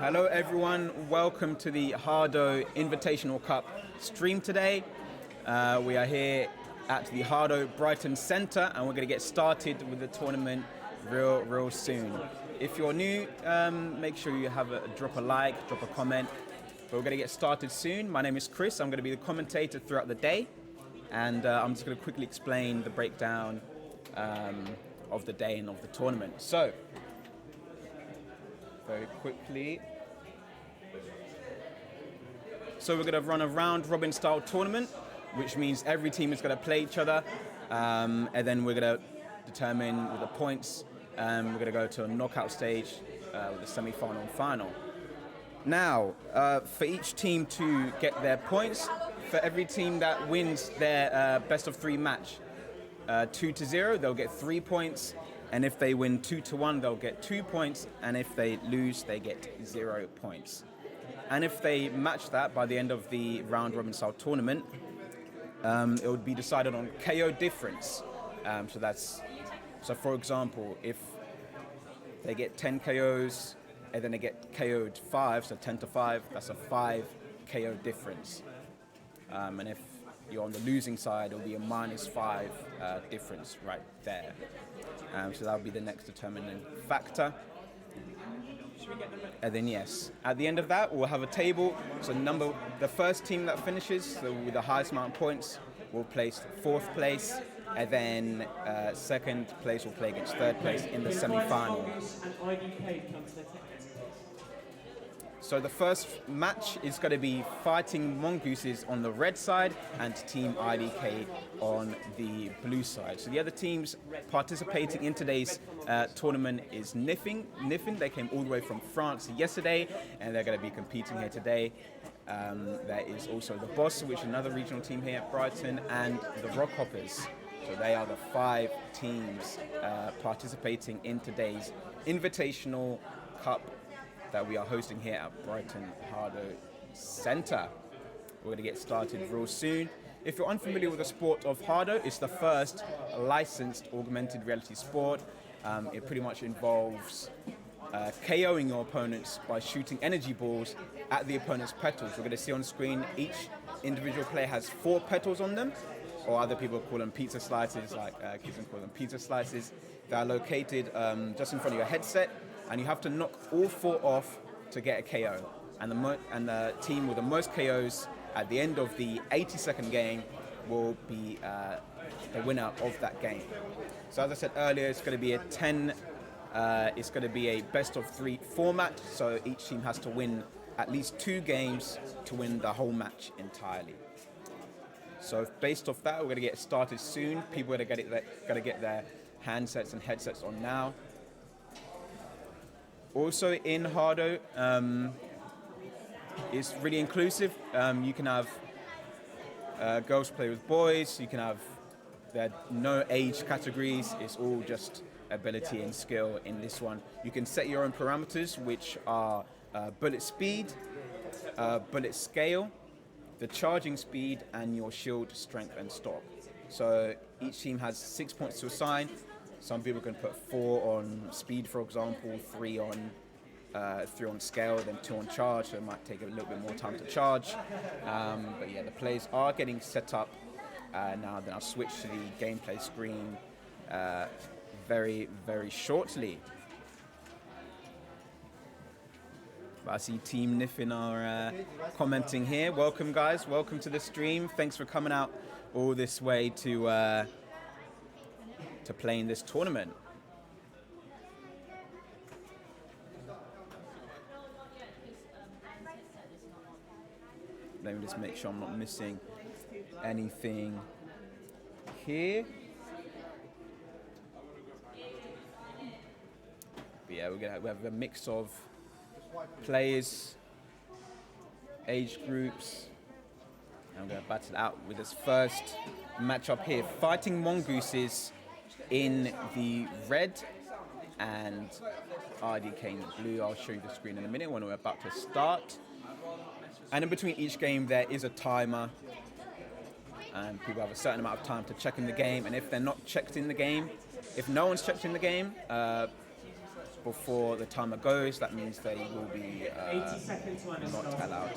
Hello everyone, welcome to the HADO Invitational Cup stream today. We are here at the HADO Brighton Centre and we're going to get started with the tournament real soon. If you're new, make sure you drop a like, drop a comment. But we're going to get started soon. My name is Chris, I'm going to be the commentator throughout the day. And I'm just going to quickly explain the breakdown of the day and of the tournament. So, very quickly. So we're going to run a round robin style tournament, which means every team is going to play each other, and then we're going to determine with the points. We're going to go to a knockout stage with the semi-final and final. Now, for each team to get their points, for every team that wins their best of 3 match, 2-0, they'll get 3 points. And if they win 2-1, they'll get 2 points. And if they lose, they get 0 points. And if they match that by the end of the round robin style tournament, it would be decided on KO difference. So for example, if they get 10 KOs and then they get KO'd 5, so 10-5, that's a 5 KO difference. And if you're on the losing side, it'll be a -5 difference right there. So that'll be the next determining factor. And then yes, at the end of that, we'll have a table. So the first team that finishes, so with the highest amount of points, will place 4th place, and then second place will play against 3rd place in the semi-final. So the first match is going to be fighting Mongooses on the red side and Team IDK on the blue side. So the other teams participating in today's tournament is Nyffin. They came all the way from France yesterday and they're going to be competing here today. There is also The Boss, which is another regional team here at Brighton, and the Rockhoppers. So they are the 5 teams participating in today's Invitational Cup that we are hosting here at Brighton HADO Centre. We're going to get started real soon. If you're unfamiliar with the sport of HADO, it's the first licensed augmented reality sport. It pretty much involves KOing your opponents by shooting energy balls at the opponent's petals. We're going to see on screen each individual player has 4 petals on them, or other people call them pizza slices, like kids call them pizza slices. They are located just in front of your headset, and you have to knock all 4 off to get a KO. And the team with the most KOs at the end of the 80-second game will be the winner of that game. So as I said earlier, it's going to be it's going to be a best of 3 format. So each team has to win at least 2 games to win the whole match entirely. So based off that, we're going to get started soon. People are going to get their handsets and headsets on now. Also in HADO, it's really inclusive. You can have girls play with boys. You can have, there are no age categories. It's all just ability and skill in this one. You can set your own parameters, which are bullet speed, bullet scale, the charging speed, and your shield strength and stock. So each team has 6 points to assign. Some people can put 4 on speed, for example, 3 on scale, then 2 on charge, so it might take a little bit more time to charge. But yeah, the players are getting set up now. Then I'll switch to the gameplay screen very shortly. I see Team Nyffin are commenting here. Welcome guys, welcome to the stream. Thanks for coming out all this way to play in this tournament. Let me just make sure I'm not missing anything here. But yeah, we have a mix of players, age groups, and I'm going to battle it out with this first matchup here. Fighting Mongooses in the red and IDK in the blue. I'll show you the screen in a minute when we're about to start. And in between each game there is a timer, and people have a certain amount of time to check in the game. And if they're not checked in the game, if no one's checked in the game, before the timer goes, that means they will be not allowed.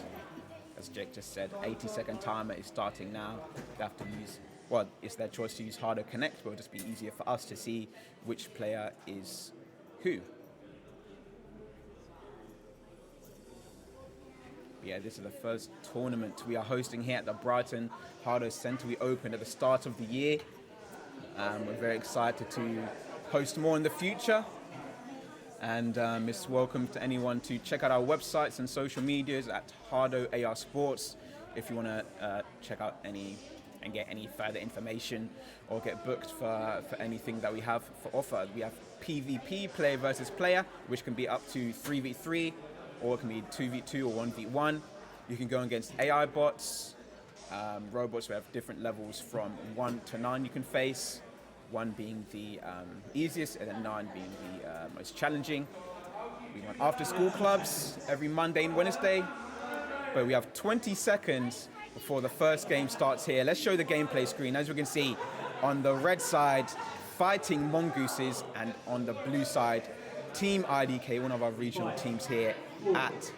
As Jake just said, 80-second timer is starting now. They have to use, well, it's their choice to use HADO Connect, but it'll just be easier for us to see which player is who. Yeah, this is the first tournament we are hosting here at the Brighton HADO Centre. We opened at the start of the year. We're very excited to host more in the future. And it's welcome to anyone to check out our websites and social medias at HADO AR Sports if you want to check out any and get any further information or get booked for anything that we have for offer. We have PvP, player versus player, which can be up to 3v3, or it can be 2v2 or 1v1. You can go against AI bots, robots. We have different levels from 1 to 9 you can face, 1 being the easiest and then 9 being the most challenging. We run after school clubs every Monday and Wednesday, but we have 20 seconds before the first game starts here. Let's show the gameplay screen. As you can see, on the red side, fighting Mongooses, and on the blue side, Team IDK, one of our regional teams here at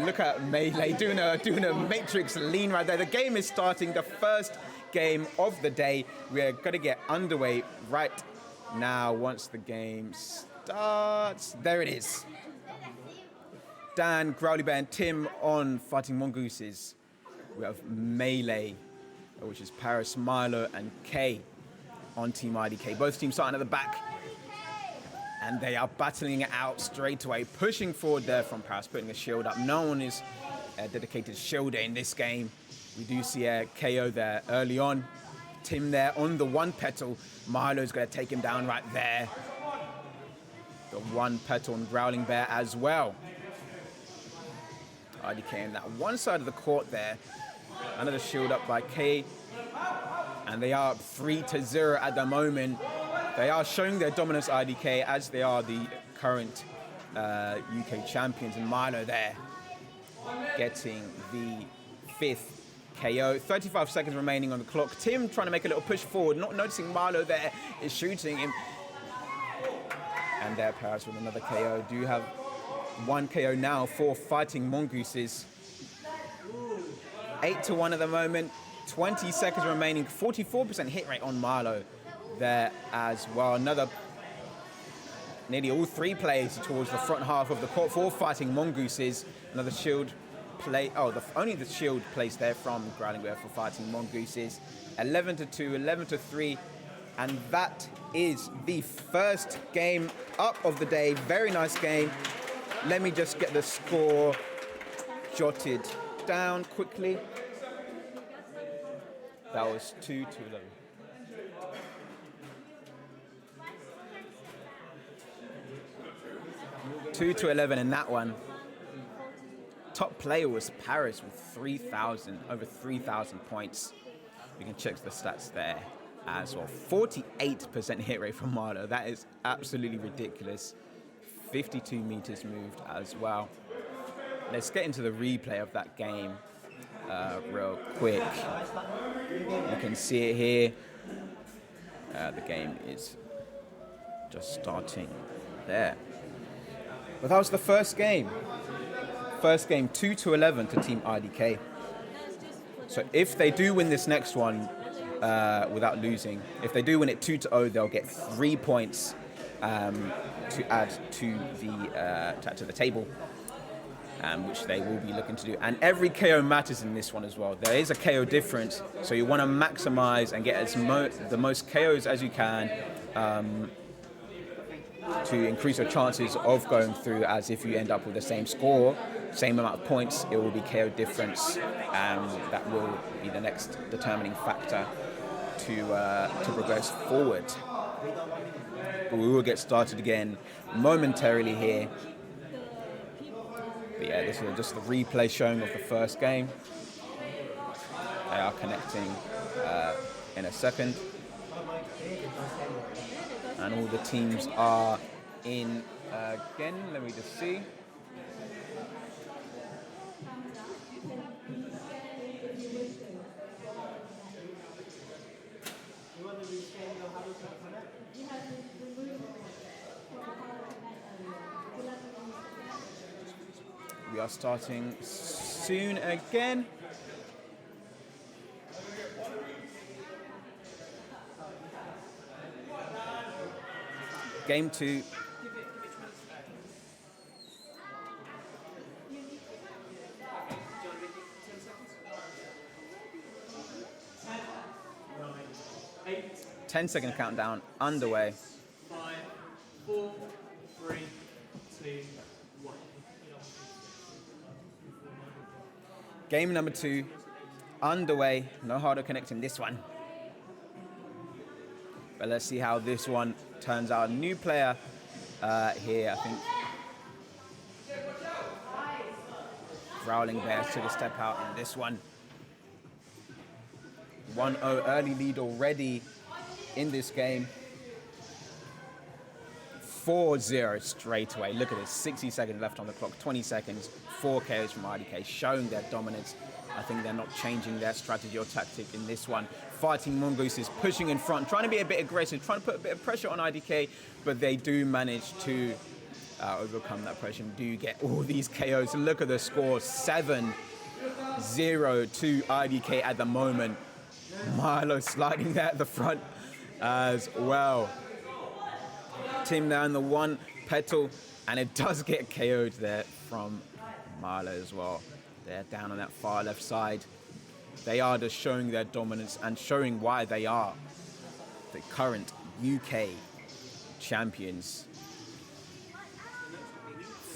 look at Melee doing a matrix lean right there. The game is starting, the first game of the day. We're gonna get underway right now once the game starts. There it is. Dan, Growly Bear, and Tim on fighting Mongooses. We have Melee, which is Paris, Milo, and Kay on Team IDK. Both teams starting at the back. And they are battling it out straight away, pushing forward there from Paris, putting a shield up. No one is a dedicated shielder in this game. We do see a KO there early on. Tim there on the 1 petal. Milo's going to take him down right there. The 1 petal on Growling Bear as well. IDK on that one side of the court there. Another shield up by K. And they are up 3-0 at the moment. They are showing their dominance, IDK, as they are the current UK champions. And Milo there getting the 5th KO. 35 seconds remaining on the clock. Tim trying to make a little push forward, not noticing Milo there is shooting him. And there, Paris with another KO. Do have 1 KO now for fighting Mongooses. 8-1 at the moment. 20 seconds remaining. 44% hit rate on Milo there as well. Another, nearly all 3 players towards the front half of the court for fighting Mongooses. Another shield play. Oh, only the shield placed there from Growling Bear for fighting Mongooses. 11-2, 11-3, and that is the first game up of the day. Very nice game. Let me just get the score jotted down quickly. That was 2-11. 2-11 in that one. Top player was Paris with over 3,000 points. We can check the stats there as well. 48% hit rate from Marlo. That is absolutely ridiculous. 52 meters moved as well. Let's get into the replay of that game real quick. You can see it here. The game is just starting there. But that was the first game. First game, 2-11 to Team IDK. So if they do win this next one without losing, if they do win it 2-0, they'll get 3 points to add to the table, which they will be looking to do. And every KO matters in this one as well. There is a KO difference, so you want to maximize and get the most KOs as you can to increase your chances of going through, as if you end up with the same score, same amount of points, it will be KO difference, and that will be the next determining factor to progress forward. But we will get started again momentarily here. But yeah, this is just the replay showing of the first game. They are connecting in a second. And all the teams are in again. Let me just see. We are starting soon again. Game 2. Ten-second countdown underway. 5, 4, 3, 2, 1. Game number 2 underway. No HADO connecting this one. But let's see how this one turns out. New player here, I think. Growling Bears took a step out in this one. 1-0 early lead already in this game. 4-0 straight away. Look at this, 60 seconds left on the clock, 20 seconds, 4 KOs from IDK, showing their dominance. I think they're not changing their strategy or tactic in this one. Fighting Mongooses, pushing in front, trying to be a bit aggressive, trying to put a bit of pressure on IDK, but they do manage to overcome that pressure and do get all these KOs. And look at the score, 7-0 to IDK at the moment. Milo sliding there at the front as well. Team down the one petal, and it does get KO'd there from Milo as well. They're down on that far left side. They are just showing their dominance and showing why they are the current UK champions.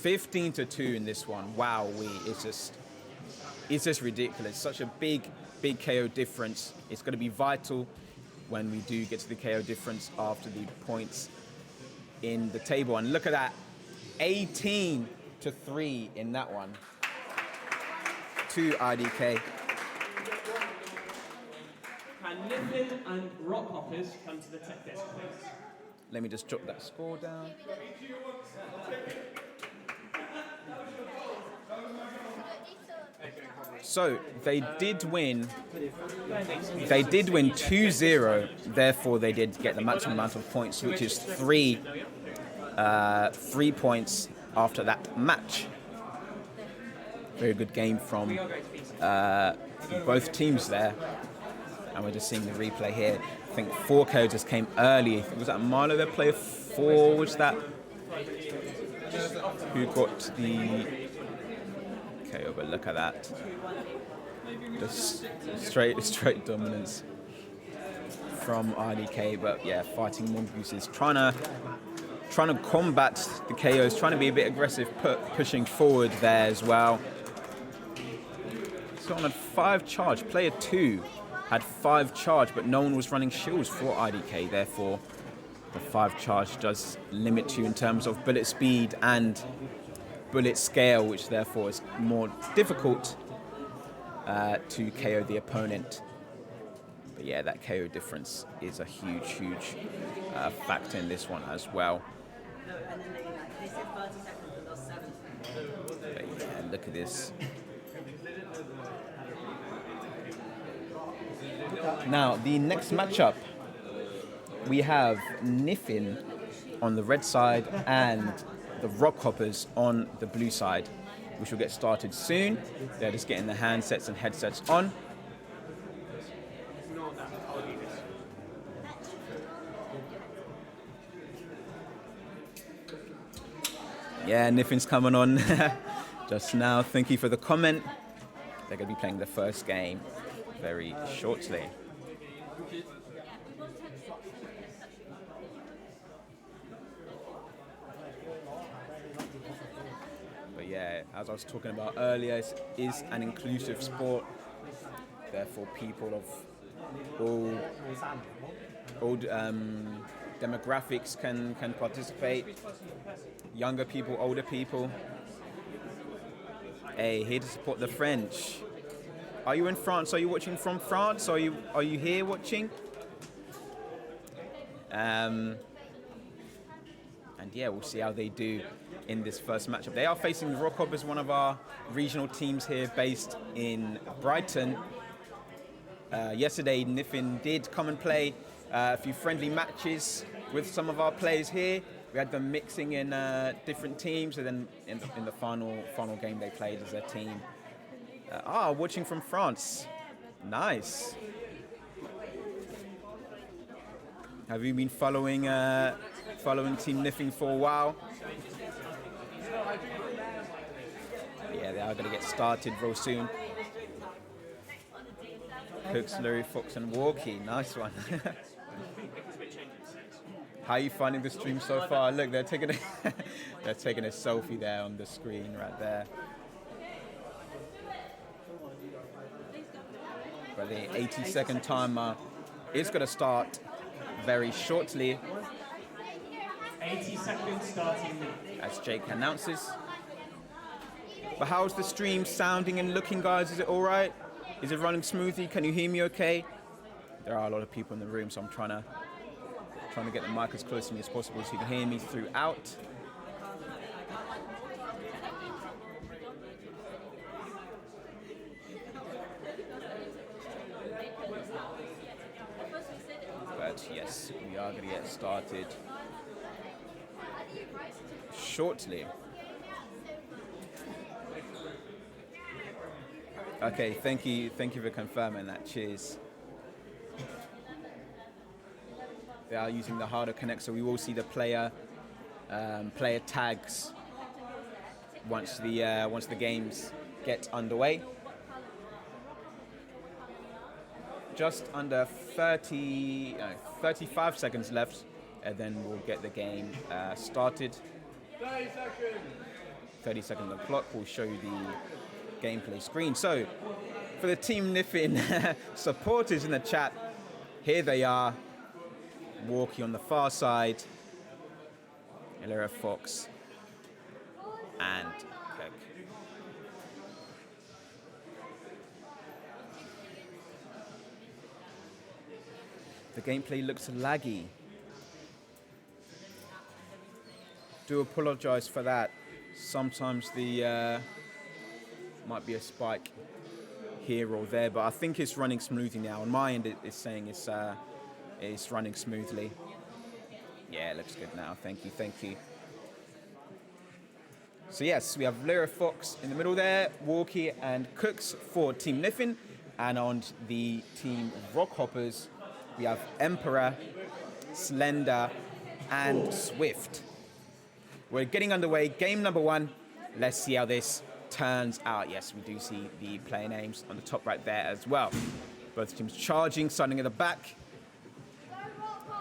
15-2 in this one. Wow, it's just ridiculous. Such a big KO difference. It's going to be vital when we do get to the KO difference after the points in the table. And look at that, 18-3 in that one to IDK. Can Nyffin and Rockhoppers come to the tech desk, please? Let me just jot that score down. So they did win 2-0, therefore they did get the maximum amount of points, which is 3 points after that match. Very good game from both teams there. And we're just seeing the replay here. I think 4 KO just came early. Was that Milo, their player 4? Was that who got the KO? But look at that. Just straight dominance from IDK. But yeah, fighting Mongooses, trying to combat the KOs, trying to be a bit aggressive, pushing forward there as well. So on a 5 charge, player 2 had 5 charge, but no one was running shields for IDK. Therefore, the 5 charge does limit you in terms of bullet speed and bullet scale, which therefore is more difficult to KO the opponent. But yeah, that KO difference is a huge factor in this one as well. But yeah, look at this. Now, the next matchup, we have Nyffin on the red side and the Rockhoppers on the blue side, which will get started soon. They're just getting the handsets and headsets on. Yeah, Nyffin's coming on just now. Thank you for the comment. They're going to be playing the first game very shortly. But yeah, as I was talking about earlier, it is an inclusive sport. Therefore, people of all demographics can participate. Younger people, older people. Hey, here to support the French. Are you in France? Are you watching from France? Are you here watching? And yeah, we'll see how they do in this first matchup. They are facing the Rockhoppers, one of our regional teams here based in Brighton. Yesterday, Nyffin did come and play a few friendly matches with some of our players here. we had them mixing in different teams, and then in the final game they played as a team. Watching from France. Nice. Have you been following Team Nyffin for a while? Yeah, they are going to get started real soon. Cooks, Larry, Fox, and Walkie. Nice one. How are you finding the stream so far? Look, they're taking they're taking a selfie there on the screen right there. But the 80-second timer is going to start very shortly. 80 seconds starting now. As Jake announces. But how's the stream sounding and looking, guys? Is it all right? Is it running smoothly? Can you hear me okay? There are a lot of people in the room, so I'm trying to get the mic as close to me as possible so you can hear me throughout. But yes, we are going to get started shortly. Okay, thank you for confirming that. Cheers. They are using the HADO Connect, so we will see the player tags once the games get underway. Just under 35 seconds left, and then we'll get the game started. 30 seconds. 30 seconds on the clock will show you the gameplay screen. So, for the Team Nyffin supporters in the chat, here they are. Walkie on the far side, Illyria Fox, and Cook. The gameplay looks laggy. Do apologize for that. Sometimes the might be a spike here or there, but I think it's running smoothly now. On my end, it's saying it's running smoothly. Yeah, it looks good now. Thank you. So yes, we have Lyra Fox in the middle there, Walkie and Cooks for Team Nyffin, and on the Team Rockhoppers, we have Emperor, Slender, and Swift. We're getting underway. Game number 1. Let's see how this turns out. Yes, we do see the player names on the top right there as well. Both teams charging, starting at the back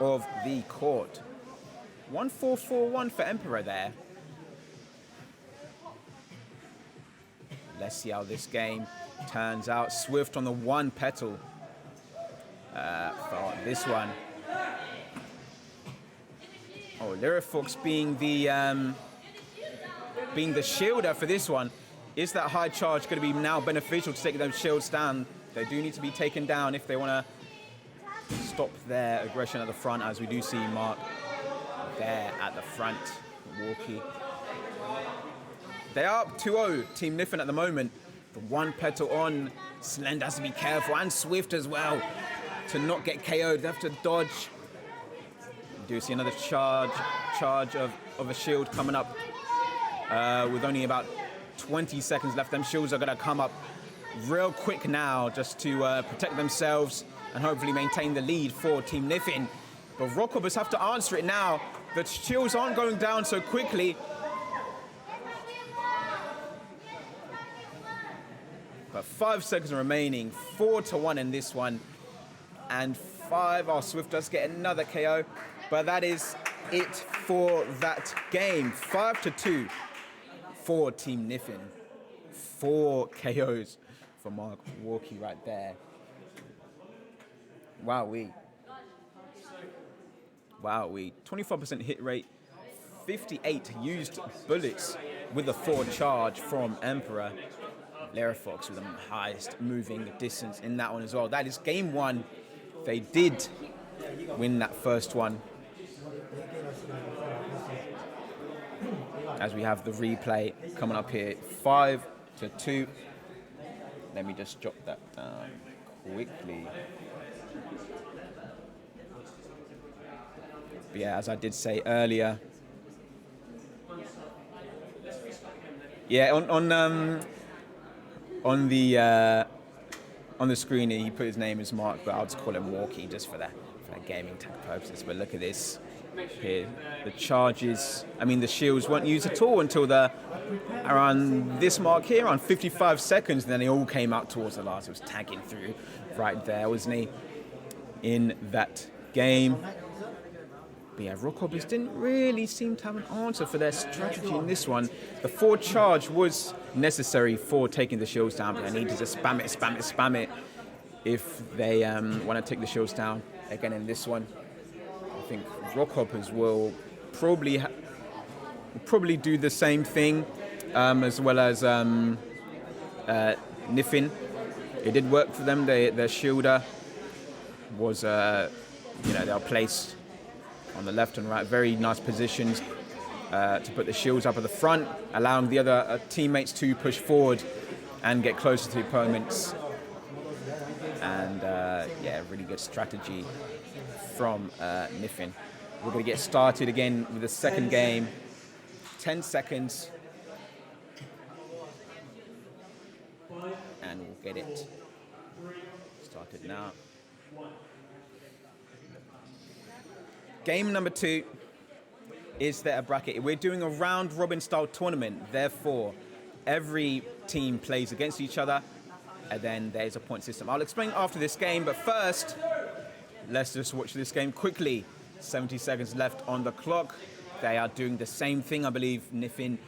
of the court. 1-4-4-1 for Emperor there. Let's see how this game turns out. Swift on the 1 petal for this one. Oh, Lyra Fox being the shielder for this one. Is that high charge going to be now beneficial to take those shields down? They do need to be taken down if they want to stop their aggression at the front, as we do see Mark there at the front. Walkie. They are up 2-0, Team Nyffin at the moment. The 1 petal on. Slender has to be careful, and Swift as well, to not get KO'd. They have to dodge. We do see another charge of a shield coming up with only about 20 seconds left. Them shields are going to come up real quick now just to protect themselves and hopefully maintain the lead for Team Nyffin. But Rockhoppers have to answer it now. The shields aren't going down so quickly. But 5 seconds remaining, 4-1 in this one. And 5, Swift does get another KO. But that is it for that game. 5-2 for Team Nyffin. 4 KOs for Mark Walkie right there. Wowee. 25% hit rate, 58 used bullets with a 4 charge from Emperor. Lyra Fox with the highest moving distance in that one as well. That is game 1. They did win that first one. As we have the replay coming up here, 5-2. Let me just jot that down quickly. But yeah, as I did say earlier, Yeah, on the screen he put his name as Mark, but I'll just call him Walkie just for that gaming tag purposes. But look at this here, the charges. I mean, the shields weren't used at all until around this mark here, around 55 seconds, and then they all came out towards the last. It was tagging through right there, wasn't he? In that game. But yeah, Rockhoppers didn't really seem to have an answer for their strategy in this one. The forward charge was necessary for taking the shields down, but they need to just spam it if they want to take the shields down. Again, in this one, I think Rockhoppers will probably do the same thing, as well as Nyffin. It did work for them. Their shielder was, they were placed on the left and right, very nice positions to put the shields up at the front, allowing the other teammates to push forward and get closer to the opponents. And really good strategy from Nyffin. We're going to get started again with the second game. 10 seconds. And we'll get it started now. Game number 2 is their bracket. We're doing a round robin style tournament. Therefore, every team plays against each other, and then there's a point system. I'll explain after this game, but first, let's just watch this game quickly. 70 seconds left on the clock. They are doing the same thing, I believe. Nyffin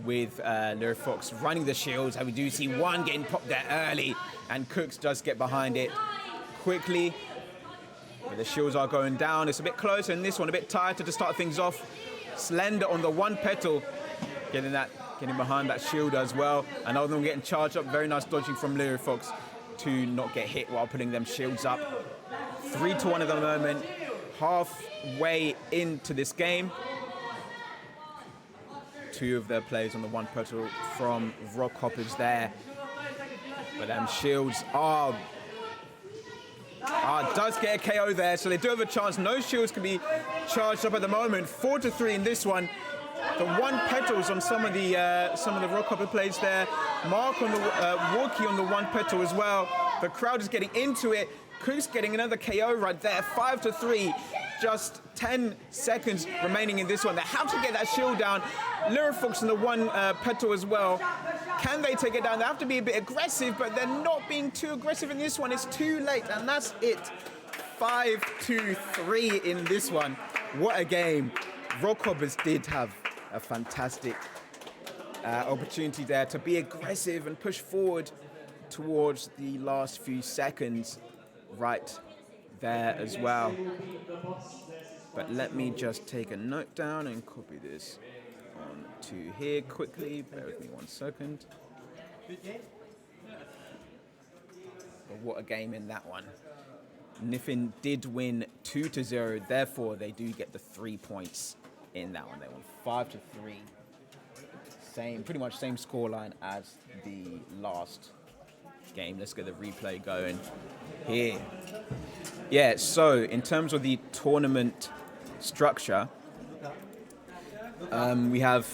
with Lyra Fox running the shields. And we do see one getting popped there early, and Cooks does get behind it quickly. But the shields are going down. It's a bit closer in this one, a bit tighter to start things off. Slender on the one petal, getting behind that shield as well. Another one getting charged up. Very nice dodging from Lyra Fox to not get hit while putting them shields up. 3-1 at the moment. Halfway into this game. 2 of their players on the one petal from Rockhoppers there. But them shields are... does get a KO there, so they do have a chance. No shields can be charged up at the moment. 4-3 in this one. The one petals on some of the Rockhopper plays there. Mark on the Walkie on the one petal as well. The crowd is getting into it. Cooks getting another KO right there. 5-3. Just 10 seconds remaining in this one. They have to get that shield down. Lyra Fox on the one petal as well. Can they take it down? They have to be a bit aggressive, but they're not being too aggressive in this one. It's too late, and that's it. 5-3 in this one. What a game. Rockhoppers did have a fantastic opportunity there to be aggressive and push forward towards the last few seconds right there as well. But let me just take a note down and copy this onto here quickly. Bear with me 1 second. But what a game in that one. Nyffin did win 2-0, therefore they do get the 3 points in that one. They won 5-3. Pretty much same scoreline as the last game. Let's get the replay going here. Yeah, so in terms of the tournament structure, we have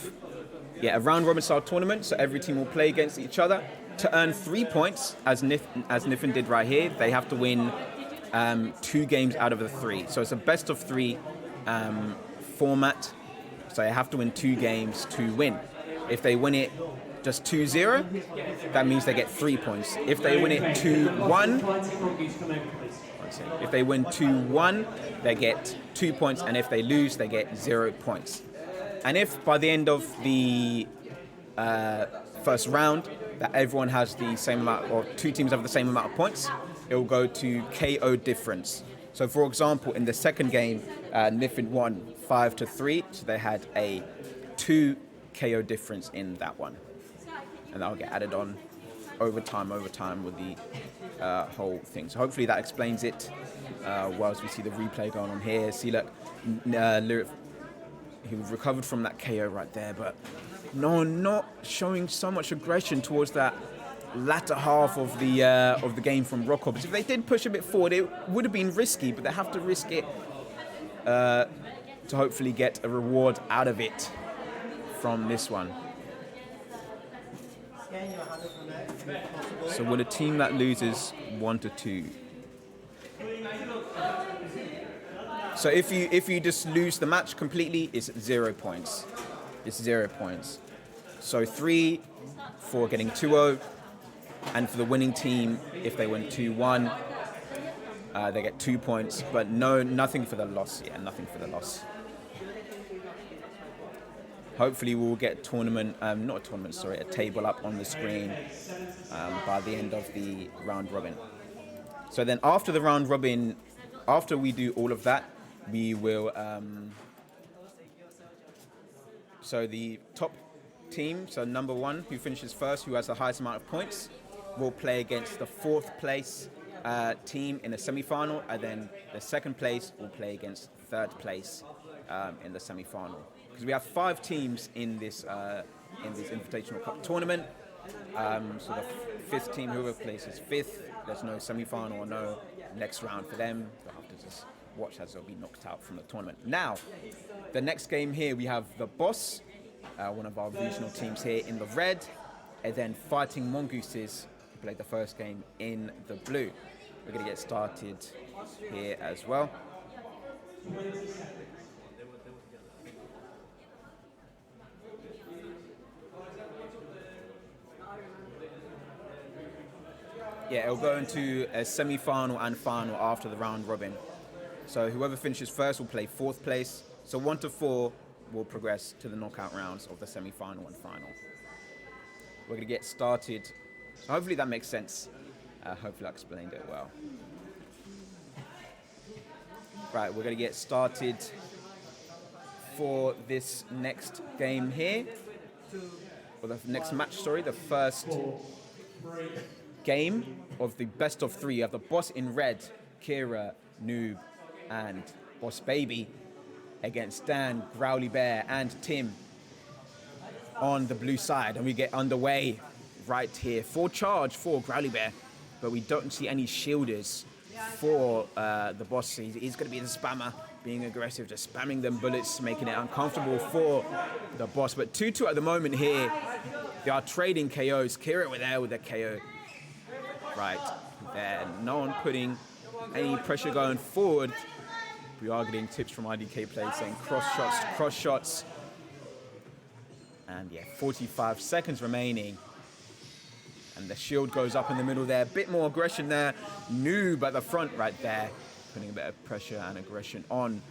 a round robin style tournament, so every team will play against each other. To earn 3 points, as Nyffin did right here, they have to win 2 games out of the 3. So it's a best of 3 format, so they have to win 2 games to win. If they win it just 2-0, that means they get 3 points. If they win it 2-1, if they win 2-1, they get 2 points, and if they lose, they get 0 points. And if by the end of the first round that everyone has the same amount, or 2 teams have the same amount of points, it will go to KO difference. So for example, in the second game, Nyffin won 5-3, so they had a 2 KO difference in that one. And that'll get added on over time with the whole thing. So hopefully that explains it. Whilst we see the replay going on here. See, look, he recovered from that KO right there, but no, not showing so much aggression towards that latter half of the game from Rockhoppers. If they did push a bit forward, it would have been risky, but they have to risk it to hopefully get a reward out of it from this one. So will a team that loses 1-2? So if you just lose the match completely, it's 0 points. It's 0 points. So 3 for getting 2-0, and for the winning team, if they win 2-1, they get 2 points. But nothing for the loss. Yeah, nothing for the loss. Hopefully we'll get a table up on the screen by the end of the round robin. So then after the round robin, after we do all of that, we will, so the top team, so number 1, who finishes first, who has the highest amount of points, will play against the 4th place team in the semi-final, and then the 2nd place will play against 3rd place in the semi-final. Because we have 5 teams in this Invitational Cup tournament. So the 5th team, whoever places 5th, there's no semi-final or no next round for them. They'll have to just watch as they'll be knocked out from the tournament. Now, the next game here, we have the Boss, one of our regional teams here in the red, and then Fighting Mongooses, who played the first game in the blue. We're going to get started here as well. Yeah, it'll go into a semi-final and final after the round robin. So whoever finishes first will play 4th place. So 1-4 will progress to the knockout rounds of the semi-final and final. We're going to get started. So hopefully that makes sense. Hopefully I explained it well. Right, we're going to get started for this next game here. Or the next match, sorry, the first game of the best of 3. You have the Boss in red, Kira, Noob, and Boss Baby, against Dan, Growly Bear, and Tim on the blue side. And we get underway right here. Full charge for Growly Bear, but we don't see any shielders for the Boss. He's going to be the spammer, being aggressive, just spamming them bullets, making it uncomfortable for the Boss. But 2-2 at the moment here. They are trading KOs. Kira with there with a KO. Right there. No one putting any pressure going forward. We are getting tips from IDK players saying cross shots. And yeah, 45 seconds remaining. And the shield goes up in the middle there. A bit more aggression there. Noob at the front right there. Putting a bit of pressure and aggression on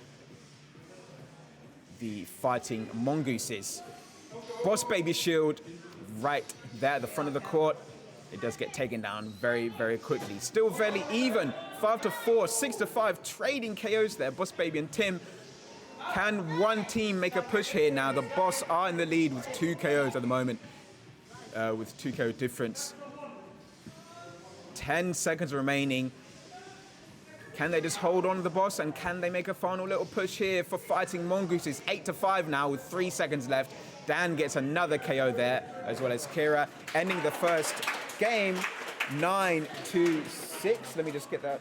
the Fighting Mongooses. Boss Baby shield right there at the front of the court. It does get taken down very, very quickly. Still fairly even. 5-4, 6-5, trading KOs there. Boss Baby and Tim. Can one team make a push here now? The Boss are in the lead with 2 KOs at the moment. With 2 KO difference. 10 seconds remaining. Can they just hold on to the Boss, and can they make a final little push here for Fighting Mongooses? 8-5 now with 3 seconds left. Dan gets another KO there, as well as Kira, ending the first game 9-6. Let me just get that.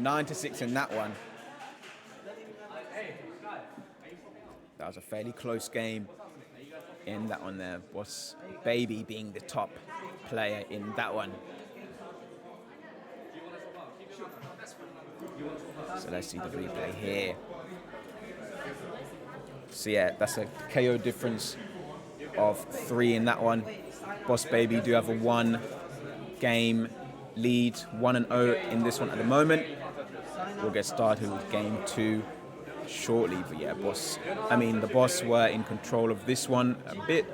9-6 in that one. That was a fairly close game in that one there. Boss Baby being the top player in that one. So let's see the replay here. So yeah, that's a KO difference of 3 in that one. Boss Baby do have a 1 game lead, 1-0 in this one at the moment. We'll get started with game 2 shortly, but yeah, the Boss were in control of this one a bit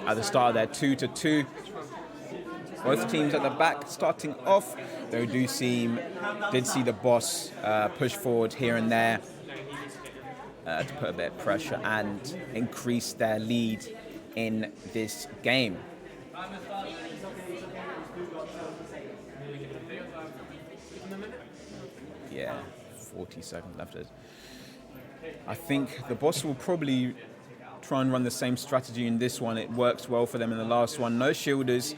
at the start there, 2-2. Both teams at the back starting off. They did see the Boss push forward here and there to put a bit of pressure and increase their lead in this game. Yeah, 40 seconds left. I think the Boss will probably try and run the same strategy in this one. It works well for them in the last one. No shielders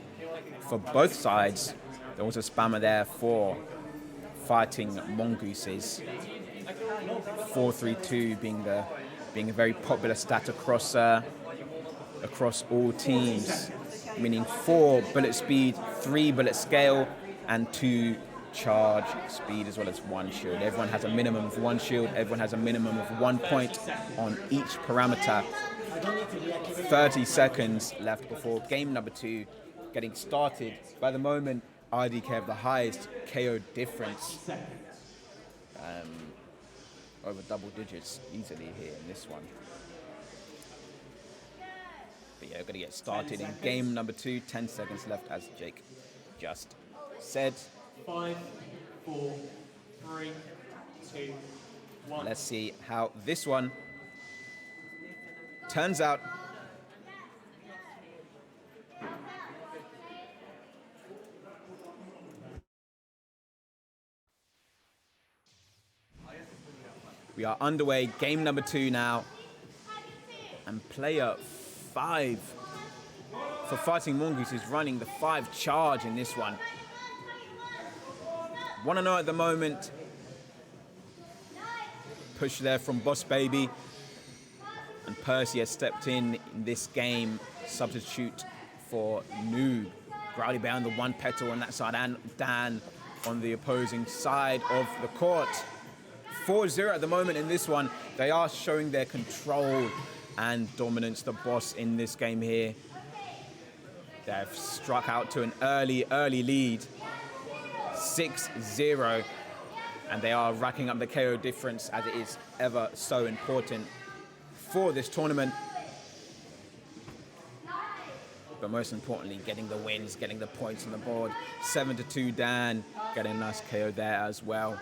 for both sides. There was a spammer there for Fighting Mongooses. 4-3-2 being the being a very popular stat across all teams, meaning 4 bullet speed, 3 bullet scale, and 2 charge speed, as well as 1 shield. Everyone has a minimum of 1 shield. Everyone has a minimum of 1 point on each parameter. 30 seconds left before game number 2 getting started. By the moment, IDK have the highest KO difference, over double digits easily here in this one. But yeah, we're going to get started in game number 2. 10 seconds left, as Jake just said. 5, 4, 3, 2, 1. Let's see how this one turns out. We are underway, game number 2 now. And player 5 for Fighting Mongoose is running the 5 charge in this one. Want to know at the moment, push there from Boss Baby. And Percy has stepped in this game, substitute for Noob. Growly Bear on the 1 petal on that side, and Dan on the opposing side of the court. 4-0 at the moment in this one. They are showing their control and dominance, the Boss, in this game here. They've struck out to an early lead, 6-0, and they are racking up the KO difference, as it is ever so important for this tournament. But most importantly, getting the wins, getting the points on the board. 7-2 Dan, getting a nice KO there as well.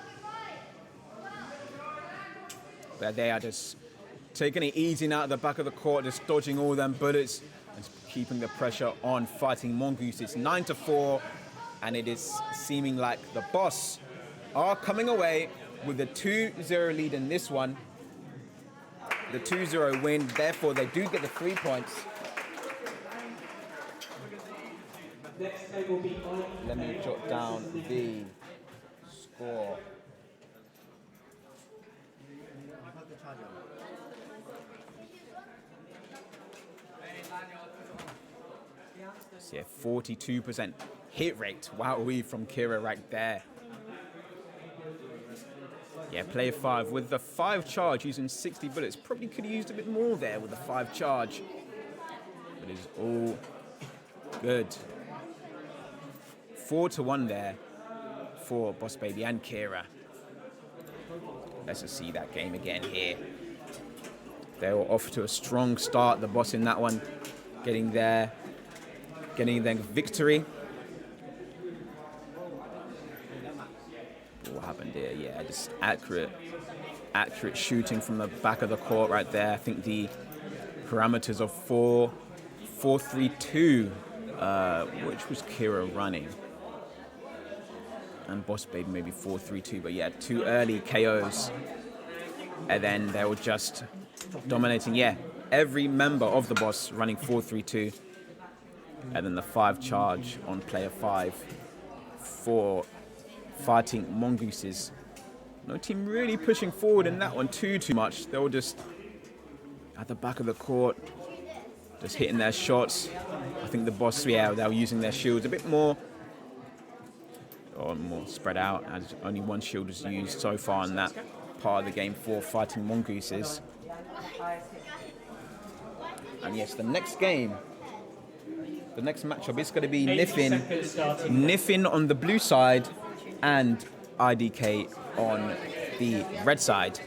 But they are just taking it easy out of the back of the court, just dodging all them bullets and keeping the pressure on Fighting Mongoose. It's 9-4, and it is seeming like the Boss are coming away with a 2-0 lead in this one. The 2-0 win, therefore they do get the 3 points. Next game will be Let me jot down the score. So yeah, 42% hit rate. Wowee from Kira right there. Yeah, player 5 with the 5 charge using 60 bullets. Probably could have used a bit more there with the 5 charge. But it's all good. 4-1 there for Boss Baby and Kira. Let's just see that game again here. They were off to a strong start, the Boss in that one, getting their victory. What happened here? Yeah, just accurate shooting from the back of the court right there. I think the parameters of 4-3-2, which was Kira running, and Boss Baby maybe 4-3-2, but yeah, 2 early KOs, and then they were just dominating. Yeah, every member of the Boss running 4-3-2, and then the 5 charge on player 5 for Fighting Mongooses. No team really pushing forward in that one too much. They were just at the back of the court, just hitting their shots. I think the Boss, yeah, they were using their shields a bit more, or more spread out, as only 1 shield was used so far in that part of the game for Fighting Mongooses. And yes, the next game, the next matchup is going to be Nyffin on the blue side and IDK on the red side.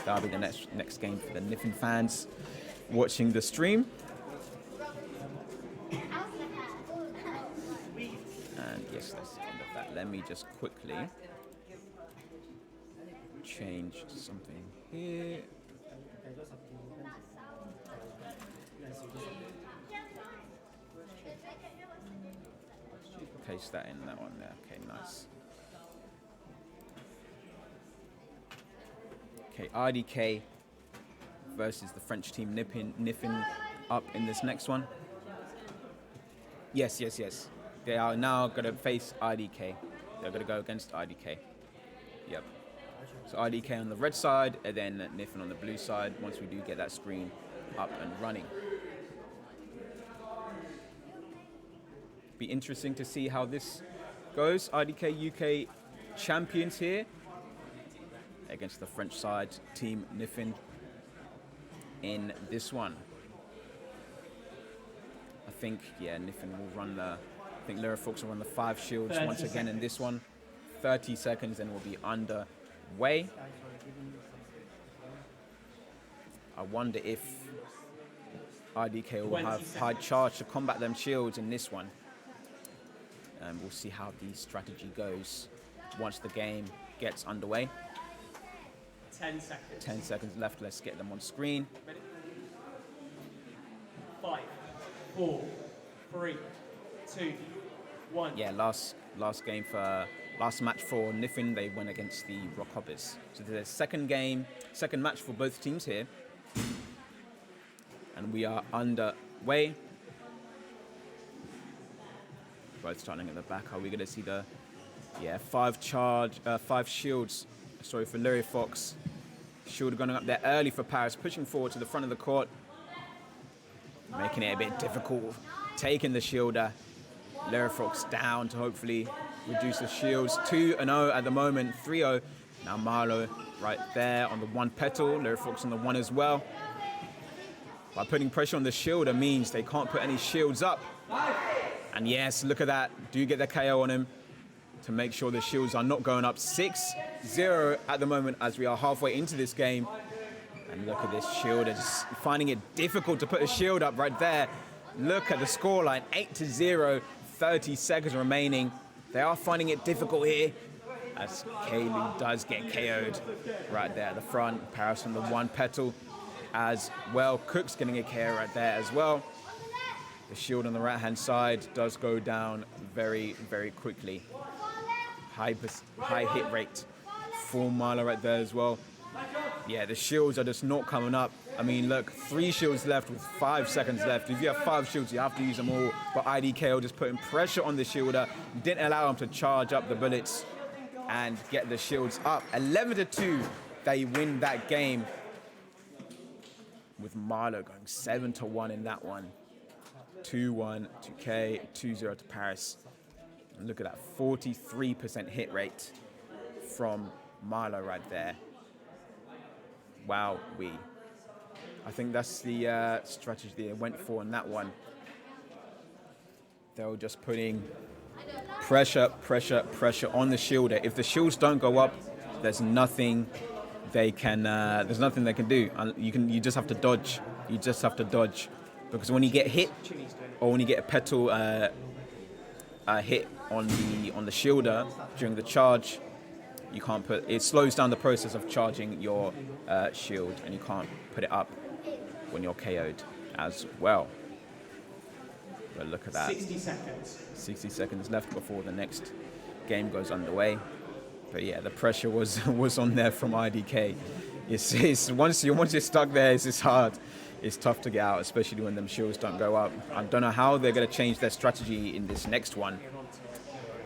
That'll be the next game for the Nyffin fans watching the stream. And yes, that's the end of that. Let me just quickly change something here. Paste that in that one there. Okay, nice. Okay, IDK versus the French team Nyffin up in this next one. Yes. They are now going to face IDK. They're going to go against IDK. Yep. So IDK on the red side, and then Nyffin on the blue side, once we do get that screen up and running. Be interesting to see how this goes. IDK UK champions here against the French side, Team Nyffin in this one. I think, yeah, Nyffin will run the, I think Lyrifox will run the 5 shields once again in this one. 30 seconds and we'll be underway. I wonder if IDK will have high charge to combat them shields in this one. And we'll see how the strategy goes once the game gets underway. 10 seconds. 10 seconds left. Let's get them on screen. Ready? 5, 4, 3, 2, 1. Yeah, last match for Nyffin, they went against the Rockhoppers. So there's second match for both teams here. And we are underway. Both starting at the back. Are we going to see the 5 shields? Sorry for Lyrifox. Shield going up there early for Paris, pushing forward to the front of the court, making it a bit difficult. Taking the shielder, Lyrifox down to hopefully reduce the shields. 2-0 at the moment, 3-0. Now Marlo right there on the 1 petal, Lyrifox on the 1 as well. By putting pressure on the shielder means they can't put any shields up. And yes, look at that. Do get the KO on him to make sure the shields are not going up. 6-0 at the moment as we are halfway into this game. And look at this shielder, just finding it difficult to put a shield up right there. Look at the scoreline, 8-0, 30 seconds remaining. They are finding it difficult here as Kaylee does get KO'd right there at the front. Paris on the 1 petal as well. Cook's getting a KO right there as well. The shield on the right-hand side does go down very, very quickly. High hit rate for Marlo right there as well. Yeah, the shields are just not coming up. I mean, look, 3 shields left with 5 seconds left. If you have 5 shields, you have to use them all. But IDK just putting pressure on the shielder, didn't allow him to charge up the bullets and get the shields up. 11-2, they win that game. With Marlo going 7-1 in that one. 2-1 to K, 2-0 to Paris. And look at that, 43% hit rate from Marlo right there. Wow, I think that's the strategy they went for in that one. They were just putting pressure on the shielder. If the shields don't go up, there's nothing they can do. You just have to dodge. You just have to dodge. Because when you get hit, or when you get a petal hit on the shielder during the charge, you can't put it slows down the process of charging your shield, and you can't put it up when you're KO'd as well. But look at that. 60 seconds. 60 seconds left before the next game goes underway. But yeah, the pressure was on there from IDK. It's once you're stuck there, it's just hard. It's tough to get out, especially when them shields don't go up. I don't know how they're going to change their strategy in this next one,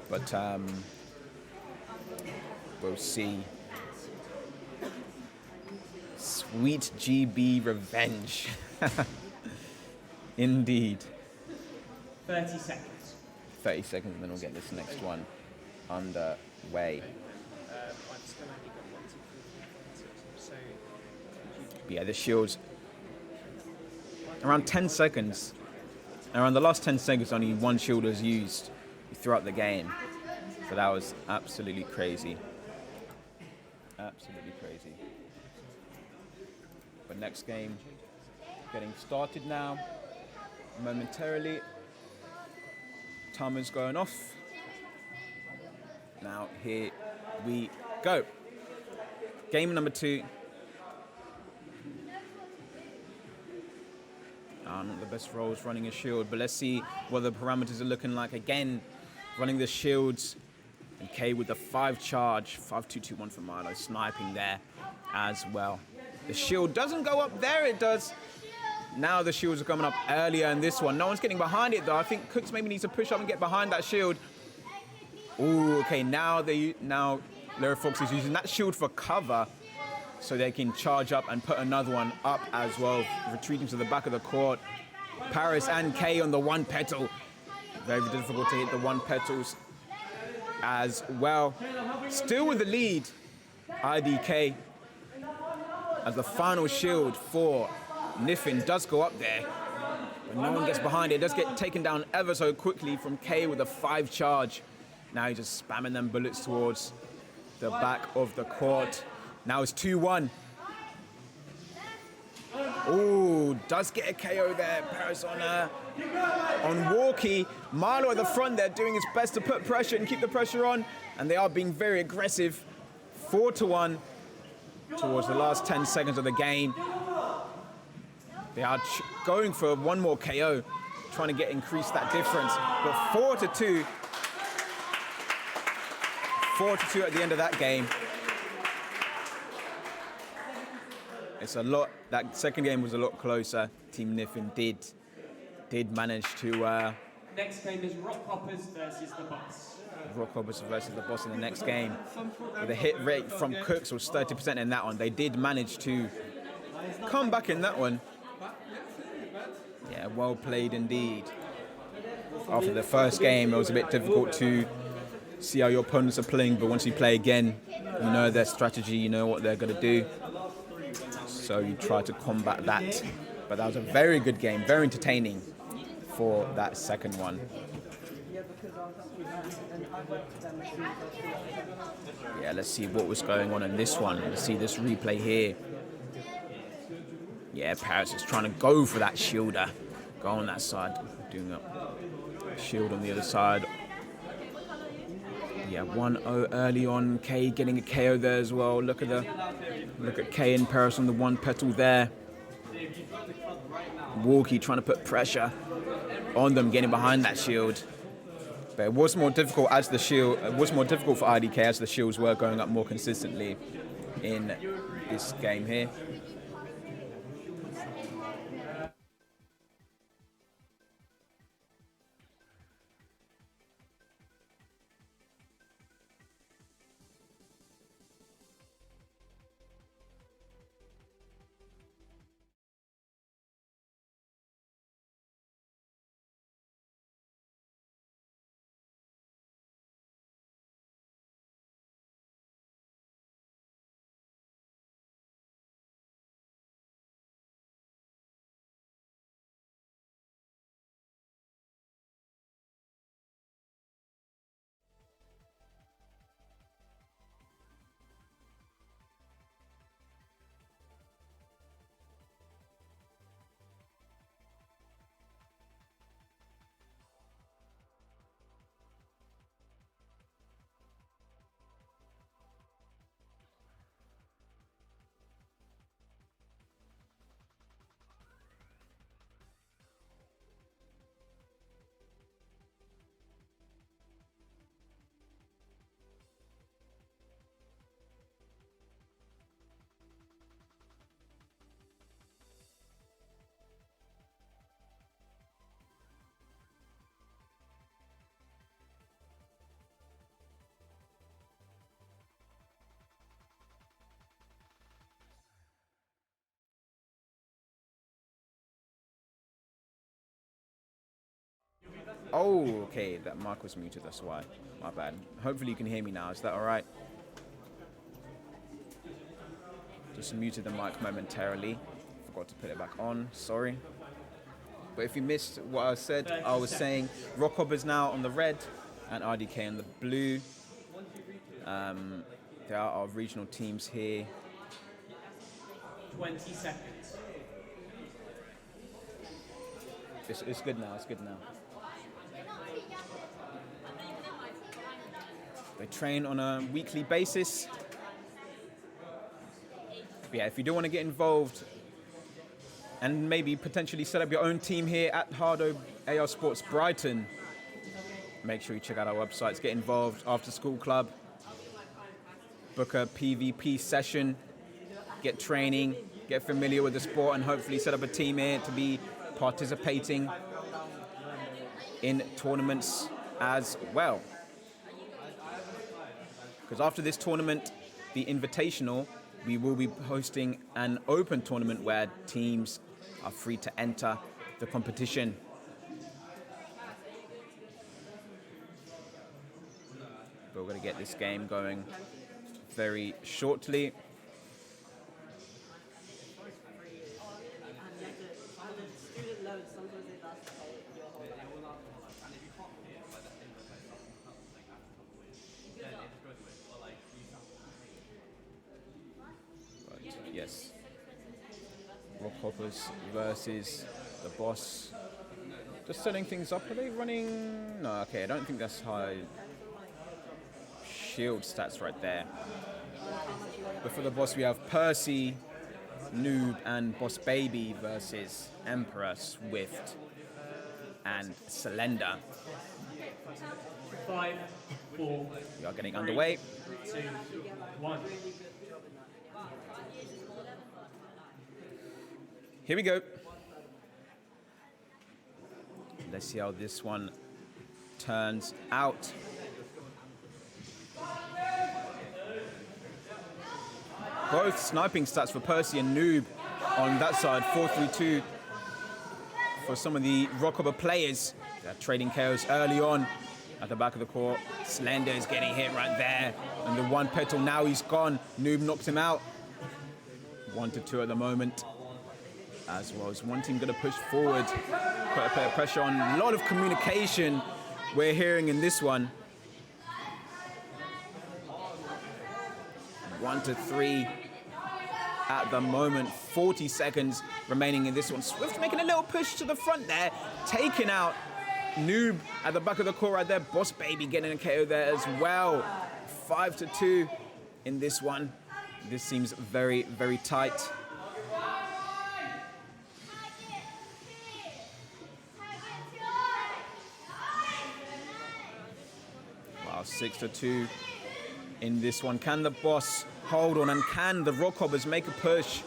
but we'll see. Sweet GB revenge. Indeed. 30 seconds. 30 seconds, and then we'll get this next one underway. But yeah, the shields. Around 10 seconds. Around the last 10 seconds, only 1 shield was used throughout the game. So that was absolutely crazy. Absolutely crazy. But next game, getting started now. Momentarily. Timer's going off. Now, here we go. Game number 2. Not the best roles running a shield, but let's see what the parameters are looking like. Again, running the shields. And K with the 5 charge. 5-2-2-1 for Marlo, sniping there as well. The shield doesn't go up there, it does. Now the shields are coming up earlier in this one. No one's getting behind it though. I think Cooks maybe needs to push up and get behind that shield. Ooh, okay, now Lyra Fox is using that shield for cover so they can charge up and put another one up as well, retreating to the back of the court. Paris and Kay on the one petal. Very difficult to hit the one petals as well. Still with the lead, IDK, as the final shield for Nyffin does go up there. But no one gets behind it. It does get taken down ever so quickly from Kay with a 5 charge. Now he's just spamming them bullets towards the back of the court. Now it's 2-1. Ooh, does get a KO there. Paris on Walkie. Marlo at the front there doing his best to put pressure and keep the pressure on. And they are being very aggressive. 4-1 towards the last 10 seconds of the game. They are going for one more KO, trying to increase that difference. But 4-2. 4-2 at the end of that game. It's a lot. That second game was a lot closer. Team Nyffin did manage to. Next game is Rockhoppers versus The Boss. Rockhoppers versus The Boss in the next game. The hit rate from Cooks was 30% in that one. They did manage to come back in that one. Yeah, well played indeed. After the first game, it was a bit difficult to see how your opponents are playing, but once you play again, you know their strategy, you know what they're going to do. So you try to combat that. But that was a very good game, very entertaining for that second one. Yeah, let's see what was going on in this one. Let's see this replay here. Yeah, Paris is trying to go for that shielder. Go on that side, doing a shield on the other side. Yeah, 1-0 early on. Kay getting a KO there as well. Look at Kay and Paris on the one petal there. Walkie trying to put pressure on them, getting behind that shield. But it was more difficult as the shield. It was more difficult for IDK as the shields were going up more consistently in this game here. Oh, okay, that mic was muted, that's why. My bad. Hopefully you can hear me now, is that alright? Just muted the mic momentarily. Forgot to put it back on, sorry. But if you missed what I said, I was saying Rockhoppers now on the red and IDK on the blue. There are our regional teams here. 20 seconds. It's good now, it's good now. They train on a weekly basis. But yeah, if you do want to get involved and maybe potentially set up your own team here at HADO AR Sports Brighton, make sure you check out our websites, get involved, after school club, book a PvP session, get training, get familiar with the sport, and hopefully set up a team here to be participating in tournaments as well. because after this tournament, the Invitational, we will be hosting an open tournament where teams are free to enter the competition. But we're going to get this game going very shortly. Yes. Rockhoppers versus The Boss. Just setting things up. Are they running? No, okay, I don't think that's high shield stats right there. But for The Boss, we have Percy, Noob, and Boss Baby versus Emperor, Swift, and Slender. 5, 4. We are getting underway. 2, 1. Here we go. Let's see how this one turns out. Both sniping stats for Percy and Noob on that side, 4-3-2 for some of the Rockhopper players. They're trading KOs early on at the back of the court. Slender is getting hit right there. And the one petal, now he's gone. Noob knocks him out. 1-2 at the moment. As well as one team going to push forward, put a bit of pressure on. A lot of communication we're hearing in this one. 1-3 at the moment. 40 seconds remaining in this one. Swift making a little push to the front there, taking out Noob at the back of the court right there. Boss Baby getting a KO there as well. 5-2 in this one. This seems very, very tight. Wow, 6-2 in this one. Can the Boss hold on, and can the Rockhoppers make a push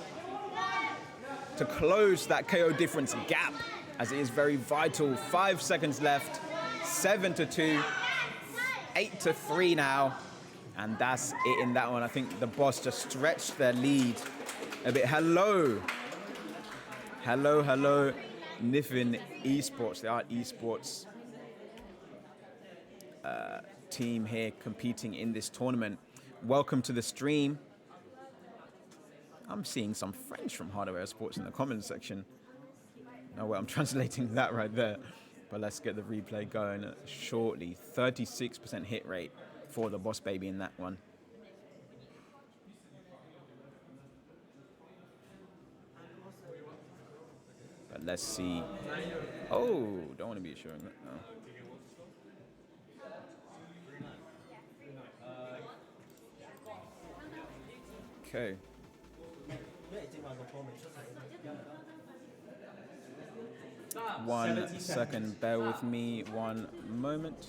to close that KO difference gap, as it is very vital? 5 seconds left. 7-2, 8-3 now, and that's it in that one. I think the Boss just stretched their lead a bit. Hello, Nyffin Esports. They are esports team here competing in this tournament. Welcome to the stream. I'm seeing some French from HADO Sports in the comments section. No way, I'm translating that right there. But let's get the replay going shortly. 36% hit rate for the Boss Baby in that one. But let's see. Oh, don't want to be showing that now. Okay. 1 second, bear with me 1 moment.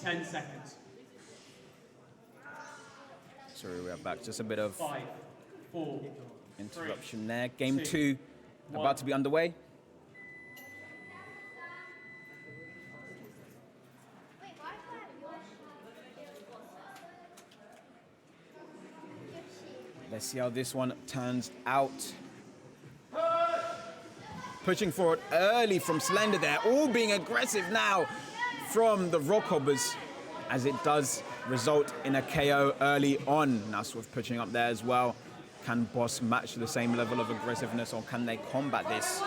Ten seconds. Sorry, we are back. Just a bit of 5, 4, interruption there. Game 2, 2 about to be underway. Let's see how this one turns out. Pushing forward early from Slender there. All being aggressive now from the Rockhoppers, as it does result in a KO early on. Now Swift pushing up there as well. Can Boss match the same level of aggressiveness, or can they combat this?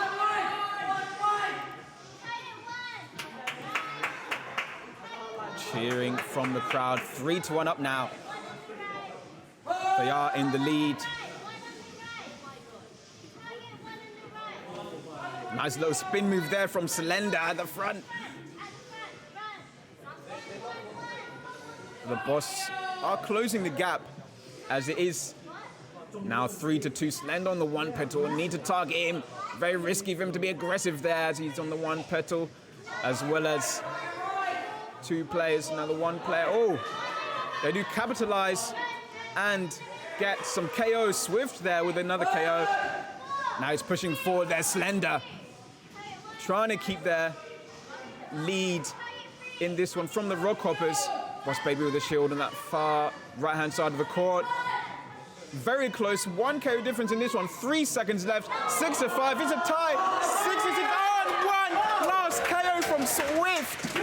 Cheering from the crowd. 3-1 up now. They are in the lead. Nice little spin move there from Slender at the front. The Boss are closing the gap, as it is now 3-2. Slender on the one petal. Need to target him. Very risky for him to be aggressive there, as he's on the one petal, as well as 2 players. Now the one player. Oh, they do capitalize and get some KO. Swift there with another KO. Now he's pushing forward there. Slender trying to keep their lead in this one from the Rockhoppers. Boss Baby with a shield on that far right-hand side of the court. Very close, 1 KO difference in this one. 3 seconds left, 6-5, it's a tie. 6-6, and 1 last KO from Swift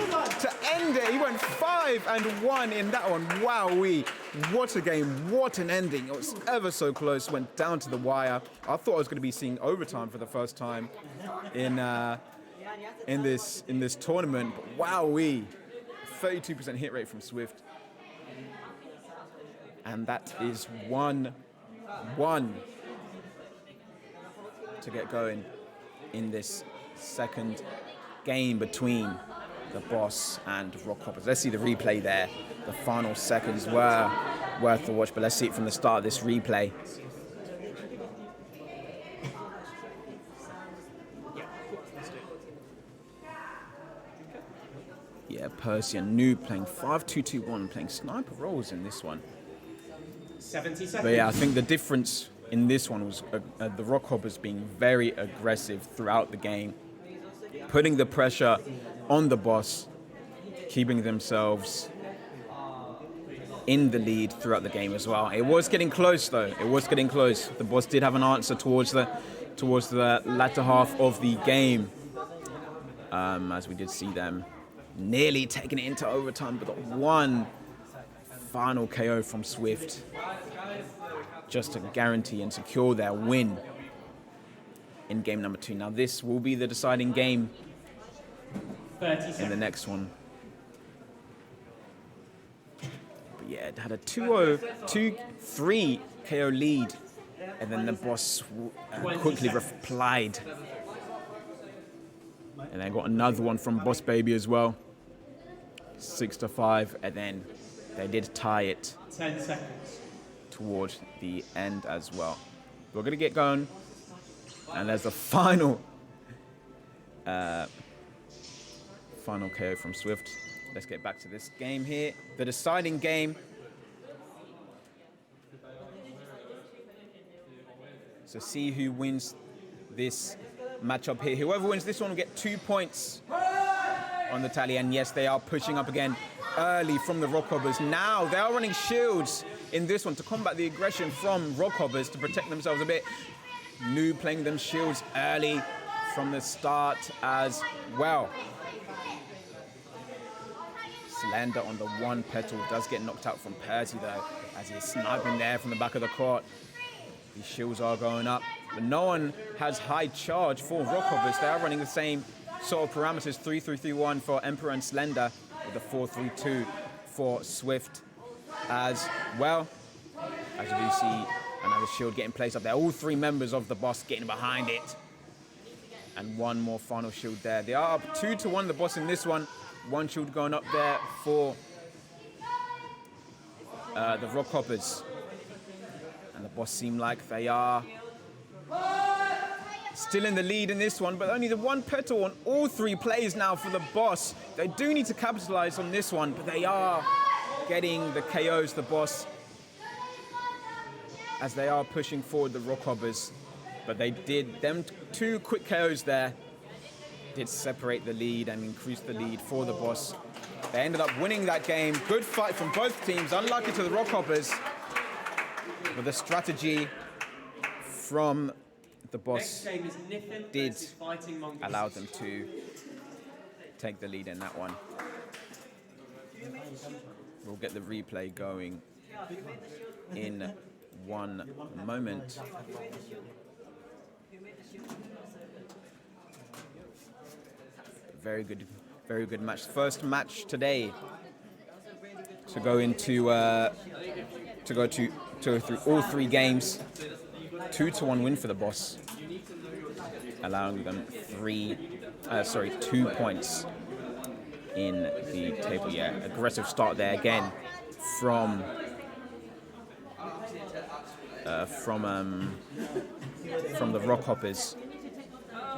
to end it. He went 5-1 in that one. Wowee, what a game, what an ending. It was ever so close, went down to the wire. I thought I was going to be seeing overtime for the first time in this tournament. But wowee, 32% hit rate from Swift. And that is 1-1 to get going in this second game between the Boss and Rockhoppers. Let's see the replay there. The final seconds were worth the watch, but let's see it from the start of this replay. Yeah, Percy and Noob playing 5-2-2-1, playing sniper roles in this one. 70 seconds. But yeah, I think the difference in this one was the Rockhoppers being very aggressive throughout the game, putting the pressure on the Boss, keeping themselves in the lead throughout the game as well. It was getting close though. It was getting close. The Boss did have an answer towards the latter half of the game, as we did see them nearly taking it into overtime, but one final KO from Swift just to guarantee and secure their win in game number 2. Now this will be the deciding game in the next one. But yeah, it had a 2-3 KO lead, and then the Boss quickly replied. And they got another one from Boss Baby as well. 6-5, and then they did tie it 10 seconds towards the end as well. We're gonna get going, and there's the final KO from Swift. Let's get back to this game here, the deciding game. So see who wins this matchup here. Whoever wins this one will get 2 points on the tally, and yes, they are pushing up again early from the Rockhoppers. Now they are running shields in this one to combat the aggression from Rockhoppers to protect themselves a bit. Noob playing them shields early from the start as well. Slender on the 1 petal does get knocked out from Percy though, as he's sniping there from the back of the court. These shields are going up, but no one has high charge for Rockhoppers. They are running the same sort of parameters, 3-3-3-1 for Emperor and Slender, with a 4-3-2 for Swift as well. As you do see, another shield getting placed up there. All 3 members of the Boss getting behind it. And one more final shield there. They are up 2-1, the Boss in this one. 1 shield going up there for the Rockhoppers. And the Boss seem like they are still in the lead in this one, but only the 1 petal on all 3 plays now for the Boss. They do need to capitalize on this one, but they are getting the KOs, the Boss, as they are pushing forward the Rockhoppers. But they did, them 2 quick KOs there did separate the lead and increase the lead for the Boss. They ended up winning that game. Good fight from both teams. Unlucky to the Rockhoppers, but the strategy from the Boss did allow them to take the lead in that one. We'll get the replay going in one moment. Very good match. First match today to go into to go through all 3 games. 2-1 win for the Boss, allowing them 2 points in the table. Yeah, aggressive start there again from the Rockhoppers.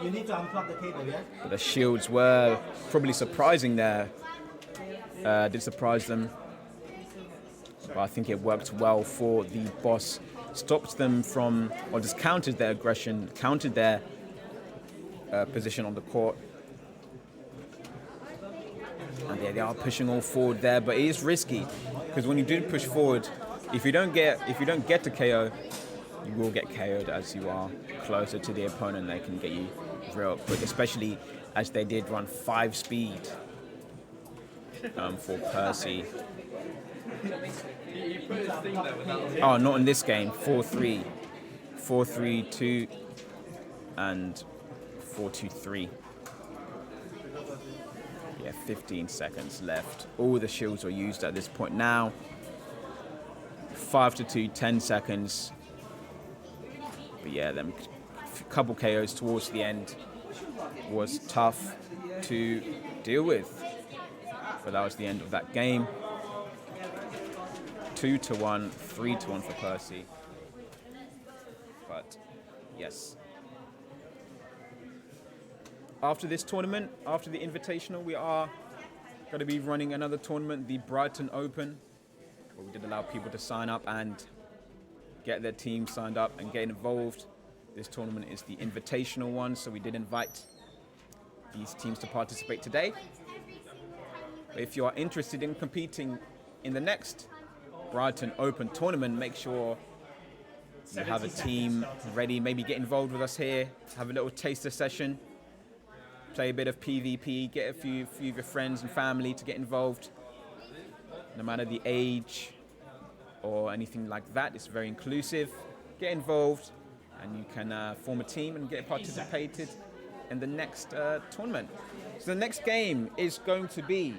You need to unplug the cable, yeah? But the shields were probably surprising there. Did surprise them, but I think it worked well for the Boss. Stopped them from, or just countered their aggression, countered their position on the court. And they are pushing all forward there, but it is risky because when you do push forward, if you don't get to KO, you will get KO'd as you are closer to the opponent. They can get you real quick, especially as they did run 5 speed for Percy. Oh, not in this game. 4-3, 4-3-2, and 4-2-3. Yeah, 15 seconds left. All the shields are used at this point now. 5-2, 10 seconds. But yeah, them couple KOs towards the end was tough to deal with. But that was the end of that game. 2-1, 3-1 for Percy. But yes. After this tournament, after the Invitational, we are going to be running another tournament, the Brighton Open, where we did allow people to sign up and get their team signed up and get involved. This tournament is the Invitational one, so we did invite these teams to participate today. But if you are interested in competing in the next Brighton Open tournament, make sure you have a team ready. Maybe get involved with us here, have a little taster session, play a bit of PvP, get a few of your friends and family to get involved. No matter the age or anything like that, it's very inclusive. Get involved and you can form a team and get participated in the next tournament. So the next game is going to be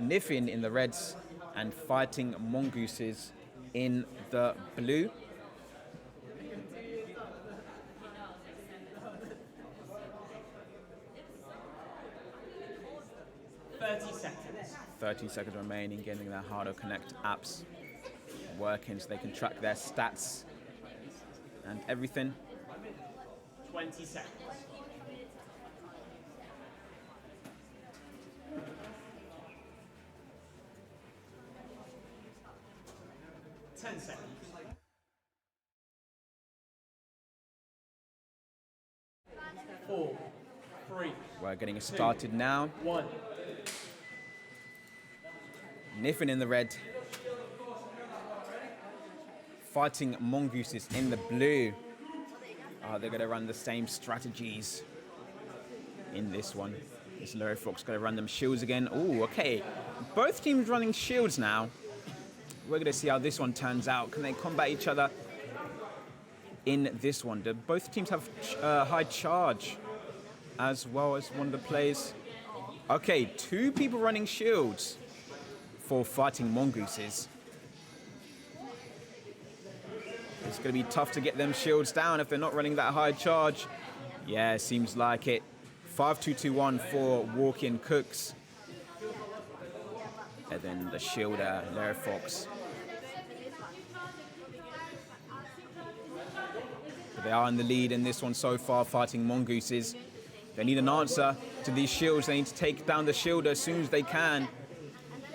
Nyffin in the reds and fighting Mongooses in the blue. seconds. 30 seconds remaining, getting their HADO Connect apps working so they can track their stats and everything. 20 seconds. 10 seconds. 4, 3. We're getting started now. 1. Nyffin in the red, fighting Mongooses in the blue. They're going to run the same strategies in this one. This Larry Fox going to run them shields again. Oh, okay. Both teams running shields now. We're going to see how this one turns out. Can they combat each other in this one? Do both teams have high charge as well as one of the players? Okay, 2 people running shields for fighting Mongooses. It's going to be tough to get them shields down if they're not running that high charge. Yeah, seems like it. 5-2-2-1 for walk-in cooks. And then the shielder, Larry Fox. But they are in the lead in this one so far, fighting Mongooses. They need an answer to these shields. They need to take down the shielder as soon as they can,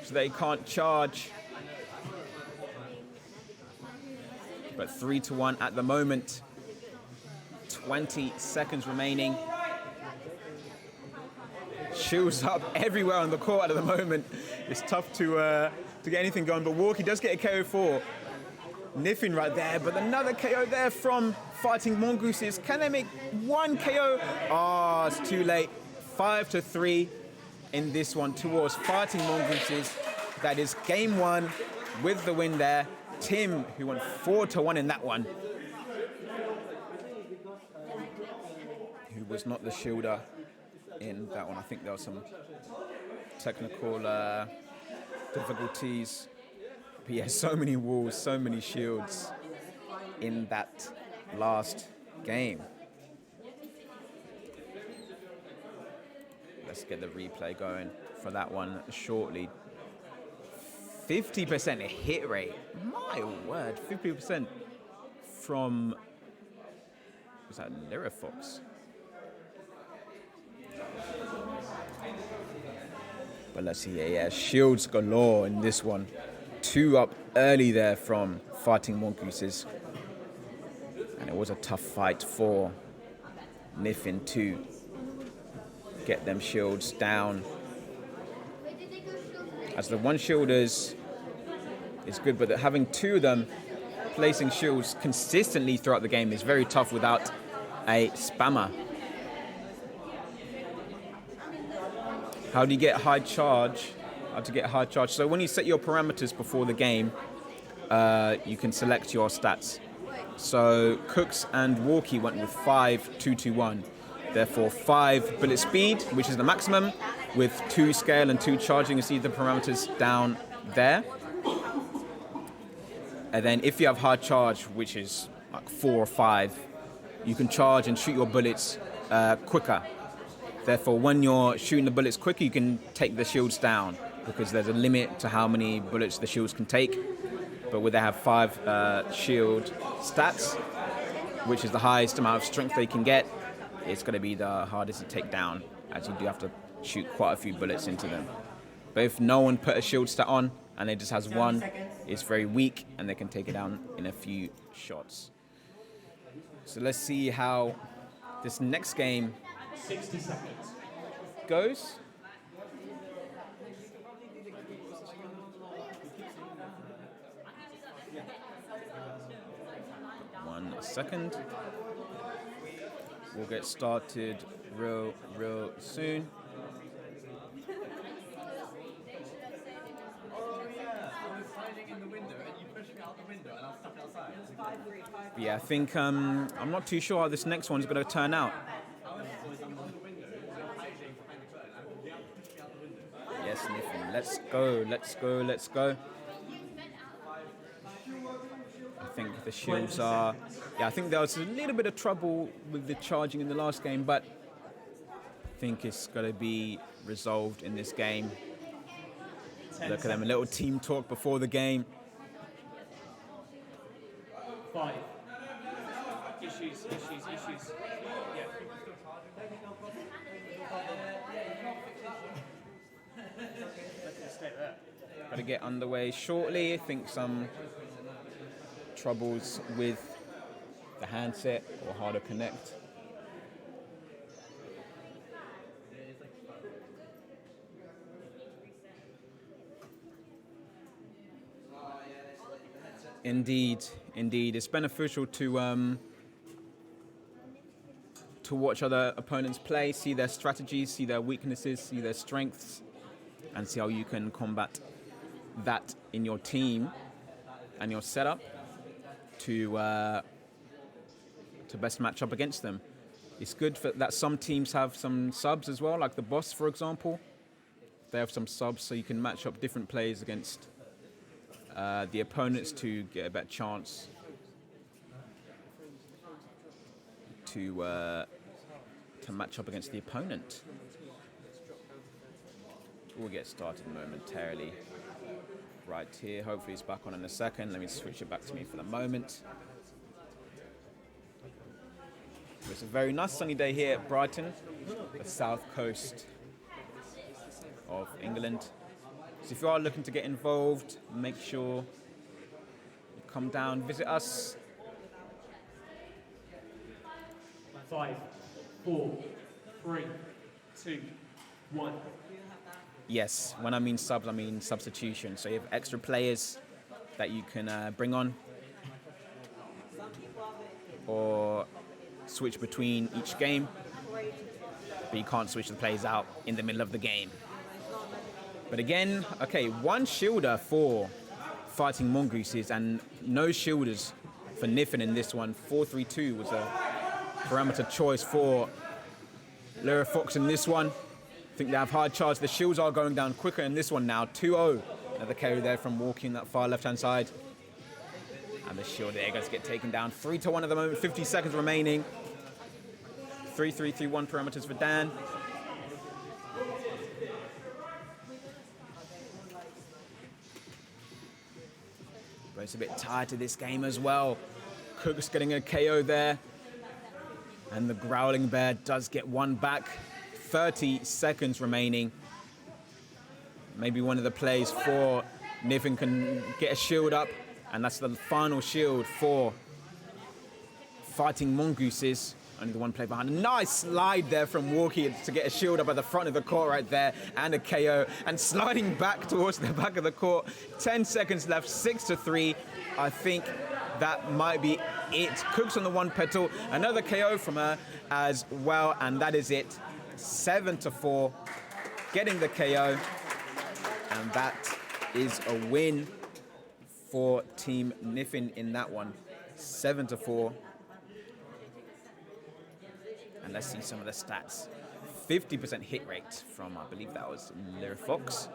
so they can't charge. But 3-1 at the moment. 20 seconds remaining. Shields up everywhere on the court at the moment. It's tough to get anything going, but Walkie does get a KO for Nyffin right there, but another KO there from fighting Mongooses. Can they make one KO? Ah, it's too late. 5-3 in this one towards fighting Mongooses. That is game 1 with the win there. Tim, who went 4-1 in that one, who was not the shielder in that one. I think there was some technical difficulties. But yeah, so many walls, so many shields in that last game. Let's get the replay going for that one shortly. 50% hit rate. My word, 50% from, was that Lyrifox? But let's see, yeah, shields galore in this one. 2 up early there from fighting Mongooses. And it was a tough fight for Nyffin to get them shields down. as the one shielders is good, but having two of them placing shields consistently throughout the game is very tough without a spammer. How do you get high charge? How to get high charge? So when you set your parameters before the game, you can select your stats. So Cooks and Walkie went with 5-2-2-1. Therefore 5 bullet speed, which is the maximum, with 2 scale and 2 charging. You see the parameters down there. And then if you have hard charge, which is like 4 or 5, you can charge and shoot your bullets quicker. Therefore, when you're shooting the bullets quicker, you can take the shields down because there's a limit to how many bullets the shields can take. But when they have 5 shield stats, which is the highest amount of strength they can get, it's going to be the hardest to take down, as you do have to shoot quite a few bullets into them. But if no one put a shield stat on and it just has 1, it's very weak and they can take it down in a few shots. So let's see how this next game 60 seconds. goes. One second. We'll get started real soon. Yeah, I think I'm not too sure how this next one's going to turn out. Yes, Nyffin, let's go. I think the shields are... Yeah, I think there was a little bit of trouble with the charging in the last game, but I think it's going to be resolved in this game. Look at them, a little team talk before the game. 5. Issues. Yeah. Stay there. Got to get underway shortly. I think some troubles with the handset or HADO Connect. Indeed. It's beneficial to watch other opponents play, see their strategies, see their weaknesses, see their strengths, and see how you can combat that in your team and your setup to best match up against them. It's good that some teams have some subs as well, like the Boss, for example. They have some subs, so you can match up different plays against the opponents to get a better chance to match up against the opponent. We'll get started momentarily right here. Hopefully it's back on in a second. Let me switch it back to me for the moment. It's a very nice sunny day here at Brighton, the south coast of England. So if you are looking to get involved, make sure you come down, visit us. 5, 4, 3, 2, 1. Yes, when I mean subs, I mean substitution. So you have extra players that you can bring on or switch between each game, but you can't switch the players out in the middle of the game. But again, okay, 1 shielder for fighting Mongooses and no shielders for Nyffin in this one. 4-3-2 was a parameter choice for Lyra Fox in this one. I think they have hard charge. The shields are going down quicker in this one now. 2-0. Another carry there from Walking that far left-hand side. And the shield there going to get taken down. 3-1 at the moment, 50 seconds remaining. 3-3-3-1 parameters for Dan. But it's a bit tired to this game as well. Cook's getting a KO there. And the Growling Bear does get one back. 30 seconds remaining. Maybe one of the plays for Nyffin can get a shield up. And that's the final shield for fighting Mongooses. Only the one play behind. A nice slide there from Walkie to get a shield up at the front of the court right there, and a KO, and sliding back towards the back of the court. 10 seconds left, 6-3. I think that might be it. Cooks on the one petal, another KO from her as well, and that is it. 7-4, getting the KO, and that is a win for Team Nyffin in that one. 7-4. And let's see some of the stats. 50% hit rate from, I believe that was Lyra Fox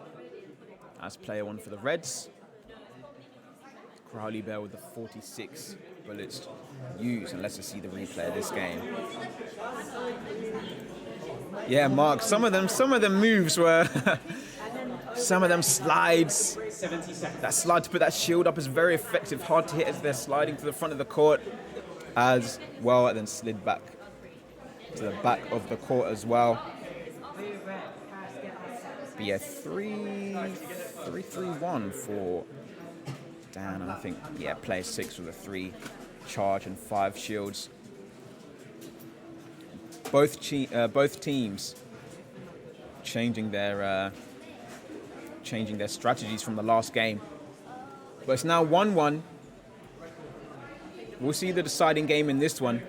as player one for the Reds. Crowley Bear with the 46 bullets used. And let's just see the replay of this game. Yeah, Mark, some of them moves were, some of them slides. 70 seconds. That slide to put that shield up is very effective. Hard to hit as they're sliding to the front of the court as well, and then slid back to the back of the court as well. But yeah, 3-3-1 for Dan, and I think, yeah, player 6 with a 3 charge and 5 shields. Both teams changing their strategies from the last game. But it's now 1-1. We'll see the deciding game in this one.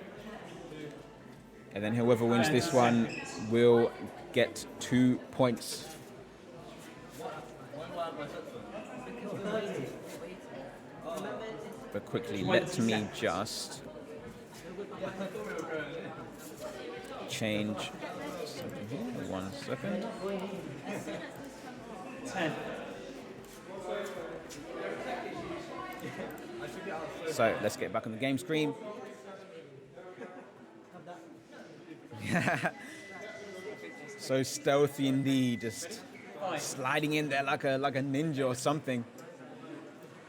And then whoever wins this one will get 2 points. But quickly, let me just change something here. 1 second. 10. So let's get back on the game screen. So stealthy indeed, just sliding in there like a ninja or something.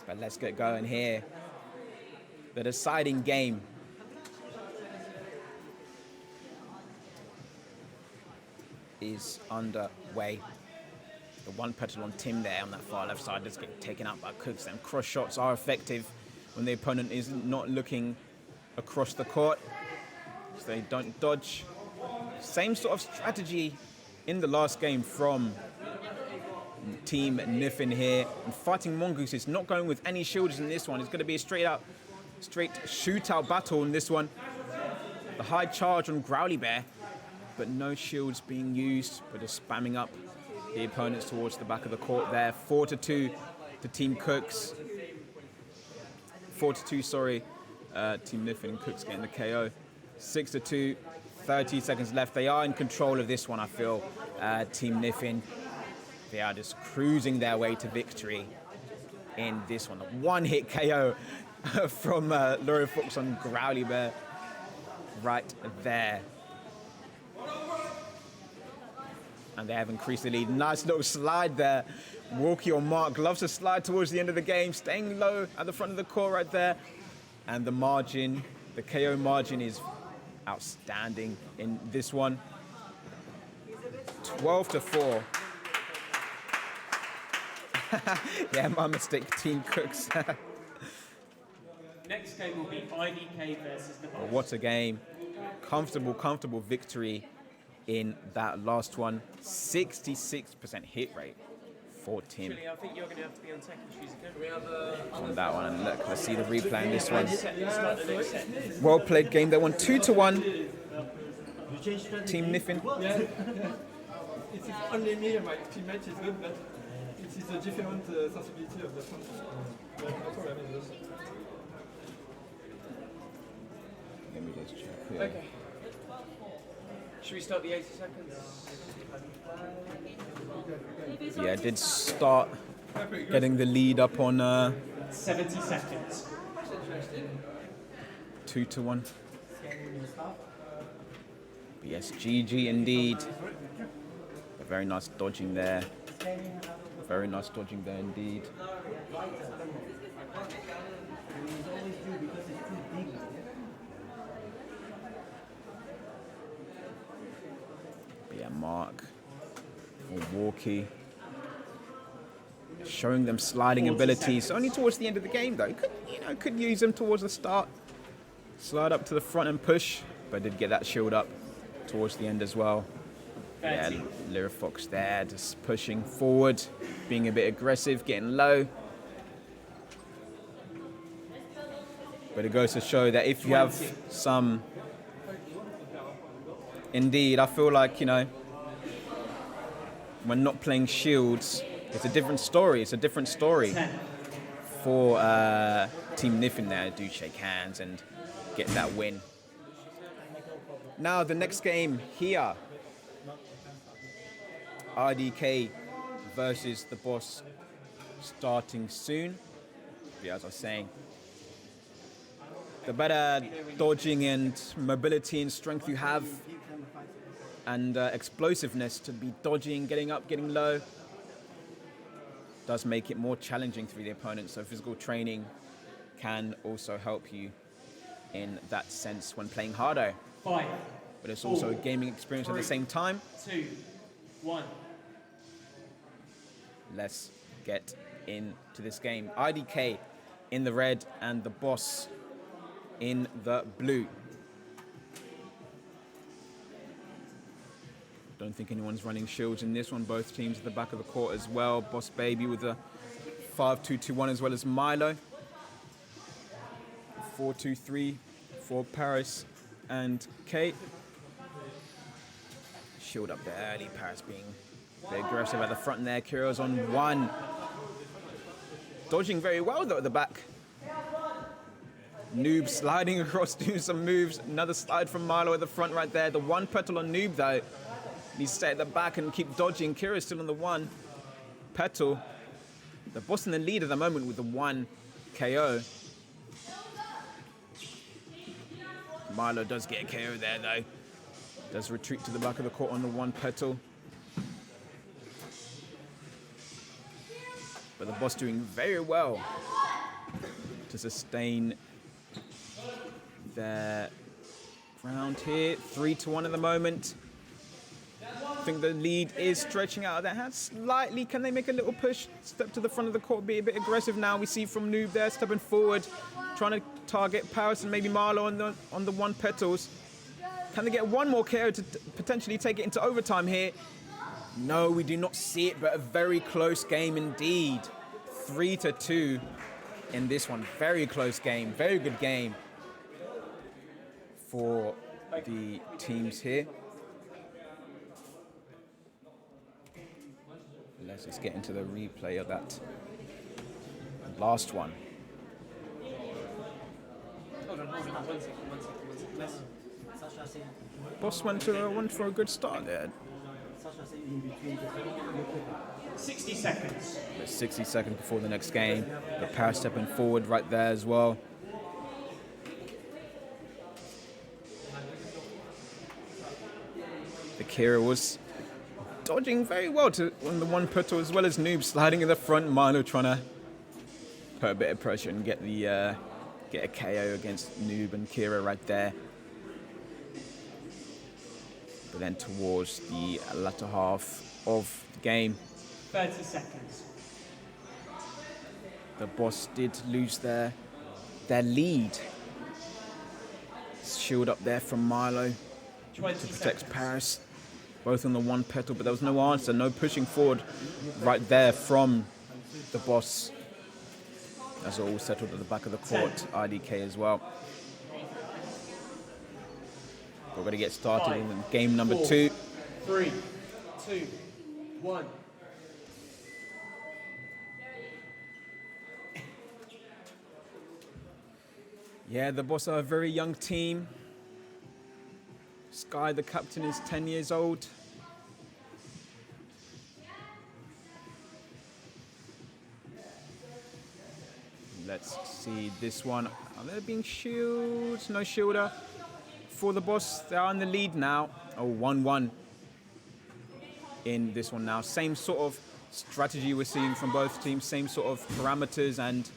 But let's get going here. The deciding game. Is underway. The one petal on Tim there on that far left side just get taken out by Cooks. Them cross shots are effective when the opponent is not looking across the court, so they don't dodge. Same sort of strategy in the last game from Team Nyffin here. And fighting Mongooses, not going with any shields in this one. It's going to be a straight shootout battle in this one. The high charge on Growly Bear, but no shields being used, but just spamming up the opponents towards the back of the court there. 4-2 to Team Cooks. 4-2, sorry. Team Nyffin and Cooks getting the KO. 6-2. 30 seconds left. They are in control of this one, I feel. Team Nyffin, they are just cruising their way to victory in this one. A one-hit KO from Lyra Fox on Growly Bear right there. And they have increased the lead. Nice little slide there. Walkie or Mark loves to slide towards the end of the game, staying low at the front of the court right there. And the margin, the KO margin is outstanding in this one. 12-4. Yeah, my mistake, Team Cooks. Next game will be IDK Vs The Boss. What a game. Comfortable victory in that last one. 66% hit rate for Tim. Actually, I think you're going to have to be on second shoes again. On that one, and look, let's see the replay in this one. Start the next set. Well played game. They won 2-1. You change strategy. Team Nyffin. Yeah. It is only me, my teammate is good, but it is a different sensibility of the front. But no problem, it's just- Let me just check here. Okay. Should we start the 80 seconds? Yeah, I did start getting the lead up on 70 seconds. 2-1. But yes, GG indeed. A very nice dodging there. Very nice dodging there indeed. But yeah, Mark or Walkie showing them sliding abilities. Only towards the end of the game though. Could use them towards the start. Slide up to the front and push. but did get that shield up towards the end as well. Yeah, 30. Lyra Fox there, just pushing forward, being a bit aggressive, getting low. But it goes to show that if you have some... Indeed, I feel like, you know, when not playing shields, it's a different story. It's a different story 10. for Team Nyffin there. Do shake hands and get that win. Now the next game here. IDK versus The Boss starting soon. Yeah, as I was saying, the better dodging and mobility and strength you have, and explosiveness to be dodging, getting up, getting low, does make it more challenging for the opponent. So physical training can also help you in that sense when playing HADO. 5. But it's also a gaming experience at the same time. 2. 1. Let's get into this game. IDK in the red and The Boss in the blue. Don't think anyone's running shields in this one. Both teams at the back of the court as well. Boss Baby with a 5-2-2-1 as well as Milo. 4-2-3 for Paris and Kate. Shield up there early. Paris being very aggressive at the front there. Kira's on 1. Dodging very well though at the back. Noob sliding across, doing some moves. Another slide from Milo at the front right there. The 1 petal on Noob though. Needs to stay at the back and keep dodging. Kira's still on the 1 petal. The Boss in the lead at the moment with the 1 KO. Milo does get a KO there though. Does retreat to the back of the court on the 1 petal. But the Boss doing very well to sustain their ground here. 3-1 at the moment. I think the lead is stretching out of their hands slightly. Can they make a little push? Step to the front of the court, be a bit aggressive now. We see from Noob there, stepping forward, trying to target Paris and maybe Marlo on the 1 petals. Can they get 1 more KO to potentially take it into overtime here? No, we do not see it, but a very close game indeed. 3-2 in this one. Very close game, very good game for the teams here. Let's just get into the replay of that last one. Hold on. 1 second. Boss went for a good start there. 60 seconds. There's 60 seconds before the next game. The Paris stepping forward right there as well. The Kira was dodging very well on the 1 petal as well as Noob sliding in the front. Milo trying to put a bit of pressure and get a KO against Noob and Kira right there. But then towards the latter half of the game, 30 seconds. the Boss did lose their lead. Shield up there from Milo 20 to protect seconds. Paris. Both on the 1 petal, but there was no answer, no pushing forward right there from the Boss. As it all settled at the back of the court, IDK as well. We're going to get started in game number 2. 3, 2, 1. Yeah, the Boss are a very young team. Sky, the captain, is 10 years old. Let's see this one. Are there being shields? No shielder for the Boss. They are in the lead now. Oh, 1-1 in this one now. Same sort of strategy we're seeing from both teams. Same sort of parameters and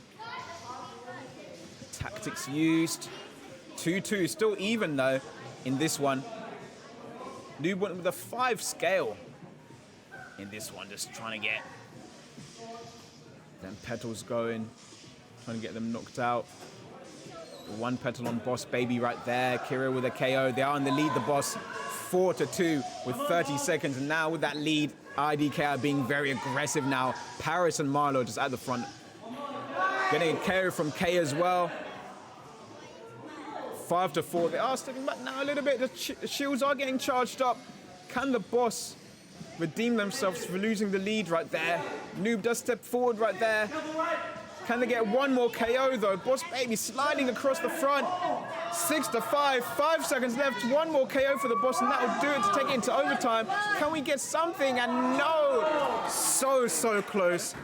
tactics used. 2-2, still even though in this one. Noob went with a 5 scale in this one, just trying to get them petals going, trying to get them knocked out. One petal on Boss Baby right there. Kira with a KO. They are in the lead, the Boss, 4-2 with 30 seconds. And now with that lead, IDK are being very aggressive now. Paris and Marlo just at the front. Getting a KO from K as well. 5-4. They are stepping back now a little bit. The shields are getting charged up. Can the Boss redeem themselves for losing the lead right there? Noob does step forward right there. Can they get one more KO though? Boss Baby sliding across the front. 6-5, 5 seconds left. One more KO for the Boss, and that will do it to take it into overtime. Can we get something? And no! So close.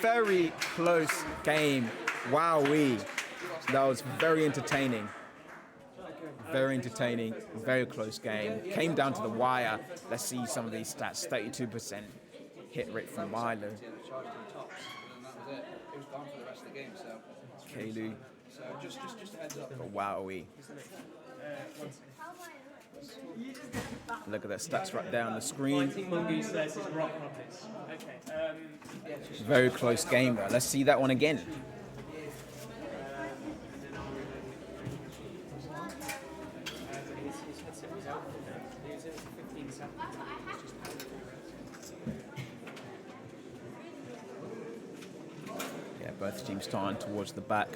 Very close game. Wowee. That was very entertaining. Very entertaining, very close game. Came down to the wire. Let's see some of these stats. 32% hit rate from Milo. Kalu. Oh, wowee. Look at that stats right there on the screen. Mongooses Vs Rockhoppers. Okay. Very close game though. Let's see that one again. Yeah, both teams starting towards the back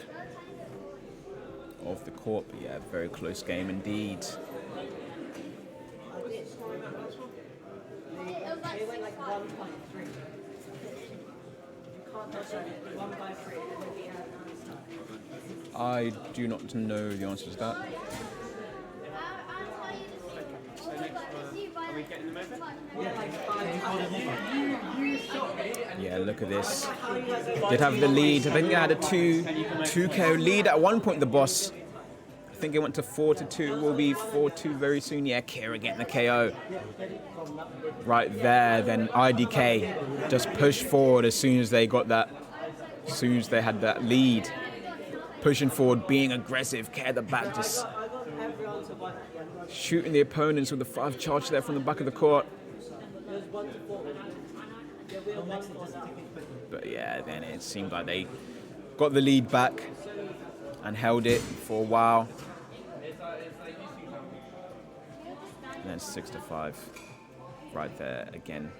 of the court, but yeah, very close game indeed. I do not know the answer to that. Yeah, look at this. Did have the lead. I think they had a 2 KO lead at one point, the Boss. I think it went to 4-2. It will be 4-2 very soon. Yeah, Kira getting the KO. Right there, then IDK just pushed forward as soon as they got that, as soon as they had that lead. Pushing forward, being aggressive. K at the back, just shooting the opponents with the 5 charge there from the back of the court. But yeah, then it seemed like they got the lead back and held it for a while. And then 6-5 right there again.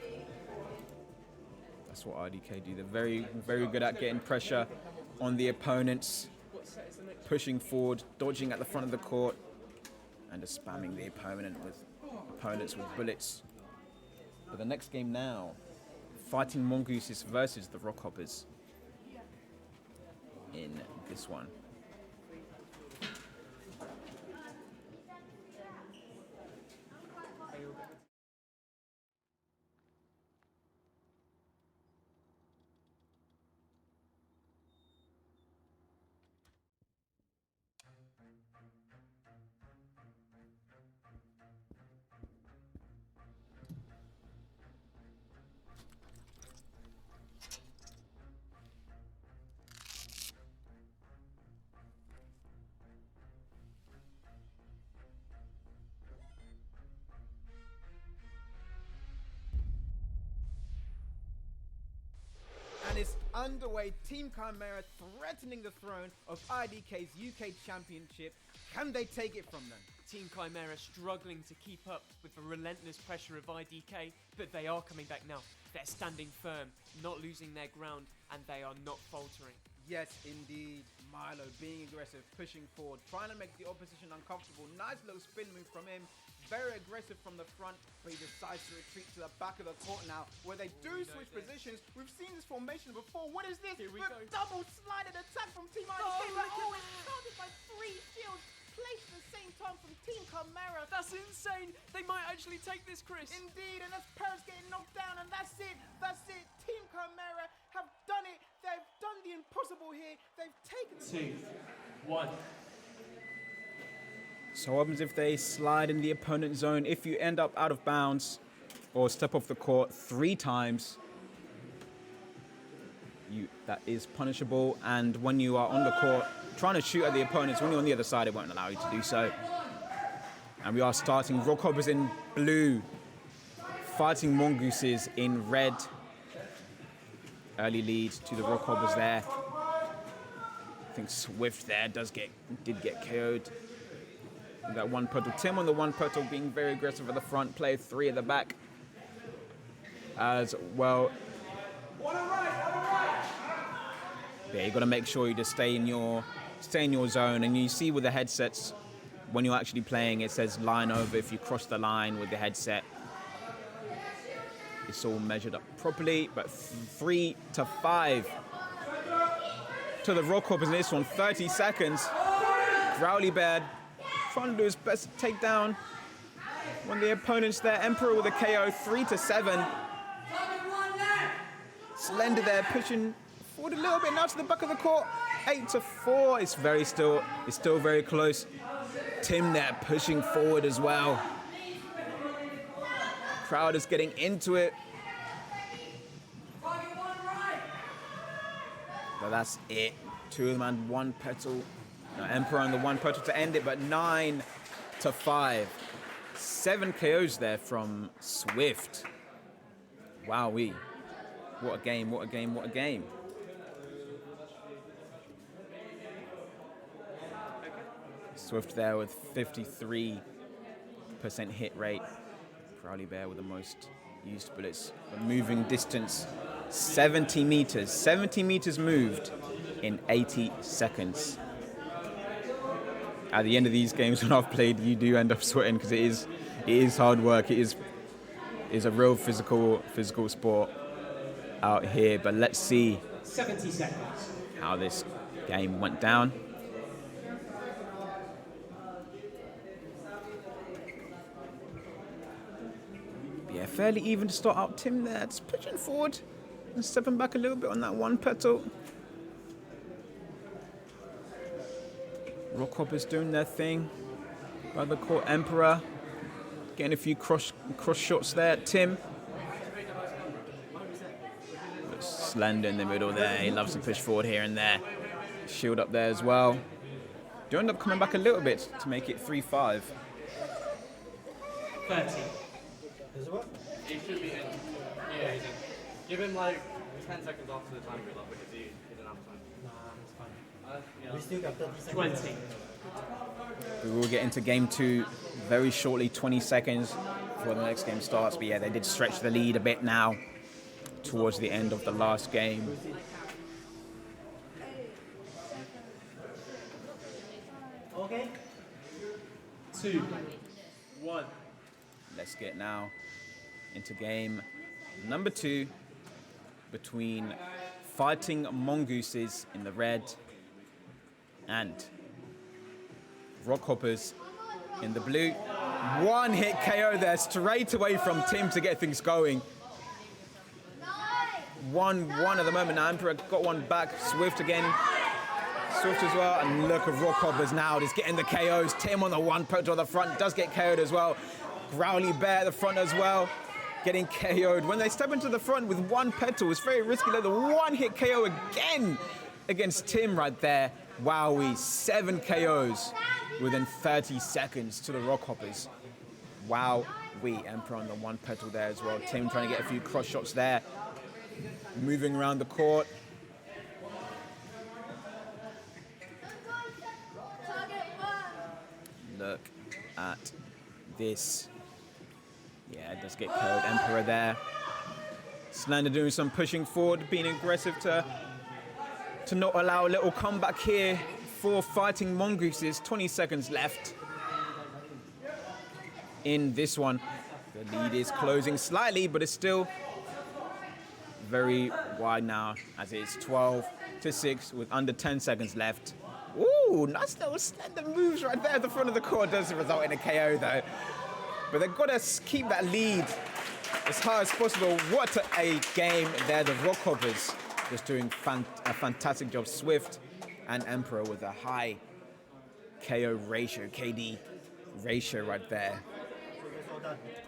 That's what IDK do. They're very, very good at getting pressure on the opponents, pushing forward, dodging at the front of the court, and just spamming the opponents with bullets. But the next game now, fighting Mongooses versus the Rockhoppers in this one. And it's underway. Team Chimera threatening the throne of IDK's UK Championship. Can they take it from them? Team Chimera struggling to keep up with the relentless pressure of IDK, but they are coming back now. They're standing firm, not losing their ground, and they are not faltering. Yes, indeed. Milo being aggressive, pushing forward, trying to make the opposition uncomfortable. Nice little spin move from him. Very aggressive from the front, but he decides to retreat to the back of the court now, where they do switch positions. We've seen this formation before. What is this? Here we go. Double slided attack from Team IDK. Oh, it's countered by 3 shields placed at the same time from Team Chimera. That's insane! They might actually take this, Chris. Indeed, and that's Paris getting knocked down, and that's it. That's it. Team Chimera have done it. They've done the impossible here. They've taken 2, 1. So what happens if they slide in the opponent's zone? If you end up out of bounds or step off the court 3 times, that is punishable. And when you are on the court trying to shoot at the opponents, when you're on the other side, it won't allow you to do so. And we are starting Rockhoppers in blue, fighting Mongooses in red. Early lead to the Rockhoppers there. I think Swift there did get KO'd. That one petal. Tim on the one petal being very aggressive at the front, play 3 at the back as well. Yeah, you got to make sure you just stay in your zone. And you see with the headsets, when you're actually playing, it says line over. If you cross the line with the headset, it's all measured up properly. But 3 to 5 to the Rockhoppers in this one. 30 seconds. Growly Bear trying to do his best to take down one of the opponents there. Emperor with a KO. 3 to 7. Slender there pushing forward a little bit now to the back of the court. 8 to 4. It's still very close. Tim there pushing forward as well. Crowd is getting into it. But that's it. 2 of them and 1 petal. No, Emperor on the 1 petal to end it, but 9 to 5. 7 KOs there from Swift. Wowee. What a game, what a game, what a game. Swift there with 53% hit rate. Growly Bear with the most used bullets. The moving distance, 70 meters. 70 meters moved in 80 seconds. At the end of these games when I've played, you do end up sweating because it is hard work. It is a real physical sport out here. But let's see 70 seconds. how this game went down. Yeah, fairly even to start out. Tim there, just pushing forward and stepping back a little bit on that 1 petal. Rockhoppers doing their thing. By the court, Emperor getting a few cross shots there. Tim. Slender in the middle there. He loves to push forward here and there. Shield up there as well. Do end up coming back a little bit to make it 3-5. 30. He should be in. Yeah, he's in. Give him like 10 seconds after the time goes up because he didn't have time. Nah, it's fine. We still got 30 seconds. 20. We will get into game 2 very shortly, 20 seconds before the next game starts. But yeah, they did stretch the lead a bit now towards the end of the last game. Okay. 2. 1. Let's get now into game number 2 between Fighting Mongooses in the red and Rockhoppers in the blue. 1 hit KO there straight away from Tim to get things going. 1-1 at the moment now. Emperor got one back. Swift again. Swift as well. And look at Rockhoppers now just getting the KOs. Tim on the 1 petal on the front does get KO'd as well. Growly Bear at the front as well, getting KO'd. When they step into the front with 1 petal, it's very risky. Let the 1 hit KO again against Tim right there. Wowee, 7 KOs within 30 seconds to the Rockhoppers. Wowee, Emperor on the 1 petal there as well. Tim trying to get a few cross shots there. Moving around the court. Look at this. Yeah, it does get KO'd. Emperor there. Slender doing some pushing forward, being aggressive to not allow a little comeback here for Fighting Mongooses. 20 seconds left in this one. The lead is closing slightly, but it's still very wide now, as it's 12 to 6 with under 10 seconds left. Ooh, nice little Slender moves right there at the front of the court. Doesn't result in a KO though. But they've got to keep that lead as high as possible. What a game there. The Rockhoppers just doing a fantastic job. Swift and Emperor with a high KO ratio, KD ratio right there.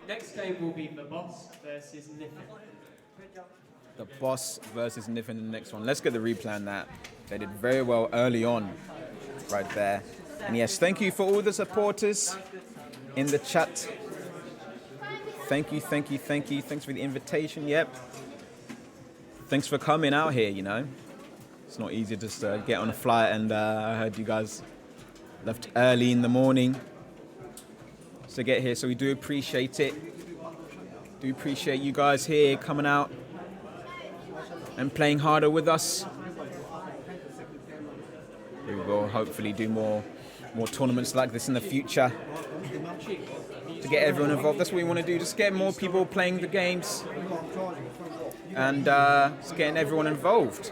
Next game will be The Boss versus Nyffin. The Boss versus Nyffin in the next one. Let's get the replay on that. They did very well early on right there. And yes, thank you for all the supporters in the chat. Thank you. Thanks for the invitation. Yep. Thanks for coming out here, you know. It's not easy to just get on a flight, and I heard you guys left early in the morning to get here, so we do appreciate it. Do appreciate you guys here coming out and playing harder with us. We will hopefully do more tournaments like this in the future to get everyone involved. That's what we want to do, just get more people playing the games and just getting everyone involved.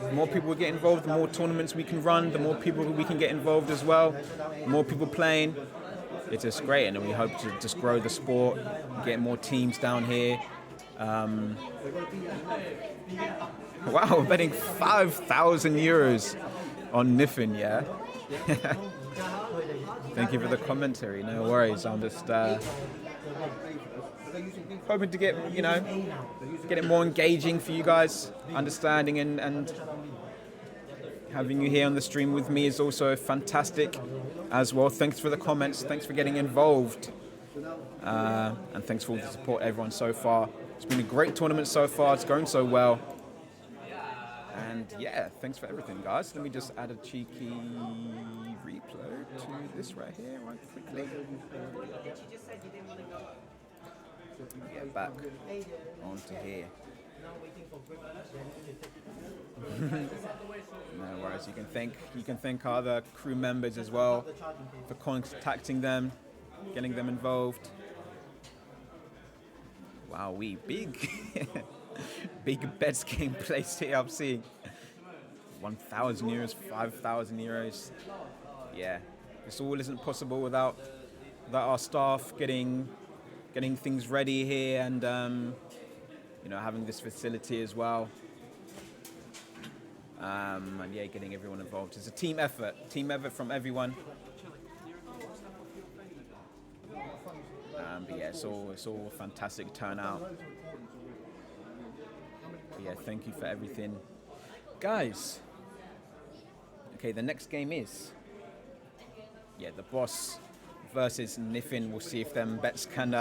The more people we get involved, the more tournaments we can run, the more people we can get involved as well, the more people playing. It's just great, and we hope to just grow the sport, get more teams down here. Wow, we're betting 5,000 euros on Nyffin, yeah? Thank you for the commentary, no worries. I'm just hoping to get, get it more engaging for you guys, understanding, and having you here on the stream with me is also fantastic as well. Thanks for the comments, thanks for getting involved, and thanks for all the support, everyone, so far. It's been a great tournament so far, it's going so well. And yeah, thanks for everything, guys. Let me just add a cheeky replay to this right here, right quickly. Get back onto here. No worries. You can thank other crew members as well for contacting them, getting them involved. Wow, we big bets getting placed here. I'm seeing 1,000 euros, 5,000 euros. Yeah, this all isn't possible without our staff getting things ready here and having this facility as well. And yeah, getting everyone involved. It's a team effort from everyone. But yeah, it's all a fantastic turnout. But yeah, thank you for everything, guys. Okay, the next game is the Boss versus Nyffin. We'll see if them bets can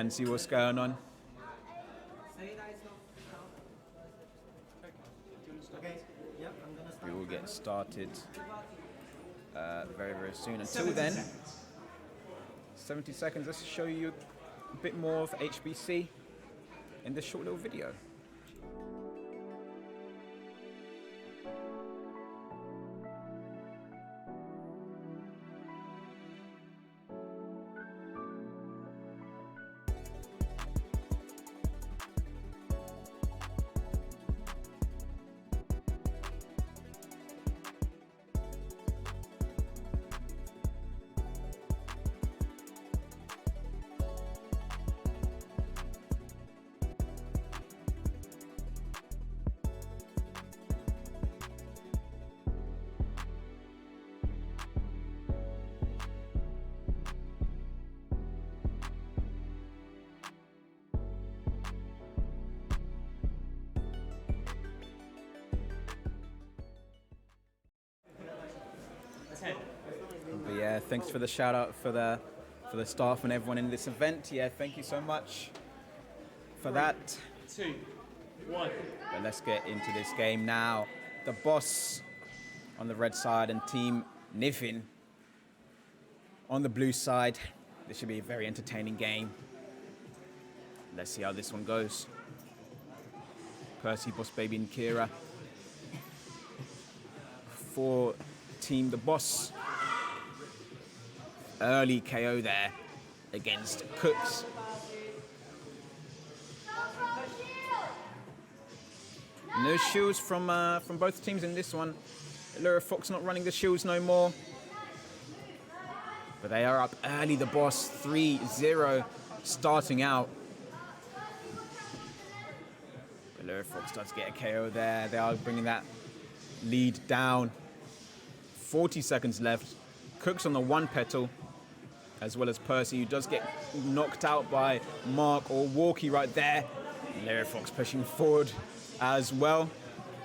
see what's going on. We will get started very, very soon. Until then, 70 seconds. Let's show you a bit more of HBC in this short little video. But yeah, thanks for the shout out for the staff and everyone in this event. Yeah, thank you so much for that. 2, 1. But let's get into this game now. The Boss on the red side and Team Nyffin on the blue side. This should be a very entertaining game. Let's see how this one goes. Percy, Boss Baby, and Kira for Team The Boss. Early KO there against Cooks. No shields from both teams in this one. Allura Fox not running the shields no more. But they are up early, The Boss, 3-0 starting out. Allura Fox does get a KO there. They are bringing that lead down. 40 seconds left. Cooks on the one petal, as well as Percy, who does get knocked out by Mark or Walkie right there. Allura Fox pushing forward as well,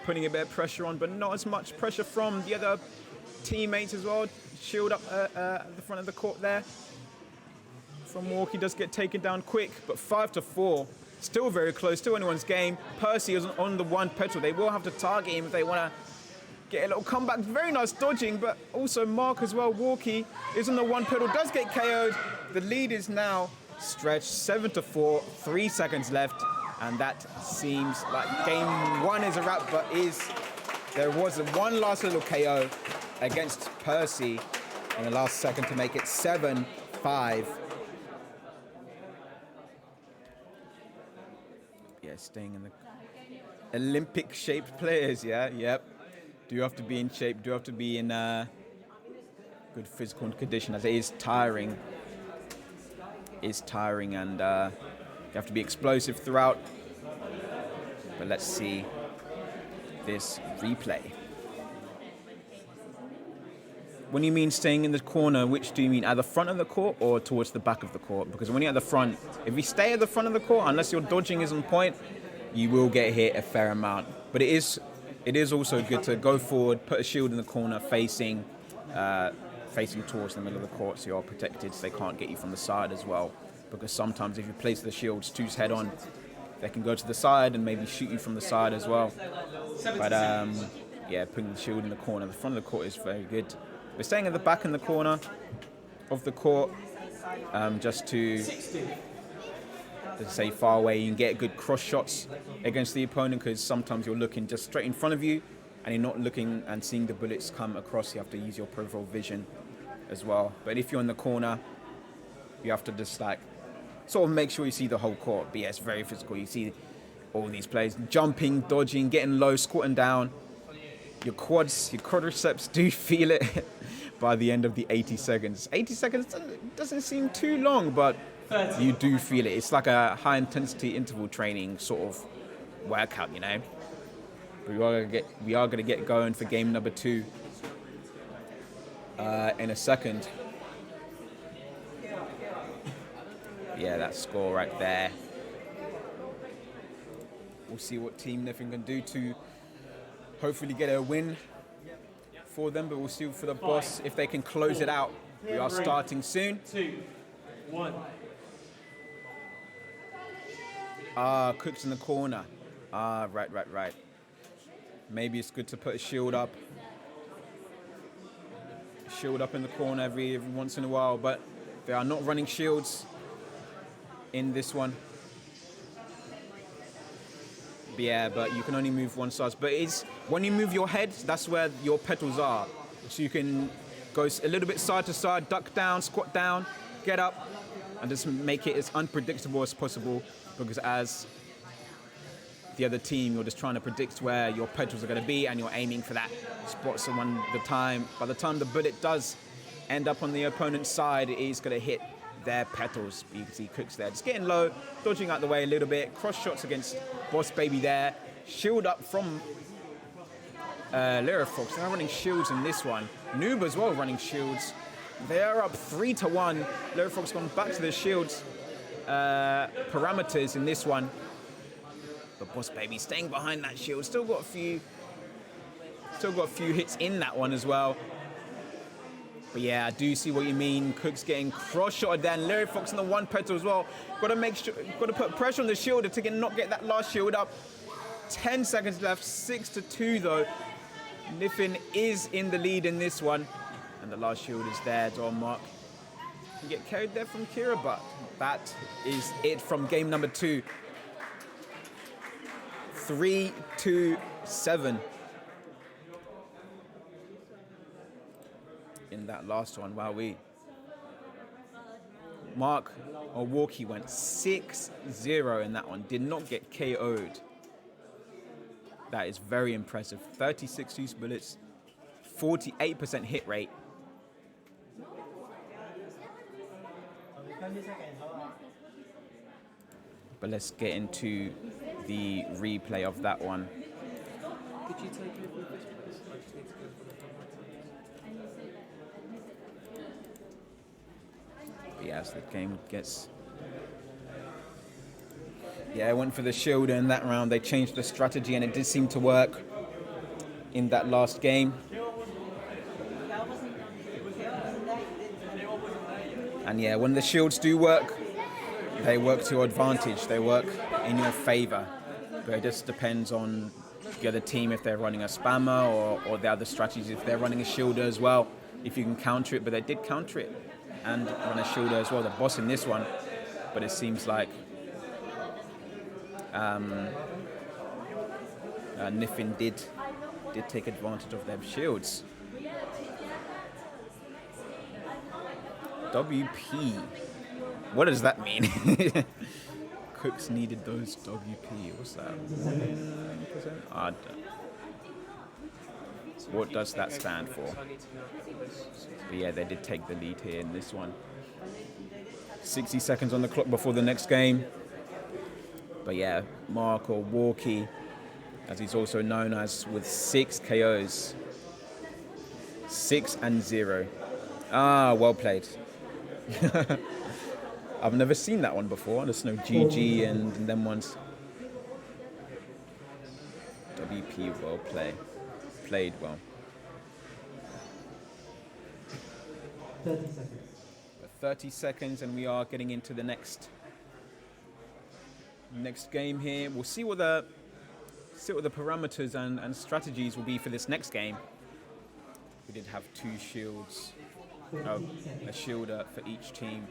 putting a bit of pressure on, but not as much pressure from the other teammates as well. Shield up at the front of the court there. From Walkie does get taken down quick, but 5-4 Still very close, still anyone's game. Percy is on the one petal. They will have to target him if they want to get a little comeback. Very nice dodging, but also Mark as well. Walkie is on the one pedal, does get KO'd. The lead is now stretched 7-4, 3 seconds left, and that seems like game one is a wrap, but there was one last little KO against Percy in the last second to make it 7-5. Yeah, staying in the Olympic-shaped players, yeah, yep. Do have to be in shape, do have to be in good physical condition, as it is tiring. And you have to be explosive throughout. But let's see this replay. When you mean staying in the corner, which do you mean, at the front of the court or towards the back of the court? Because when you're at the front, if you stay at the front of the court, unless your dodging is on point, you will get hit a fair amount. But it is also good to go forward, put a shield in the corner, facing towards the middle of the court, so you're protected, so they can't get you from the side as well. Because sometimes if you place the shields too head on, they can go to the side and maybe shoot you from the side as well. But yeah, putting the shield in the corner, the front of the court is very good. We're staying at the back in the corner of the court, just to say far away. You can get good cross shots against the opponent, because sometimes you're looking just straight in front of you and you're not looking and seeing the bullets come across. You have to use your peripheral vision as well. But if you're in the corner, you have to just like sort of make sure you see the whole court. But yeah, it's very physical. You see all these players jumping, dodging, getting low, squatting down. Your quadriceps do feel it by the end of the 80 seconds. 80 seconds doesn't seem too long, but you do feel it. It's like a high intensity interval training sort of workout, you know. But we are gonna get going for game number 2 in a second. Yeah, that score right there. We'll see what Team Nyffin can do to hopefully get a win for them, but we'll see for the boss if they can close it out. We are starting soon. 2, 1. Cook's in the corner. Right. Maybe it's good to put a shield up. Shield up in the corner every once in a while, but they are not running shields in this one. Yeah, but you can only move one side. But it's when you move your head, that's where your petals are. So you can go a little bit side to side, duck down, squat down, get up, and just make it as unpredictable as possible. Because as the other team, you're just trying to predict where your petals are going to be, and you're aiming for that spot. So by the time the bullet does end up on the opponent's side, it is going to hit their petals. You can see Cooks there just getting low, dodging out the way a little bit, cross shots against Boss Baby there, shield up from Lyra Fox. They're running shields in this one. Noob as well running shields. They are up 3-1. Lyra Fox gone back to the shields parameters in this one, but Boss Baby staying behind that shield. Still got a few hits in that one as well. But yeah, I do see what you mean. Cook's getting cross-shotted there, and Larry Fox on the one petal as well. Got to put pressure on the shield to not get that last shield up. 10 seconds left, 6-2 though. Nyffin is in the lead in this one, and the last shield is there. John Mark can get carried there from Kira, but that is it from game number 2. 3-7. In that last one, Mark or Walkie went 6-0 in that one, did not get KO'd. That is very impressive. 36 use bullets, 48% hit rate. But let's get into the replay of that one. Could you take over this place? I just need to go for the Yeah, as the game gets... Yeah, I went for the shield in that round. They changed the strategy and it did seem to work in that last game. And yeah, when the shields do work, they work to your advantage. They work in your favor. But it just depends on the other team if they're running a spammer or the other strategies if they're running a shielder as well. If you can counter it, but they did counter it and run a shielder as well. The boss in this one, but it seems like Nyffin did take advantage of their shields. WP. What does that mean? Cooks needed those WP. What's that? 1%? What does that stand for? But yeah, they did take the lead here in this one. 60 seconds on the clock before the next game. But yeah, Mark, or Walkie, as he's also known as, with 6 KOs. 6 and 0. Ah, well played. I've never seen that one before. I just know GG and them ones. WP, well played well. 30 seconds. 30 seconds, and we are getting into the next game here. We'll see what the parameters and strategies will be for this next game. We did have 2 shields, a shielder for each team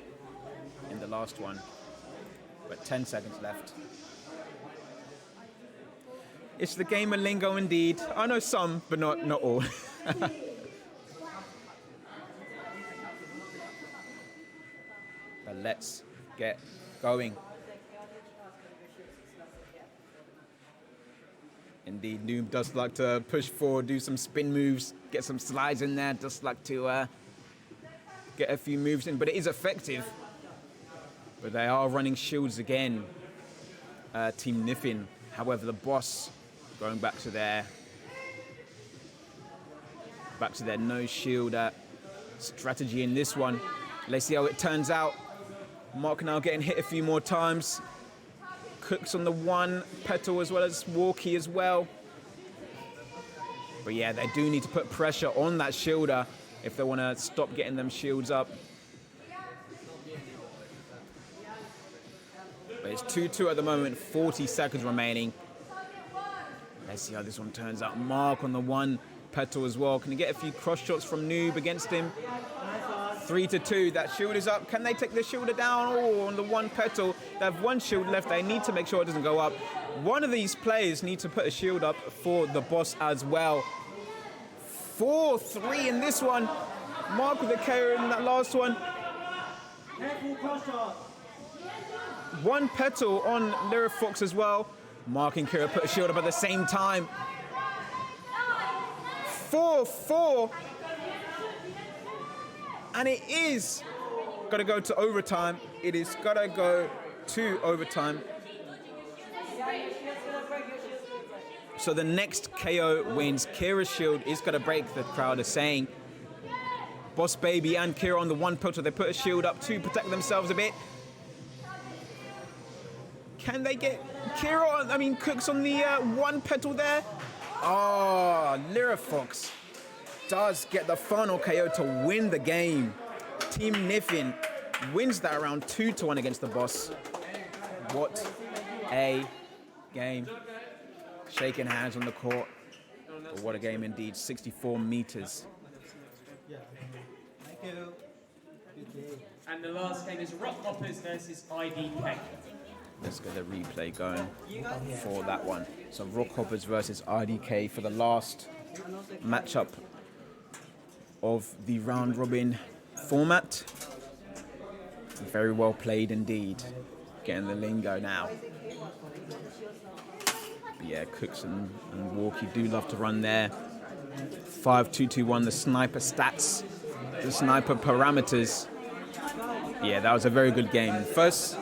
in the last one, but 10 seconds left. It's the gamer lingo indeed. I know some, but not all. But let's get going. Indeed, Noob does like to push forward, do some spin moves, get some slides in there, just like to get a few moves in, but it is effective. But they are running shields again, Team Nyffin. However, the boss going back to their no shield strategy in this one. Let's see how it turns out. Mark now getting hit a few more times. Cooks on the 1 petal as well as Walkie as well. But yeah, they do need to put pressure on that shielder if they want to stop getting them shields up. But it's 2-2 at the moment, 40 seconds remaining. Let's see how this one turns out. Mark on the 1 petal as well. Can he get a few cross shots from Noob against him? 3-2, that shield is up. Can they take the shielder down? Oh, on the 1 petal, they have 1 shield left. They need to make sure it doesn't go up. One of these players needs to put a shield up for the boss as well. 4-3 in this one. Mark with a KO in that last one. 1 petal on Lyrifox as well. Mark and Kira put a shield up at the same time. 4-4. And it is got to go to overtime. It is got to go to overtime. So the next KO wins. Kira's shield is going to break, the crowd is saying. Boss Baby and Kira on the 1 petal. They put a shield up to protect themselves a bit. Can they get Kira? I mean, Cooks on the 1 petal there. Oh, Lyrifox does get the final KO to win the game. Team Nyffin wins that round 2-1 against the boss. What a game. Shaking hands on the court. But what a game indeed. 64 meters. Thank you. And the last game is Rockhoppers versus IDK. Let's get the replay going for that one. So Rockhoppers versus IDK for the last matchup of the round robin format. Very well played indeed. Getting the lingo now. But yeah, Cooks and Walkie do love to run there. 5-2-2-1, the sniper stats, the sniper parameters. Yeah, that was a very good game. First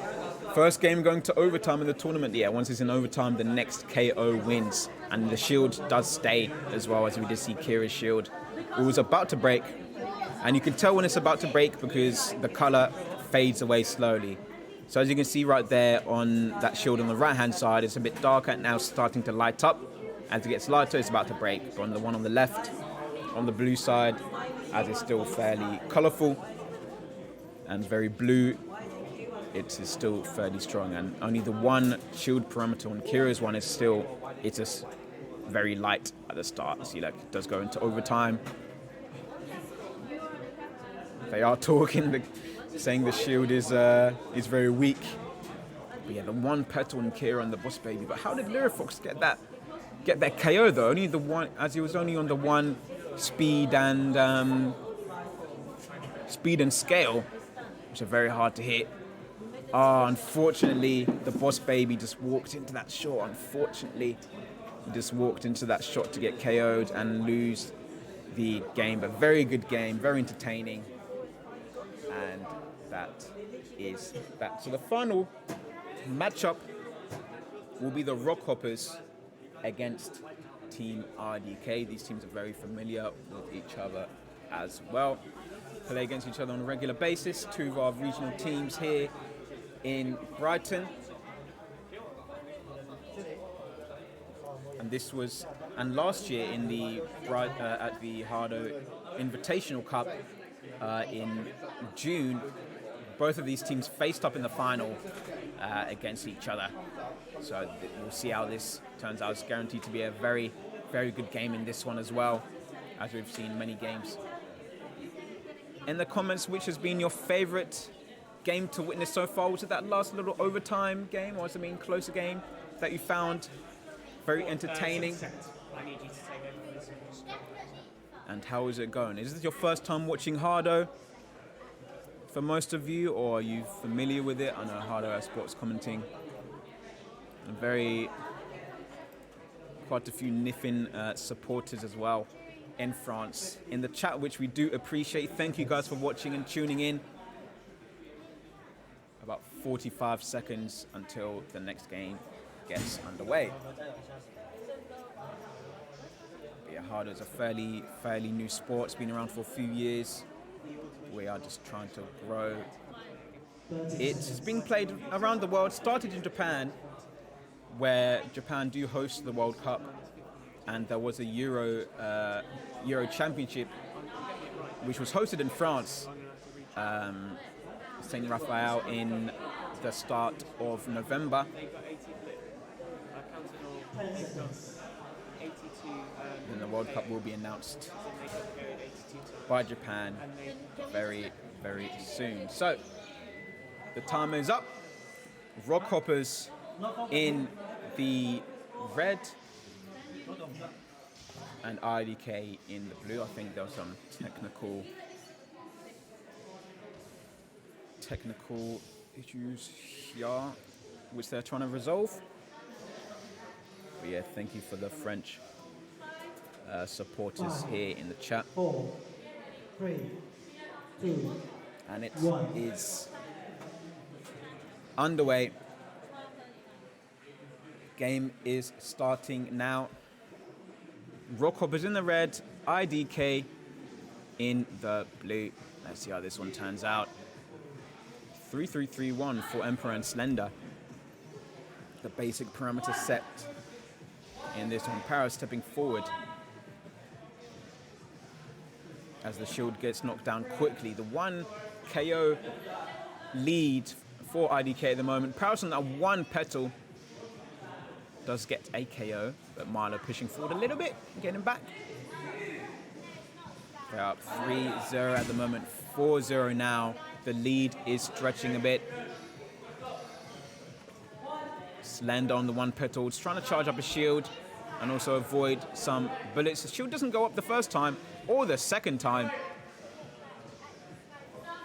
game going to overtime in the tournament. Yeah, once it's in overtime, the next KO wins. And the shield does stay as well, as we did see Kira's shield. It was about to break. And you can tell when it's about to break because the color fades away slowly. So as you can see right there on that shield on the right-hand side, it's a bit darker, now starting to light up. As it gets lighter, it's about to break. But on the one on the left, on the blue side, as it's still fairly colorful and very blue, it is still fairly strong, and only the one shield parameter on Kira's one is still, it's just very light at the start. See, like, it does go into overtime. They are talking, saying the shield is very weak. But yeah, the one petal on Kira and the Boss Baby. But how did Lyrifox get that KO though? Only the one, as he was only on the one speed and scale, which are very hard to hit. Unfortunately, the Boss Baby just walked into that shot. Unfortunately, he just walked into that shot to get KO'd and lose the game. But very good game, very entertaining. And that is that. So the final matchup will be the Rockhoppers against Team IDK. These teams are very familiar with each other as well. Play against each other on a regular basis. Two of our regional teams here in Brighton. And last year in the at the HADO Invitational Cup in June, both of these teams faced up in the final against each other. So we'll see how this turns out. It's guaranteed to be a very, very good game in this one as well, as we've seen many games. In the comments, which has been your favorite game to witness so far? Was it that last little overtime game, or has it been a closer game that you found very entertaining? I need you to take over this one. And how is it going? Is this your first time watching HADO for most of you, or are you familiar with it? I know HADO has sports commenting. And quite a few Nyffin supporters as well in France in the chat, which we do appreciate. Thank you guys for watching and tuning in. About 45 seconds until the next game gets underway. But yeah, HADO is a fairly new sport. It's been around for a few years. We are just trying to grow. It's been played around the world. Started in Japan, where Japan do host the World Cup, and there was a Euro Championship, which was hosted in France, Saint Raphael, in the start of November. And the World Cup will be announced by Japan very, very soon. So the time is up. Rockhoppers in the red and IDK in the blue. I think there was some technical issues here which they're trying to resolve. But yeah, thank you for the French supporters here in the chat. 4, 3, 2, and it 1. is underway. Game is starting now. Rockhoppers in the red, IDK in the blue. Let's see how this one turns out. 3-3-3-1 for Emperor and Slender. The basic parameter set in this one. Para stepping forward as the shield gets knocked down quickly. The one KO lead for IDK at the moment. Paris on that one petal does get a KO, but Milo pushing forward a little bit, getting back. They're up 3-0 at the moment, 4-0 now. The lead is stretching a bit. Slender on the one petal, just trying to charge up a shield and also avoid some bullets. The shield doesn't go up the first time or the second time.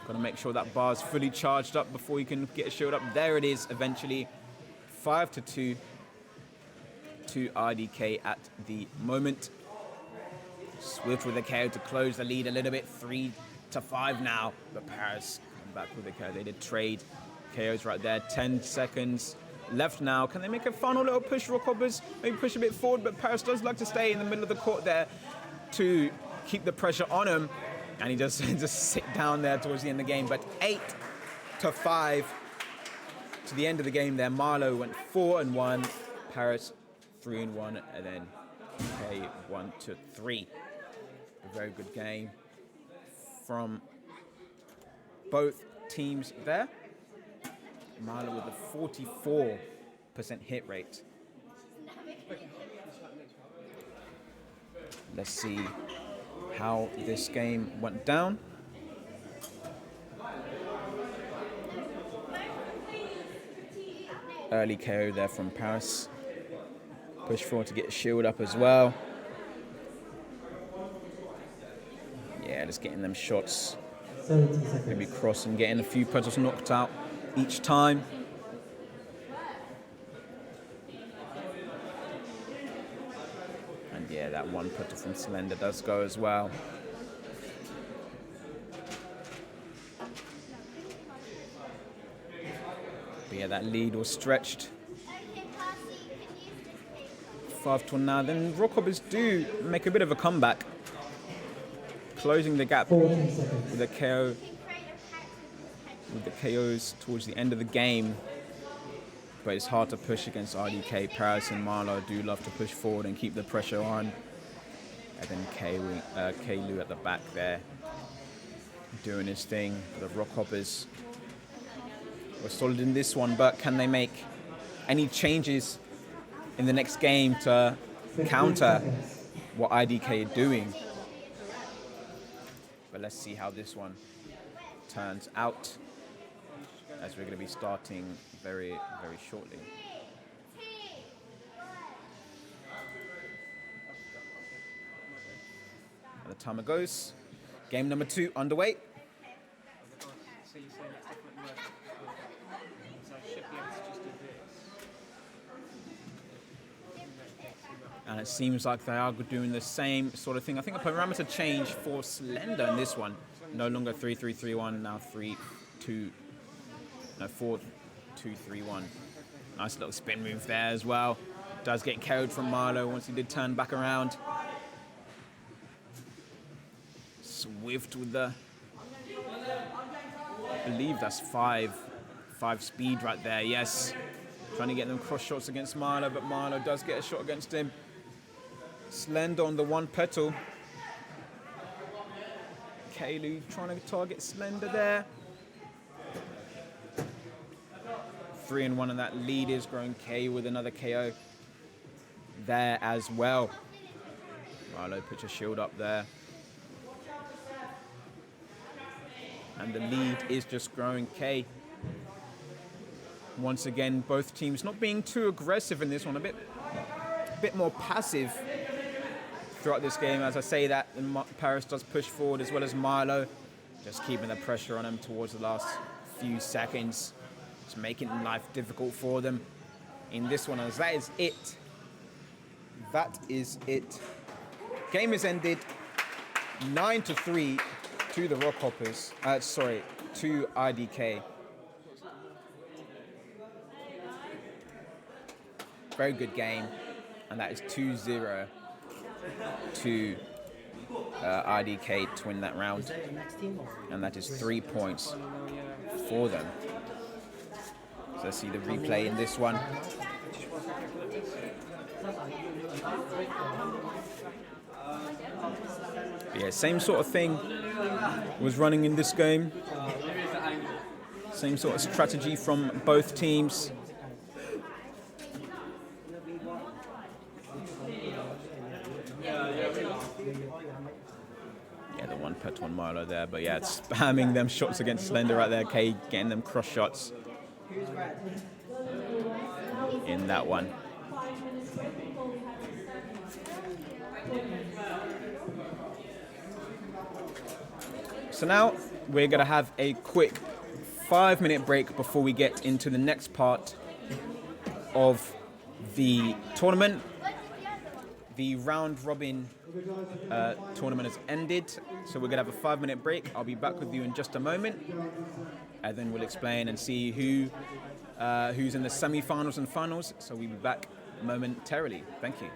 Got to make sure that bar's fully charged up before you can get a shield up. There it is eventually. 5-2 to IDK at the moment. Swift with a KO to close the lead a little bit. 3-5 now. But Paris come back with a KO. They did trade KOs right there. 10 seconds left now. Can they make a final little push, Rockhoppers? Maybe push a bit forward, but Paris does like to stay in the middle of the court there to keep the pressure on him. And he does just sit down there towards the end of the game. But 8-5 to the end of the game there. Marlowe went 4-1. Paris 3-1, and then K 1-3. A very good game from both teams there. Marlo with a 44% hit rate. Let's see how this game went down. Early KO there from Paris. Push forward to get a shield up as well. Yeah, just getting them shots. 70 seconds. Maybe crossing, getting a few petals knocked out each time. And yeah, that one petal from Slender does go as well. But yeah, that lead was stretched. 5-1 now. Then Rockhoppers do make a bit of a comeback, closing the gap 40 seconds. with a KO, with the KOs towards the end of the game. But it's hard to push against IDK. Paris and Marlo do love to push forward and keep the pressure on. And then K-Lu at the back there doing his thing. The Rockhoppers were solid in this one, but can they make any changes in the next game to 15 counter seconds. what IDK are doing? But let's see how this one turns out, as we're going to be starting very, very shortly. And the timer goes. Game number 2 underway. So you're saying it's definitely worth it. So I should be able to just do this. And it seems like they are doing the same sort of thing. I think a parameter change for Slender in this one. No longer 3-3-3-1, now 4-2-3-1. Nice little spin move there as well. Does get KO'd from Marlo once he did turn back around. Swift with the, I believe that's 5 speed right there, yes. Trying to get them cross shots against Marlo, but Marlo does get a shot against him. Slender on the one petal. K-Lu trying to target Slender there. 3-1, and that lead is growing. K with another KO there as well. Marlo puts a shield up there. And the lead is just growing. K, once again, both teams not being too aggressive in this one, a bit more passive throughout this game. As I say that, Paris does push forward as well as Marlo, just keeping the pressure on them towards the last few seconds, just making life difficult for them in this one. As that is it. That is it. Game is ended 9-3 to the Rockhoppers. To IDK. Very good game, and that is 2-0 to IDK to win that round, and that is 3 points for them. So let's see the replay in this one. Yeah, same sort of thing was running in this game. Same sort of strategy from both teams. Yeah, the one pet on Marlo there, but yeah, it's spamming them shots against Slender right there. K getting them cross shots in that one. So now we're going to have a quick 5-minute break before we get into the next part of the tournament. The round robin tournament has ended, so we're going to have a 5-minute break. I'll be back with you in just a moment, and then we'll explain and see who's in the semi-finals and finals. So we'll be back momentarily. Thank you.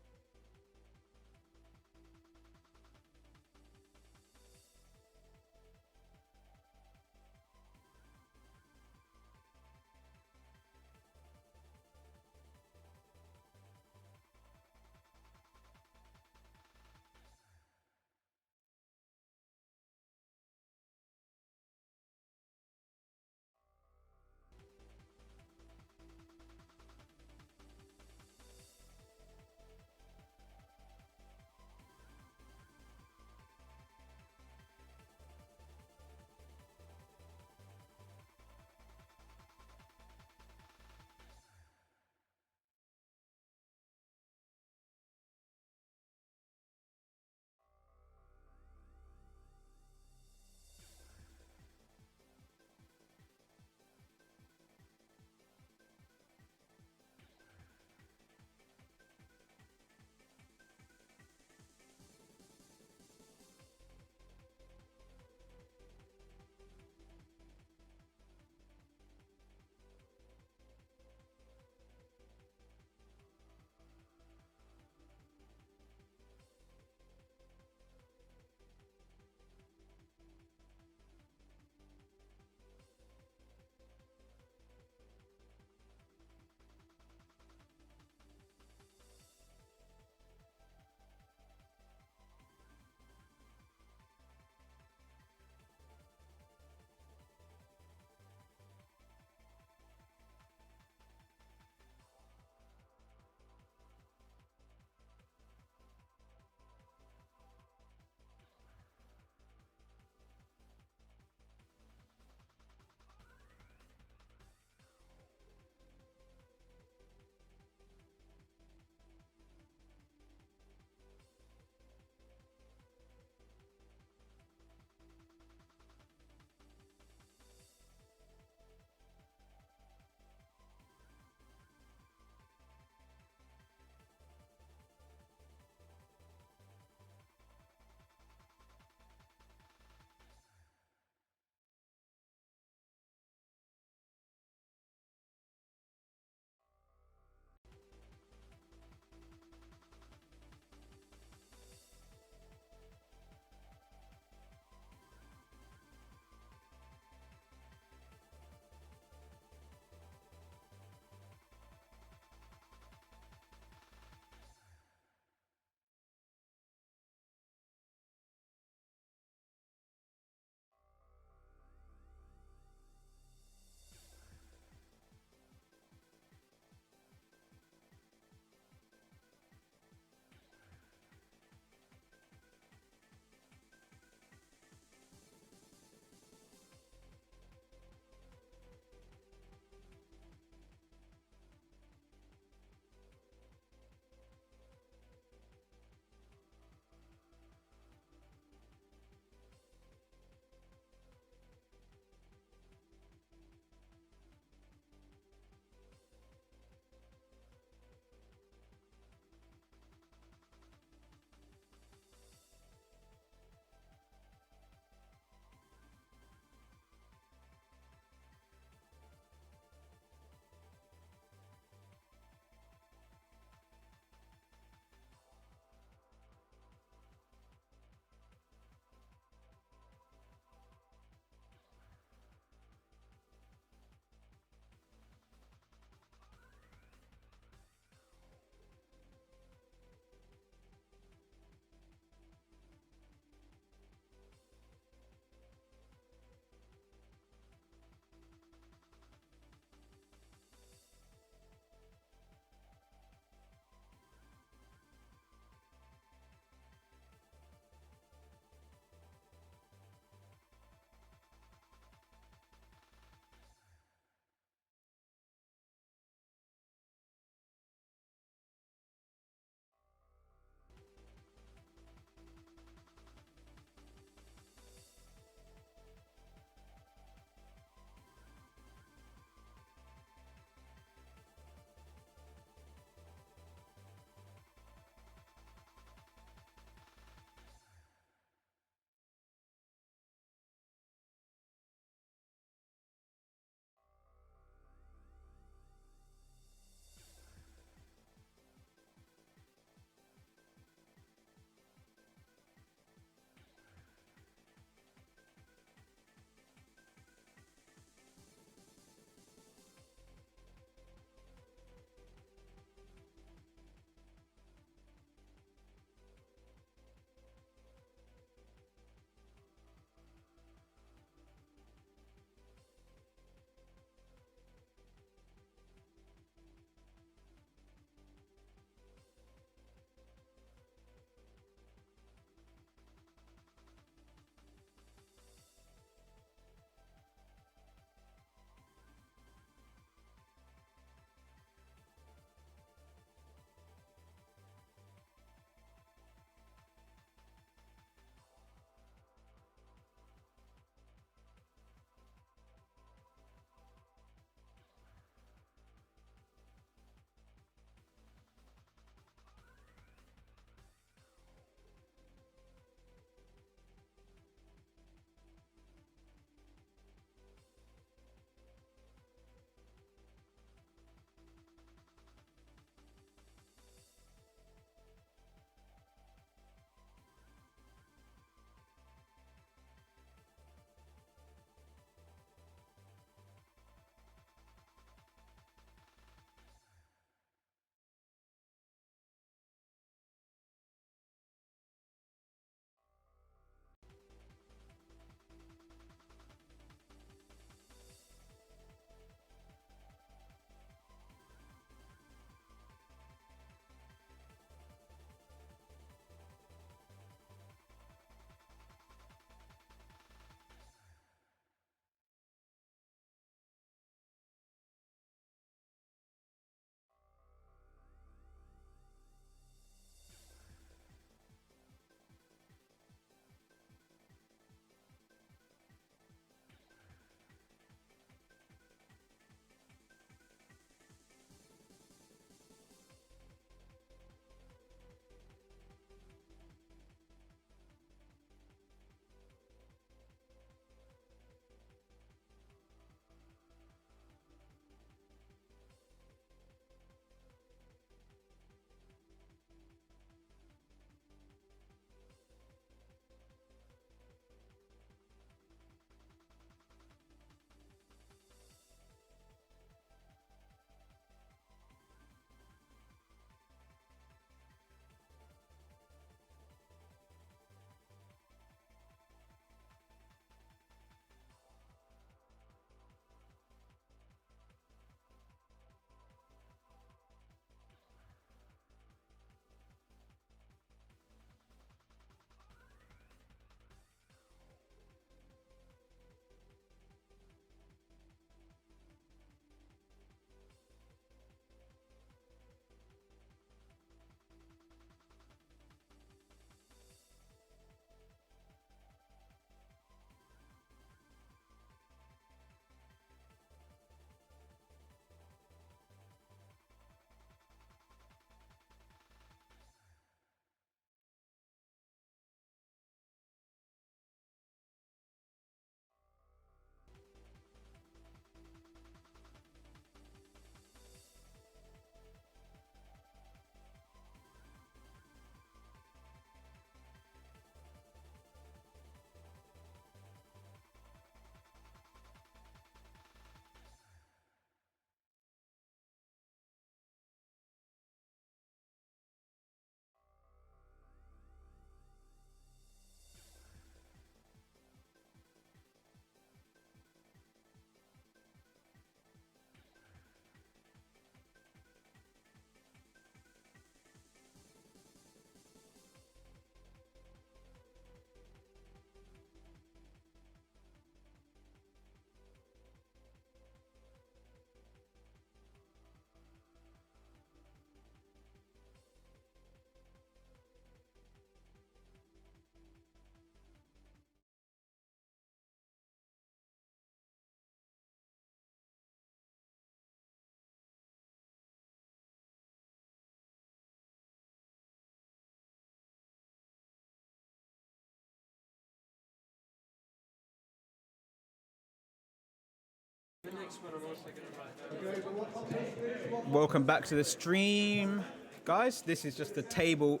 Welcome back to the stream, guys. This is just the table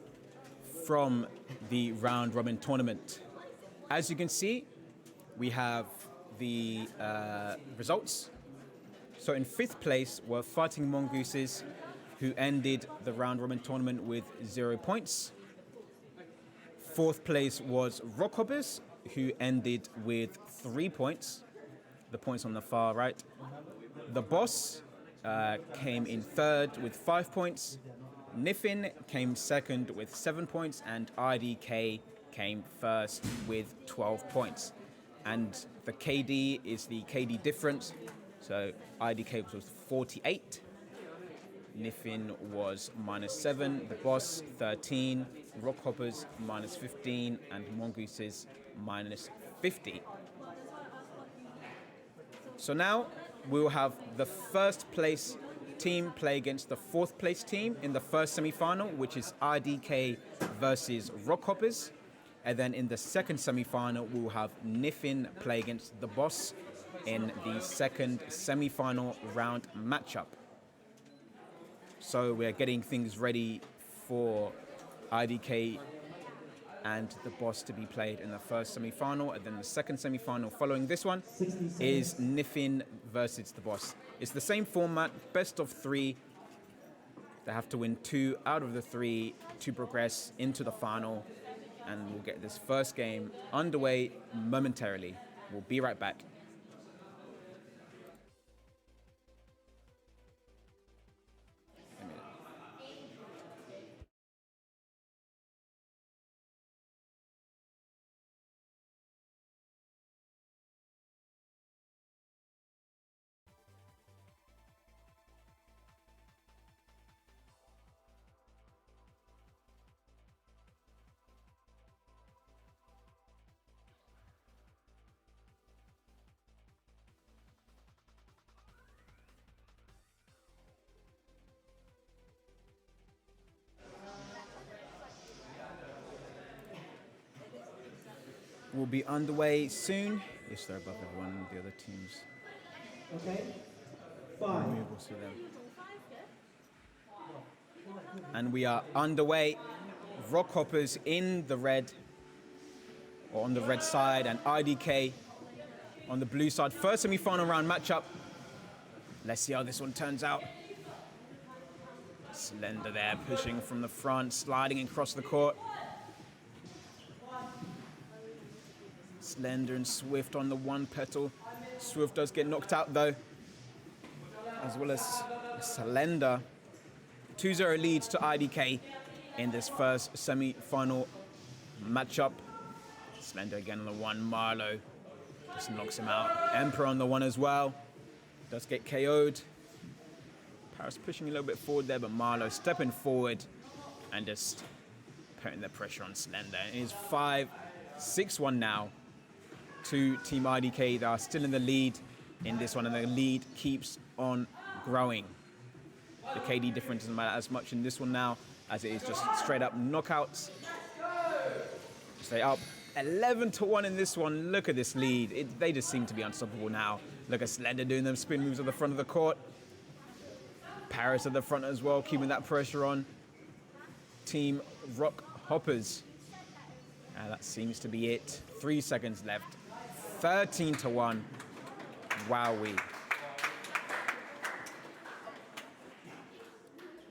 from the round robin tournament. As you can see, we have the results. So in 5th place were Fighting Mongooses, who ended the round robin tournament with 0 points. 4th place was Rockhoppers, who ended with 3 points. The points on the far right. The Boss came in 3rd with 5 points. Nyffin came 2nd with 7 points, and IDK came 1st with 12 points. And the KD is the KD difference. So IDK was 48. Nyffin was -7, the Boss 13, Rockhoppers -15, and Mongooses -50. So now we'll have the 1st place team play against the 4th place team in the first semi-final, which is IDK versus Rockhoppers. And then in the 2nd semi-final, we'll have Nyffin play against the Boss in the 2nd semi-final round matchup. So we're getting things ready for IDK and the Boss to be played in the first semi-final, and then the 2nd semi-final following this one is Nyffin versus the Boss. It's the same format, best of 3. They have to win 2 out of the 3 to progress into the final, and we'll get this first game underway momentarily. We'll be right back. Will be underway soon. Yes, they're above everyone, the other teams. Okay. 5. We'll see them. And we are underway. Rockhoppers in the red, or on the red side, and IDK on the blue side. First semi-final round matchup. Let's see how this one turns out. Slender there, pushing from the front, sliding across the court. Slender and Swift on the one petal. Swift does get knocked out though, as well as Slender. 2-0 leads to IDK in this first semi-final matchup. Slender again on the one. Marlow just knocks him out. Emperor on the one as well. Does get KO'd. Paris pushing a little bit forward there, but Marlow stepping forward and just putting the pressure on Slender. It is 5-6-1 now to Team IDK. They are still in the lead in this one, and the lead keeps on growing. The KD difference doesn't matter as much in this one now, as it is just straight up knockouts. Stay up 11-1 in this one. Look at this lead. They just seem to be unstoppable now. Look at Slender doing them spin moves at the front of the court. Paris at the front as well, keeping that pressure on Team Rockhoppers. And that seems to be it. 3 seconds left. 13-1. Wowee.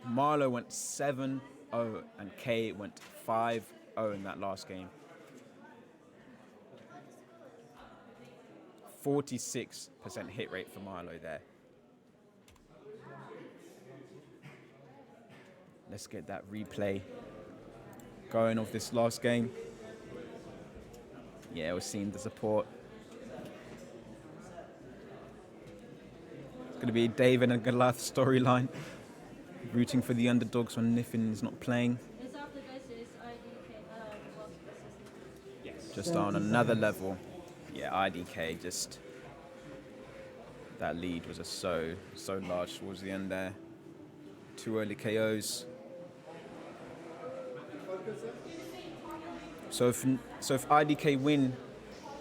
Marlow went 7-0 and K went 5-0 in that last game. 46% hit rate for Marlow there. Let's get that replay going of this last game. Yeah, we're seeing the support. It's going to be David and Goliath storyline. Rooting for the underdogs when Nyffin is not playing. Just on another level. Yeah, IDK just... That lead was just so large towards the end there. 2 early KOs. So if IDK win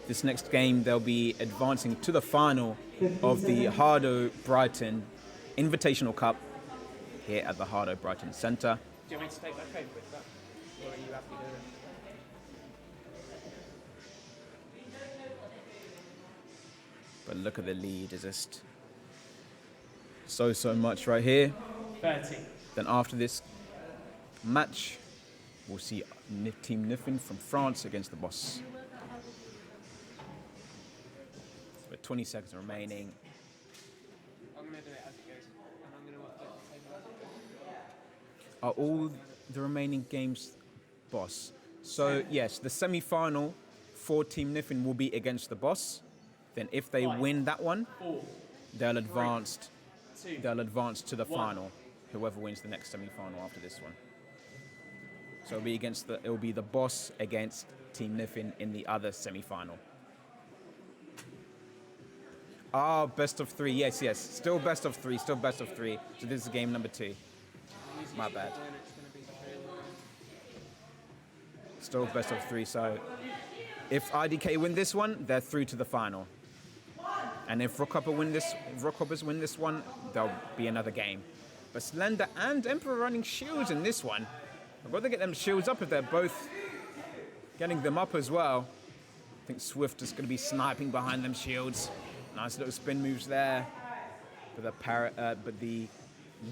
this next game, they'll be advancing to the final of the HADO Brighton Invitational Cup here at the HADO Brighton Centre. Do you want me to take that cake with that? Or are you happy doing it? But look at the lead, it's just so much right here. 30. Then after this match, we'll see Team Nyffin from France against the Boss. With 20 seconds remaining. I'm going to do it as it goes. And I'm going to update the table as it goes. Are all the remaining games Boss? So yes, the semi-final for Team Nyffin will be against the Boss. Then if they win that one, 4, they'll advance 2, to the final. Whoever wins the next semi-final after this one. So it'll be the Boss against Team Nyffin in the other semi-final. Ah, best of 3. Yes. Still best of 3. So this is game number 2. My bad. Still best of 3. So if IDK win this one, they're through to the final. And if Rockhoppers win this one, there'll be another game. But Slender and Emperor running shields in this one. I've got to get them shields up if they're both getting them up as well. I think Swift is going to be sniping behind them shields. Nice little spin moves there. But the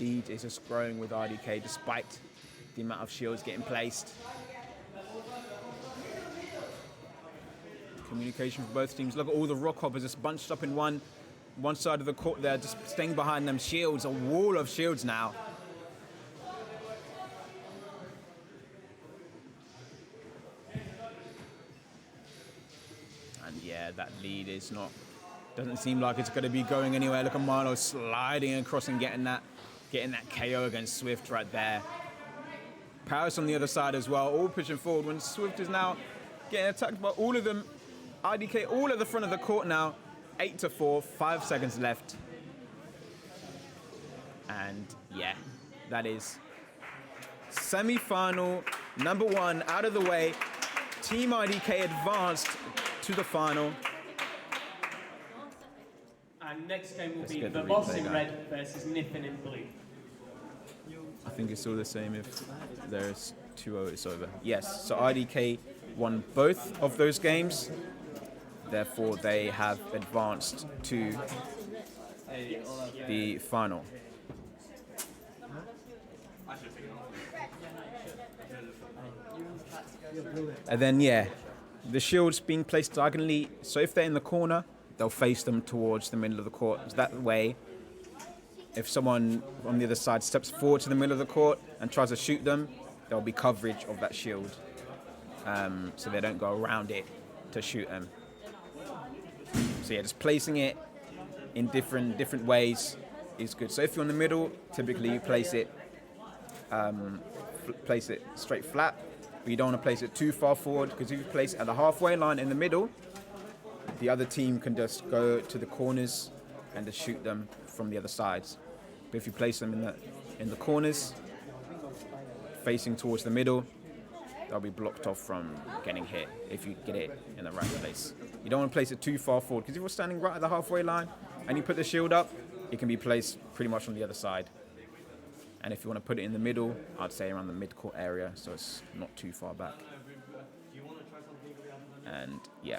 lead is just growing with IDK despite the amount of shields getting placed. Communication for both teams. Look at all the Rockhoppers just bunched up in one side of the court there, just staying behind them shields. A wall of shields now. And yeah, that lead doesn't seem like it's going to be going anywhere. Look at Marlo sliding across and getting that KO against Swift right there. Paris on the other side as well, all pushing forward when Swift is now getting attacked by all of them. IDK all at the front of the court now. 8-4, 5 seconds left. And yeah, that is semi-final number 1 out of the way. Team IDK advanced to the final. And next game will be The Boss in red versus Nyffin in blue. I think it's all the same if there's 2-0, it's over. Yes, so IDK won both of those games. Therefore, they have advanced to the final. And then, yeah, the shields being placed diagonally. So if they're in the corner, they'll face them towards the middle of the court. That way, if someone on the other side steps forward to the middle of the court and tries to shoot them, there'll be coverage of that shield. So they don't go around it to shoot them. So yeah, just placing it in different ways is good. So if you're in the middle, typically you place it straight flat, but you don't want to place it too far forward, because if you place it at the halfway line in the middle, the other team can just go to the corners and just shoot them from the other sides. But if you place them in the corners, facing towards the middle, they'll be blocked off from getting hit if you get it in the right place. You don't want to place it too far forward, because if you're standing right at the halfway line and you put the shield up, it can be placed pretty much on the other side. And if you want to put it in the middle, I'd say around the mid-court area, so it's not too far back. And yeah.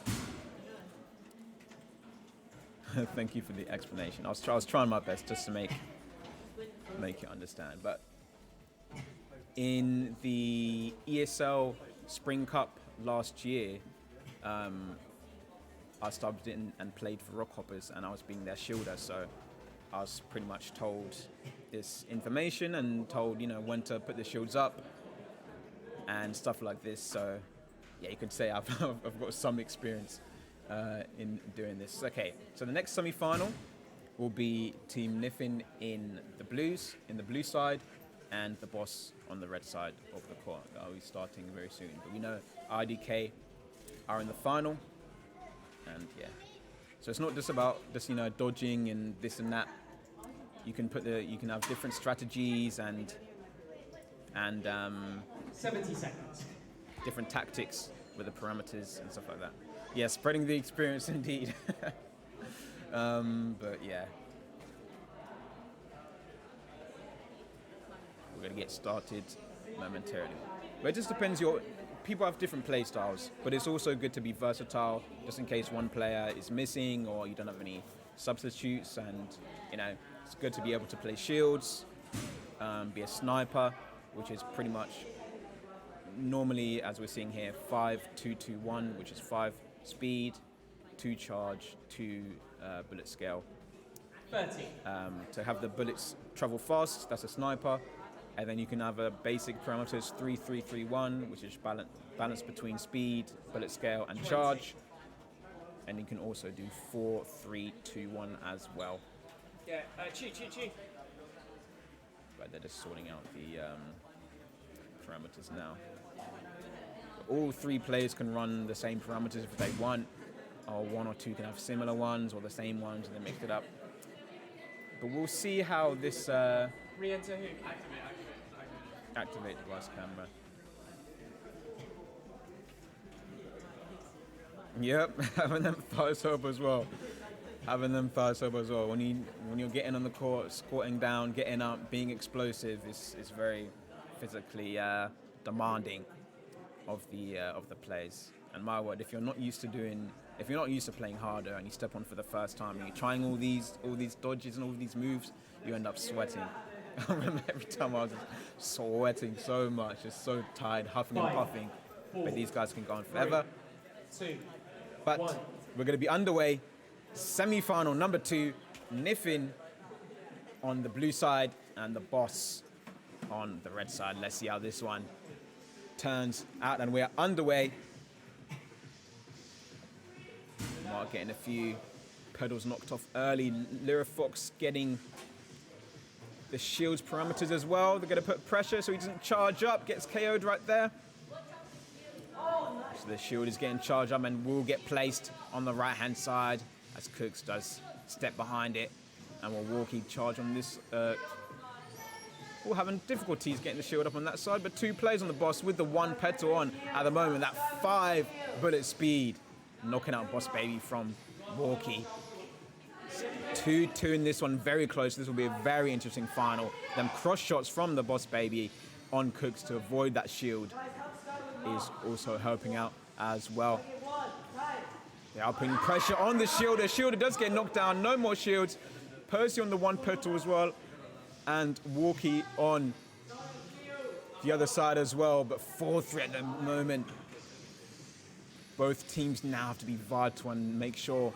Thank you for the explanation. I was trying my best just to make you understand. But in the ESL Spring Cup last year, I subbed in and played for Rockhoppers, and I was being their shielder, so I was pretty much told this information and told, when to put the shields up and stuff like this. So yeah, you could say I've got some experience in doing this. Okay, so the next semi-final will be Team Nyffin in the blue side, and the Boss on the red side of the court. I'll be starting very soon. But we know IDK are in the final, and yeah. So it's not just about dodging and this and that. You can have different strategies and 70 seconds. different tactics with the parameters and stuff like that. Yeah, spreading the experience indeed. But yeah. We're going to get started momentarily. But it just depends. People have different play styles, but it's also good to be versatile, just in case one player is missing or you don't have any substitutes. And it's good to be able to play shields, be a sniper, which is pretty much normally, as we're seeing here, 5-2-2-1, which is 5 speed, 2 charge, 2 bullet scale. 30. To have the bullets travel fast, that's a sniper. And then you can have a basic parameters 3-3-3-1, which is balance between speed, bullet scale, and charge. And you can also do 4-3-2-1 as well. Yeah, chi. But they're just sorting out the parameters now. All 3 players can run the same parameters if they want, or 1 or 2 can have similar ones or the same ones and then mix it up. But we'll see how this Re-enter who? activate device camera. Yep, having them fast up as well. When you're getting on the court, squatting down, getting up, being explosive is very physically demanding of the plays. And my word, if you're not used to playing harder and you step on for the first time and you're trying all these dodges and all these moves, you end up sweating. I remember every time I was just sweating so much, just so tired, huffing and puffing. But these guys can go on forever. 2. But we're going to be underway. Semi-final number 2, Nyffin on the blue side and the Boss on the red side. Let's see how this one turns out, and we're underway. Mark getting a few pedals knocked off early. Lyrifox getting the shield's parameters as well. They're going to put pressure so he doesn't charge up, gets KO'd right there. So the shield is getting charged up and will get placed on the right-hand side as Cooks does step behind it, and will walkie charge on this. We're having difficulties getting the shield up on that side, but 2 players on the Boss with the 1 petal on at the moment. That 5 bullet speed, knocking out Boss Baby from walkie. 2-2 in this one, very close. This will be a very interesting final. Them cross shots from the Boss Baby on Cooks to avoid that shield is also helping out as well. They are putting pressure on the shield. The shielder does get knocked down. No more shields. Percy on the 1 petal as well. And Walkie on the other side as well. But 4-3 at the moment. Both teams now have to be vital and make sure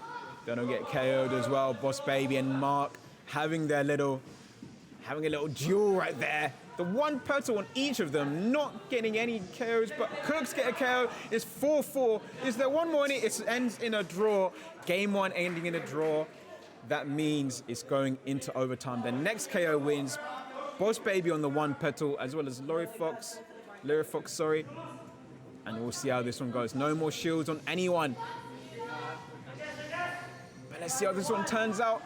they don't get KO'd as well. Boss Baby and Mark having a little duel right there. The 1 petal on each of them, not getting any KOs, but Cooks get a KO. It's 4-4. Is there one more in it? It ends in a draw. Game 1 ending in a draw. That means it's going into overtime. The next KO wins. Boss Baby on the 1 petal, as well as Lyrifox, and we'll see how this one goes. No more shields on anyone. But let's see how this one turns out.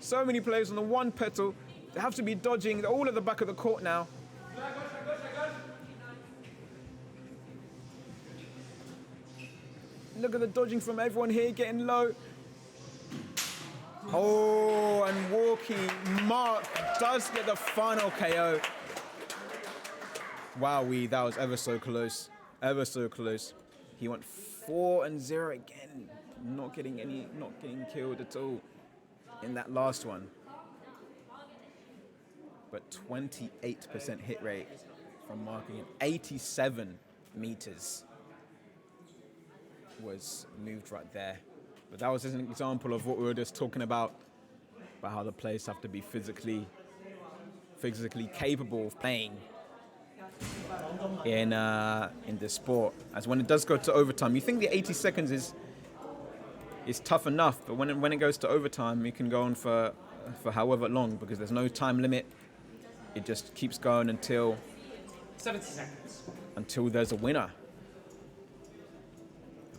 So many players on the 1 petal. They have to be dodging. They're all at the back of the court now. Look at the dodging from everyone here, getting low. Oh, and Walkie, Mark does get the final KO. Wowee, that was ever so close. Ever so close. He went 4-0 again. Not getting killed at all in that last one. But 28% hit rate from marking and 87 meters was moved right there. But that was just an example of what we were just talking about how the players have to be physically capable of playing in this sport. As when it does go to overtime, you think the 80 seconds is tough enough, but when it goes to overtime, you can go on for however long because there's no time limit. It just keeps going until 70 seconds. Until there's a winner.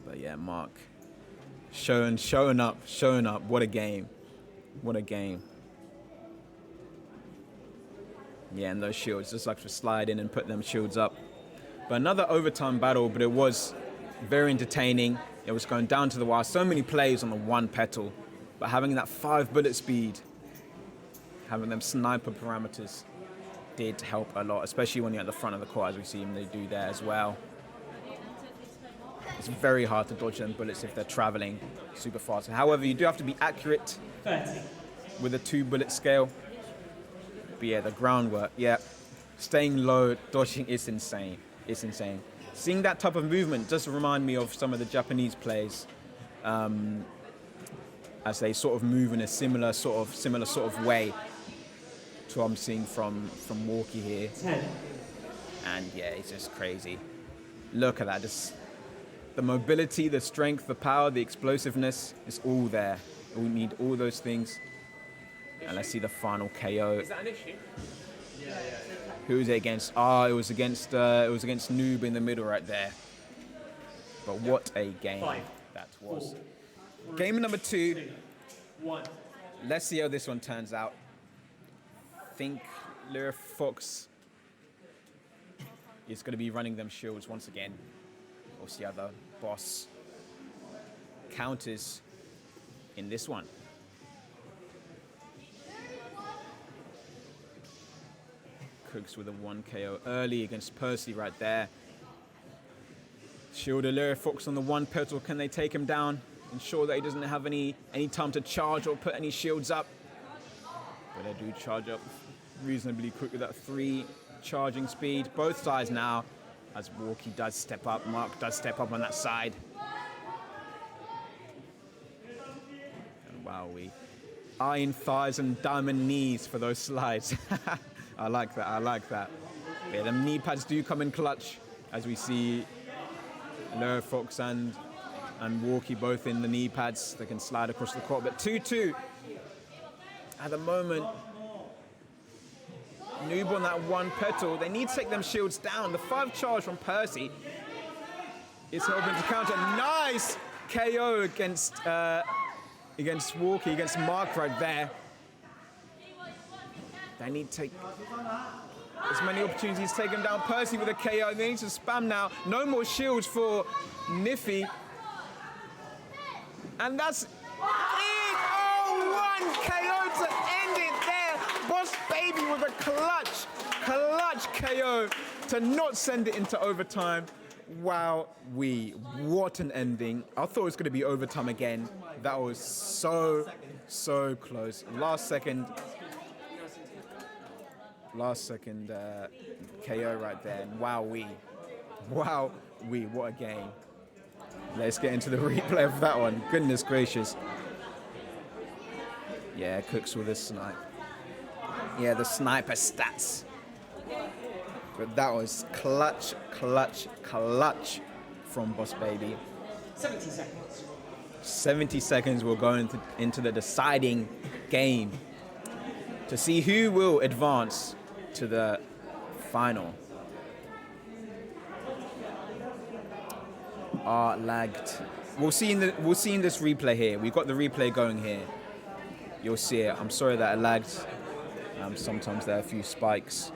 But yeah, Mark showing up. What a game. What a game. Yeah, and those shields, just like to slide in and put them shields up. But another overtime battle, but it was very entertaining. It was going down to the wire. So many plays on the 1 petal. But having that 5 bullet speed, having them sniper parameters did help a lot, especially when you're at the front of the court, as we see them they do there as well. It's very hard to dodge them bullets if they're traveling super fast. However, you do have to be accurate 30. with a 2-bullet scale. But yeah, the groundwork, yeah. Staying low, dodging is insane. It's insane. Seeing that type of movement does remind me of some of the Japanese players as they sort of move in a similar sort of way to what I'm seeing from Walkie here. 10. And yeah, it's just crazy. Look at that. Just the mobility, the strength, the power, the explosiveness, it's all there. We need all those things. And let's see the final KO. Is that an issue? Who was it against? Ah, it was against Noob in the middle right there. But what a game 5, that was. 4, Game number 2. 1. Let's see how this one turns out. I think Lyra Fox is going to be running them shields once again. We'll see how the boss counters in this one. Cooks with a 1 KO early against Percy right there. Shield Lyra Fox on the 1 petal. Can they take him down? Ensure that he doesn't have any time to charge or put any shields up. But they do charge up reasonably quick with that 3 charging speed. Both sides now, as Walkie does step up. Mark does step up on that side. And wowee. Iron thighs and diamond knees for those slides. I like that, I like that. Yeah, the knee pads do come in clutch, as we see Lyra Fox and Walkie both in the knee pads. They can slide across the court, but 2-2 at the moment. Noob on that 1 petal. They need to take them shields down. The 5 charge from Percy is helping to counter. Nice KO against Walkie, against Mark right there. They need to take as many opportunities to take him down. Percy with a KO. They need to spam now. No more shields for Nyffin. And that's it. Oh, 1 KO to end it there. Boss Baby with a clutch KO to not send it into overtime. Wow, what an ending. I thought it was going to be overtime again. That was so close. Last second KO right there. And wow, what a game. Let's get into the replay of that one. Goodness gracious. Yeah, Cooks with a snipe. Yeah, the sniper stats. But that was clutch from Boss Baby. 70 seconds. 70 seconds will go into the deciding game to see who will advance to the final. Lagged. We'll see in this replay here. We've got the replay going here. You'll see it. I'm sorry that it lagged. Sometimes there are a few spikes.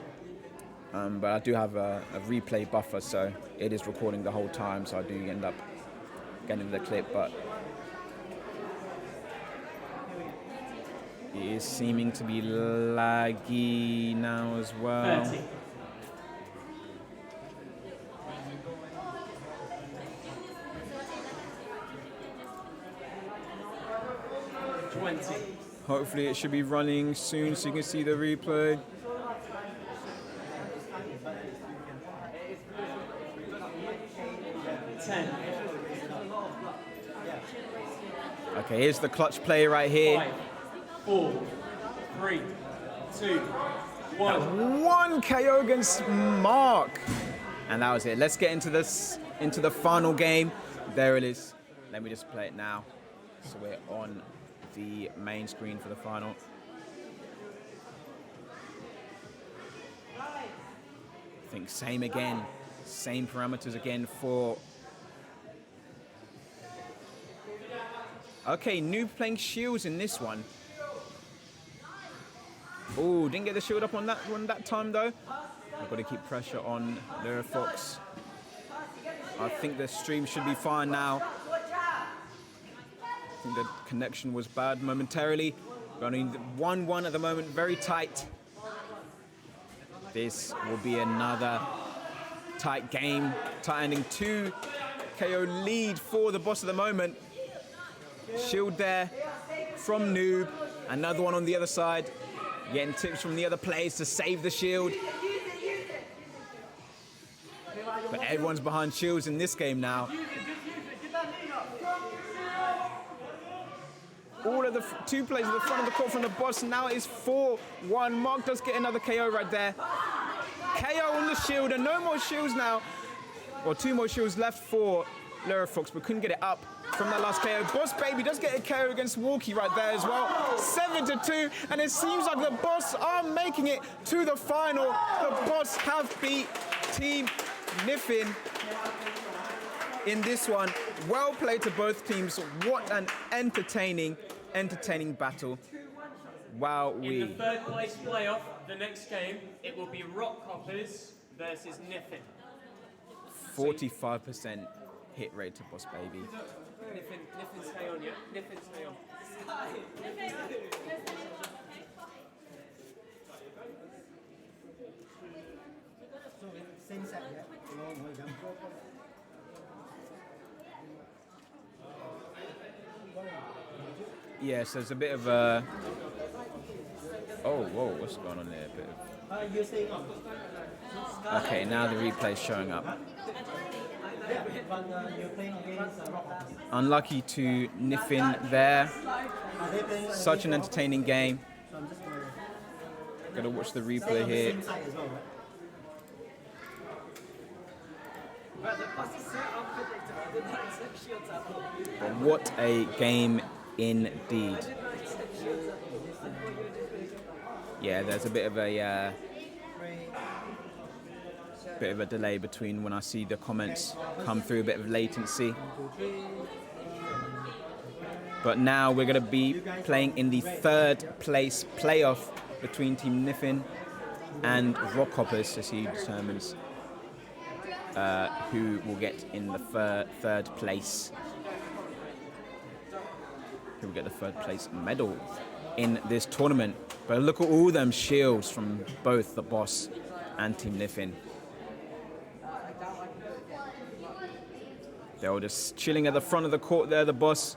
But I do have a replay buffer, so it is recording the whole time, so I do end up getting the clip, but it is seeming to be laggy now as well. 30. Hopefully it should be running soon so you can see the replay. Okay, here's the clutch play right here. 5, 4, 3, 2, 1. 1 KO against Mark. And that was it. Let's get into the final game. There it is. Let me just play it now. So we're on the main screen for the final. I think same again. Same parameters again for... Okay, Noob playing shields in this one. Oh, didn't get the shield up on that one that time though. I've got to keep pressure on Lyra Fox. I think the stream should be fine now. I think the connection was bad momentarily. Running 1-1 at the moment, very tight. This will be another tight game, tight ending 2 KO lead for the boss at the moment. Shield there from Noob. Another one on the other side. Getting tips from the other players to save the shield. But everyone's behind shields in this game now. All of the 2 players at the front of the court from the boss. Now it is 4-1. Mark does get another KO right there. KO on the shield, and no more shields now. Well, 2 more shields left for Lyrifox, but couldn't get it up from that last KO. Boss Baby does get a KO against Walkie right there as well. 7-2, and it seems like the boss are making it to the final. The boss have beat Team Nyffin in this one. Well played to both teams. What an entertaining battle. Wow, In the 3rd place playoff, the next game, it will be Rockhoppers versus Nyffin. 45% hit rate to Boss Baby. Nyffin, stay on, yeah? Nyffin, stay on. Same set, yeah? Yeah, so it's a bit of a... Oh, whoa, what's going on there? A bit of... Okay, now the replay's showing up. Unlucky to Nyffin there. Such an entertaining game. Gotta watch the replay here. But what a game indeed. Yeah, there's a bit of a delay between when I see the comments come through, a bit of latency. But now we're going to be playing in the 3rd place playoff between Team Nyffin and Rockhoppers as he determines who will get in the 3rd place. Who will get the 3rd place medal in this tournament. But look at all them shields from both the boss and Team Nyffin. They were just chilling at the front of the court there, the boss.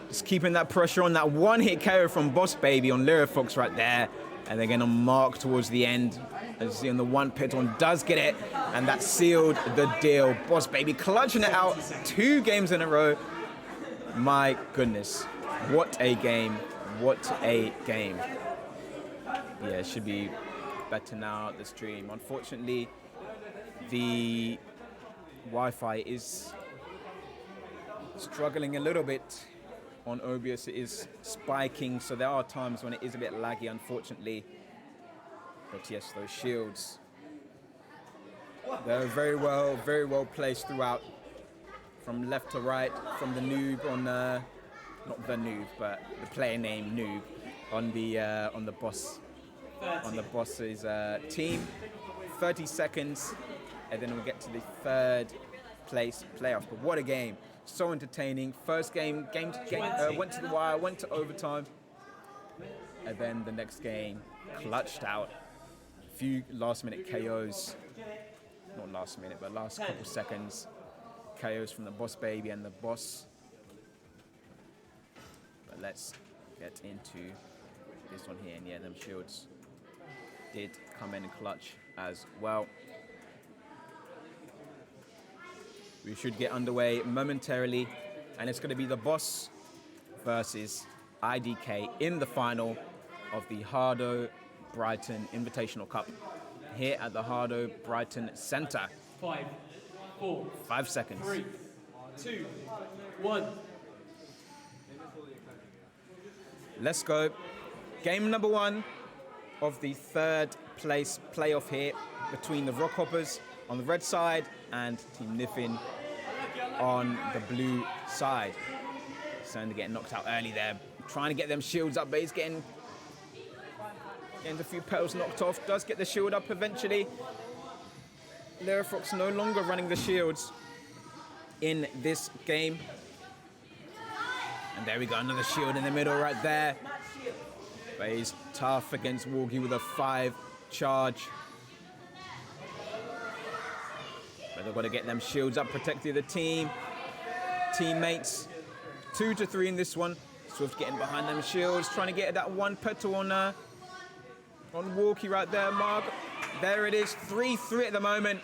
Just keeping that pressure on. That 1-hit KO from Boss Baby on Lyrifox right there. And they're going to mark towards the end. As you see on the 1, Piton does get it. And that sealed the deal. Boss Baby clutching it out 2 games in a row. My goodness. What a game. What a game. Yeah, it should be better now, the stream. Unfortunately, the Wi-Fi is struggling a little bit on OBS. It is spiking, so there are times when it is a bit laggy, unfortunately. But yes, those shields, they're very well placed throughout, from left to right, from the noob on not the noob, but the player name Noob on the boss's team. 30 seconds, and then we'll get to the 3rd place playoff. But what a game! So entertaining. First game went to the wire, went to overtime, and then the next game clutched out. A few last-minute KOs, not last minute, but last couple seconds KOs from the Boss Baby and the boss. But let's get into this one here, and yeah, them shields did come in clutch as well. We should get underway momentarily, and it's going to be the Boss versus IDK in the final of the HADO Brighton Invitational Cup here at the HADO Brighton Centre. 5, 4, 5 seconds. 3, 2, 1. Let's go. Game number 1 of the 3rd place playoff here between the Rockhoppers on the red side and Team Nyffin on the blue side. Starting to get knocked out early there. Trying to get them shields up, but he's getting a few petals knocked off. Does get the shield up eventually. Lyrifox no longer running the shields in this game. And there we go, another shield in the middle right there. But he's tough against Walkie with a 5 charge. But they've got to get them shields up, protect the other teammates. 2 to 3 in this one. Swift getting behind them shields, trying to get that 1 petal on Walkie right there, Mark. There it is, 3-3 at the moment.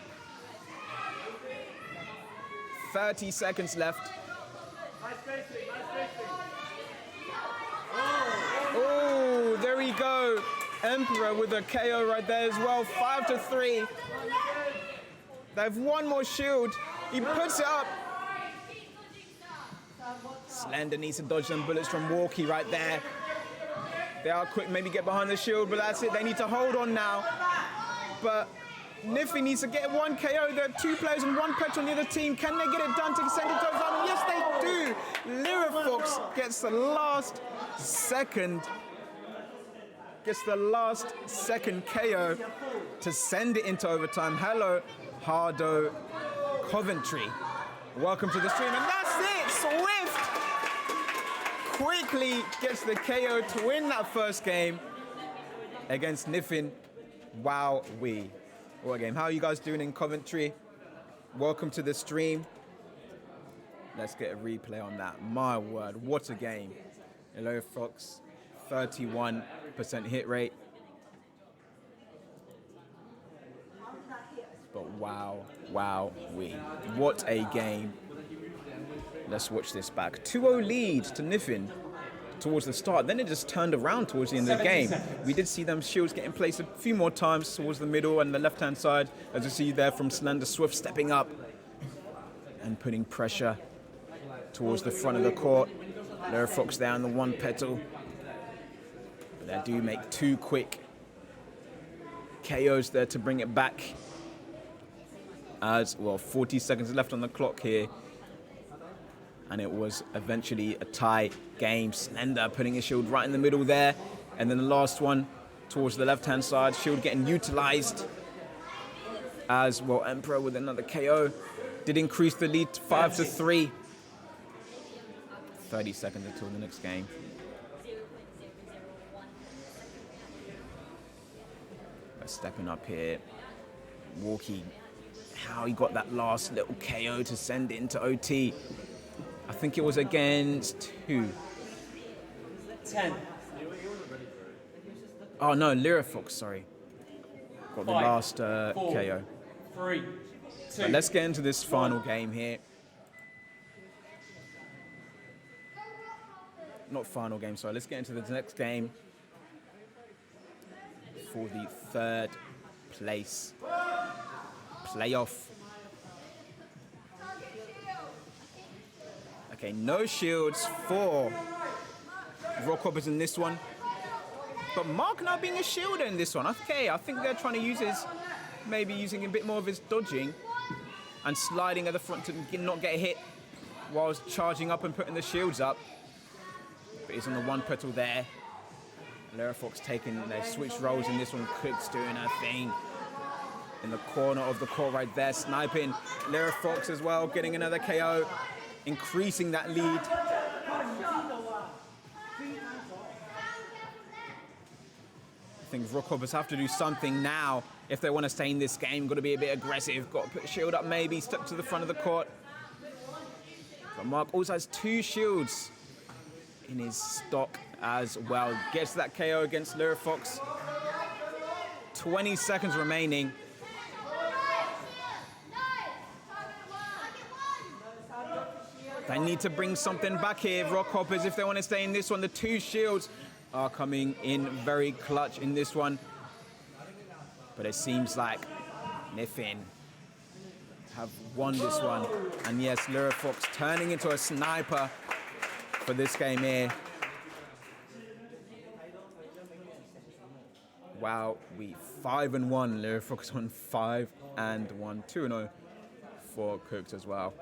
30 seconds left. Oh, there we go. Emperor with a KO right there as well. 5 to 3. They have 1 more shield. He puts it up. Slender needs to dodge them bullets from Walkie right there. They are quick, maybe get behind the shield, but that's it. They need to hold on now. But Nyffin needs to get 1 KO. There are 2 players and 1 petrol on the other team. Can they get it done to send it to overtime? Yes, they do. Lyrifox gets the last second. Gets the last second KO to send it into overtime. Hello, HADO Coventry. Welcome to the stream, and that's it. Swift quickly gets the KO to win that first game against Nyffin. Wow, what a game. How are you guys doing in Coventry? Welcome to the stream. Let's get a replay on that. My word, what a game. Hello, Fox. 31% hit rate. But wow, what a game. Let's watch this back. 2-0 lead to Nyffin towards the start. Then it just turned around towards the end of the game. We did see them shields get in place a few more times towards the middle and the left-hand side. As you see there from Slender, Swift stepping up and putting pressure towards the front of the court. Lyrifox there on the 1 petal. But they do make 2 quick KOs there to bring it back. As well, 40 seconds left on the clock here. And it was eventually a tie game. Slender putting his shield right in the middle there. And then the last one towards the left-hand side. Shield getting utilized. As well, Emperor with another KO. Did increase the lead to 5 to 3. 30 seconds until the next game. They're stepping up here. Walkie, how he got that last little KO to send it into OT. I think it was against who? 10. Oh no, Lyrifox, sorry. Got the 5, last 4, KO. 3, 2. But let's get into this final game here. Not final game, sorry. Let's get into the next game for the 3rd place playoff. Okay, no shields for Rockhoppers in this one. But Mark now being a shielder in this one. Okay, I think they're trying to use maybe using a bit more of his dodging and sliding at the front to not get hit whilst charging up and putting the shields up. But he's on the 1 petal there. Lyrifox taking their switch roles in this one. Cook's doing her thing in the corner of the court right there, sniping. Lyrifox as well, getting another KO, increasing that lead. I think Rockhoppers have to do something now if they want to stay in this game. Got to be a bit aggressive. Got to put a shield up maybe, step to the front of the court. But Mark also has 2 shields in his stock as well. Gets that KO against Lyrifox. 20 seconds remaining. They need to bring something back here, Rockhoppers, if they want to stay in this one. The 2 shields are coming in very clutch in this one. But it seems like Nyffin have won this one. And yes, Lyrifox turning into a sniper for this game here. Wow, we 5-1. Lyrifox on 5-1. 2-0 for Cooks as well.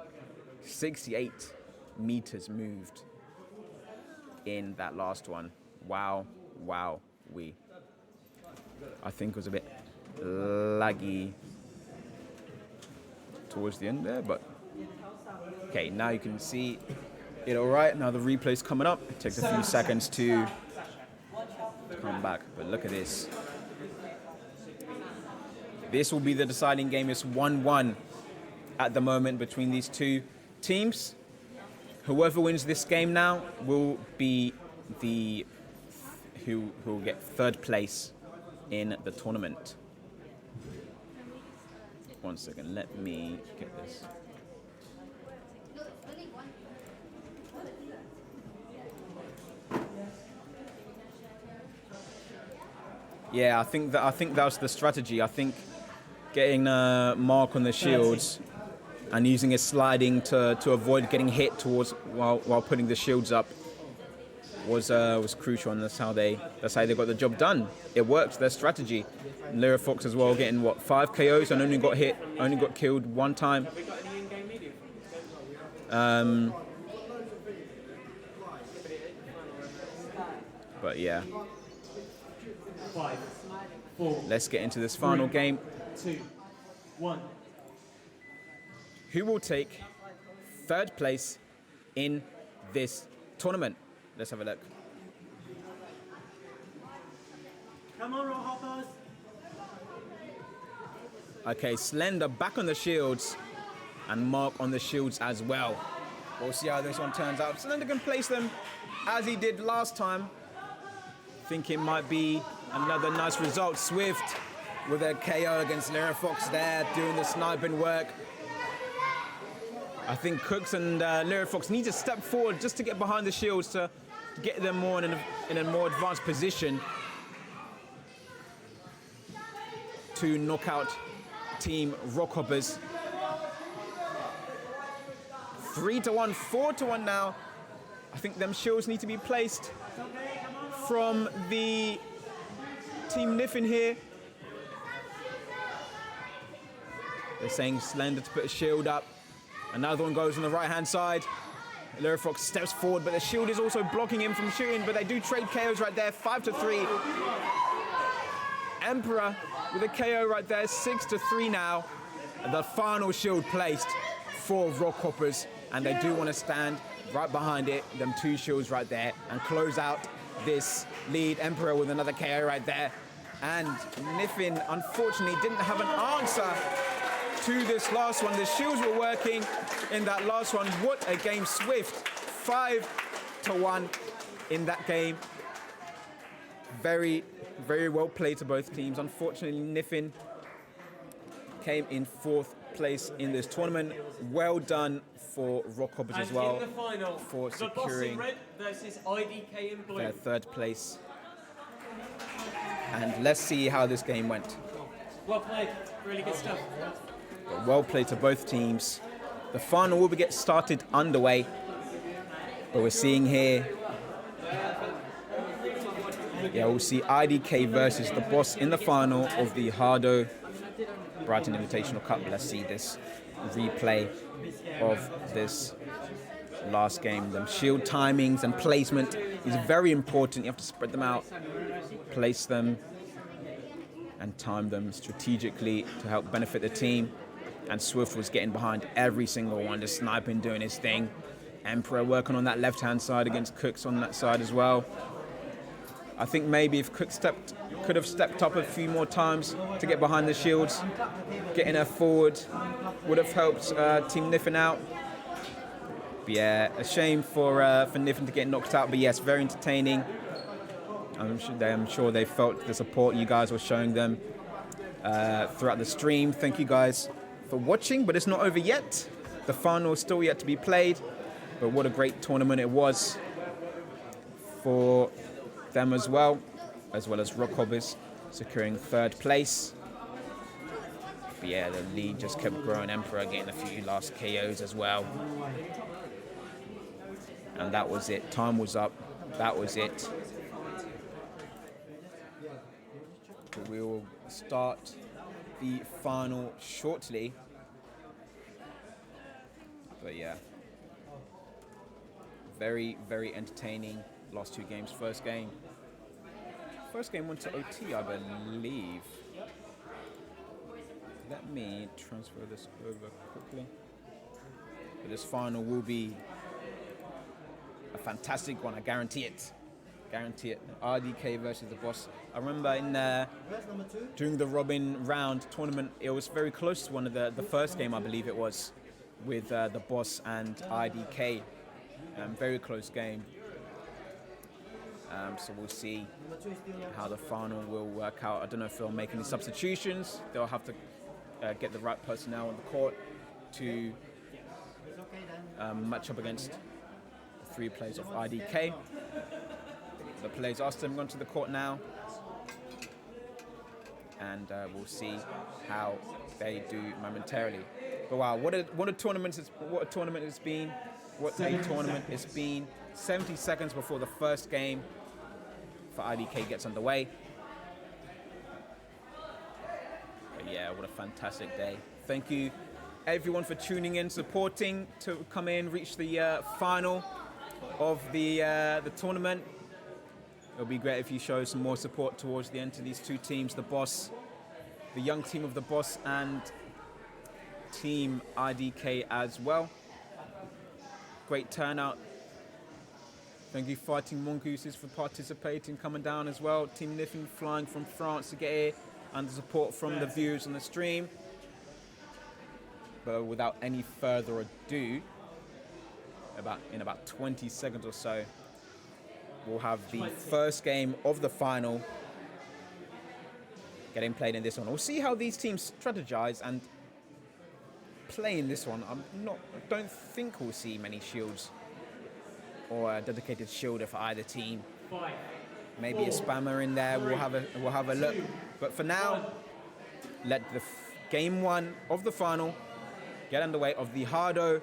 68 meters moved in that last one. Wow. I think it was a bit laggy towards the end there, but okay, now you can see it all right. Now the replay's coming up. It takes a few seconds to come back, but look at this. This will be the deciding game. It's 1-1 at the moment between these two teams. Whoever wins this game now will be who will get third place in the tournament. One second, let me get this. Yeah, I think that was the strategy. I think getting a mark on the shields and using his sliding to avoid getting hit towards while putting the shields up was crucial, and that's how they got the job done. It worked, their strategy. Nyffin as well, getting 5 KOs and only got killed one time. But yeah. 5, 4. Let's get into this final game. 2, 1. Who will take third place in this tournament? Let's have a look. Come on, Rockhoppers. Okay, Slender back on the shields and Mark on the shields as well. We'll see how this one turns out. Slender can place them as he did last time. Think it might be another nice result. Swift with a KO against Nyffin there, doing the sniping work. I think Cooks and Nyffin need to step forward just to get behind the shields to get them more in a more advanced position to knock out Team Rockhoppers. 3-1, 4-1 now. I think them shields need to be placed from the Team Nyffin here. They're saying Slender to put a shield up. Another one goes on the right-hand side. Nyffin steps forward, but the shield is also blocking him from shooting, but they do trade KOs right there, 5-3. Emperor with a KO right there, 6-3 now. And the final shield placed for Rockhoppers, and they do want to stand right behind it, them 2 shields right there, and close out this lead. Emperor with another KO right there. And Nyffin, unfortunately, didn't have an answer to this last one. The shields were working in that last one. What a game. Swift, 5-1 in that game. Very, very well played to both teams. Unfortunately, Nyffin came in 4th place in this tournament. Well done for Rockhoppers as well, in the final, for The Boss securing in red versus IDK in blue. their 3rd place. And let's see how this game went. Well played. Really good stuff. But well played to both teams. The final will get started underway. But we're seeing here, we'll see IDK versus The Boss in the final of the HADO Brighton Invitational Cup. Let's see this replay of this last game. The shield timings and placement is very important. You have to spread them out, place them, and time them strategically to help benefit the team. And Swift was getting behind every single one, just sniping, doing his thing. Emperor working on that left-hand side against Cooks on that side as well. I think maybe if Cook could have stepped up a few more times to get behind the shields, getting her forward would have helped Team Nyffin out. But yeah, a shame for Nyffin to get knocked out. But yes, very entertaining. I'm sure they felt the support you guys were showing them throughout the stream. Thank you guys for watching, but it's not over yet. The final is still yet to be played, but what a great tournament it was for them as well as Rockhoppers securing 3rd place. But yeah, the lead just kept growing. Emperor getting a few last KOs as well. And that was it. Time was up. That was it. We will start the final shortly. But yeah, very, very entertaining. Last 2 games. First game went to OT, I believe. Let me transfer this over quickly. But this final will be a fantastic one. I guarantee it. Guarantee it. IDK versus the Boss. I remember in during the Robin round tournament, it was very close to one of the first game, I believe it was, with the Boss and IDK. Very close game. So we'll see how the final will work out. I don't know if they'll make any substitutions. They'll have to get the right personnel on the court to match up against the 3 players of IDK. The players are still going to the court now, and we'll see how they do momentarily. But wow, what a tournament it's been! What a tournament it's been! 70 seconds before the first game for IDK gets underway. But yeah, what a fantastic day! Thank you, everyone, for tuning in, supporting to come in, reach the final of the tournament. It'll be great if you show some more support towards the end to these 2 teams, the Boss, the young team of the Boss, and Team IDK as well. Great turnout. Thank you, Fighting Mongooses, for participating, coming down as well. Team Nyffin flying from France to get here, and the support from the viewers on the stream. But without any further ado, in about 20 seconds or so, we'll have the first game of the final getting played in this one. We'll see how these teams strategize and play in this one. I don't think we'll see many shields or a dedicated shielder for either team. Maybe a spammer in there. We'll have a look. But for now, let the game 1 of the final get underway of the HADO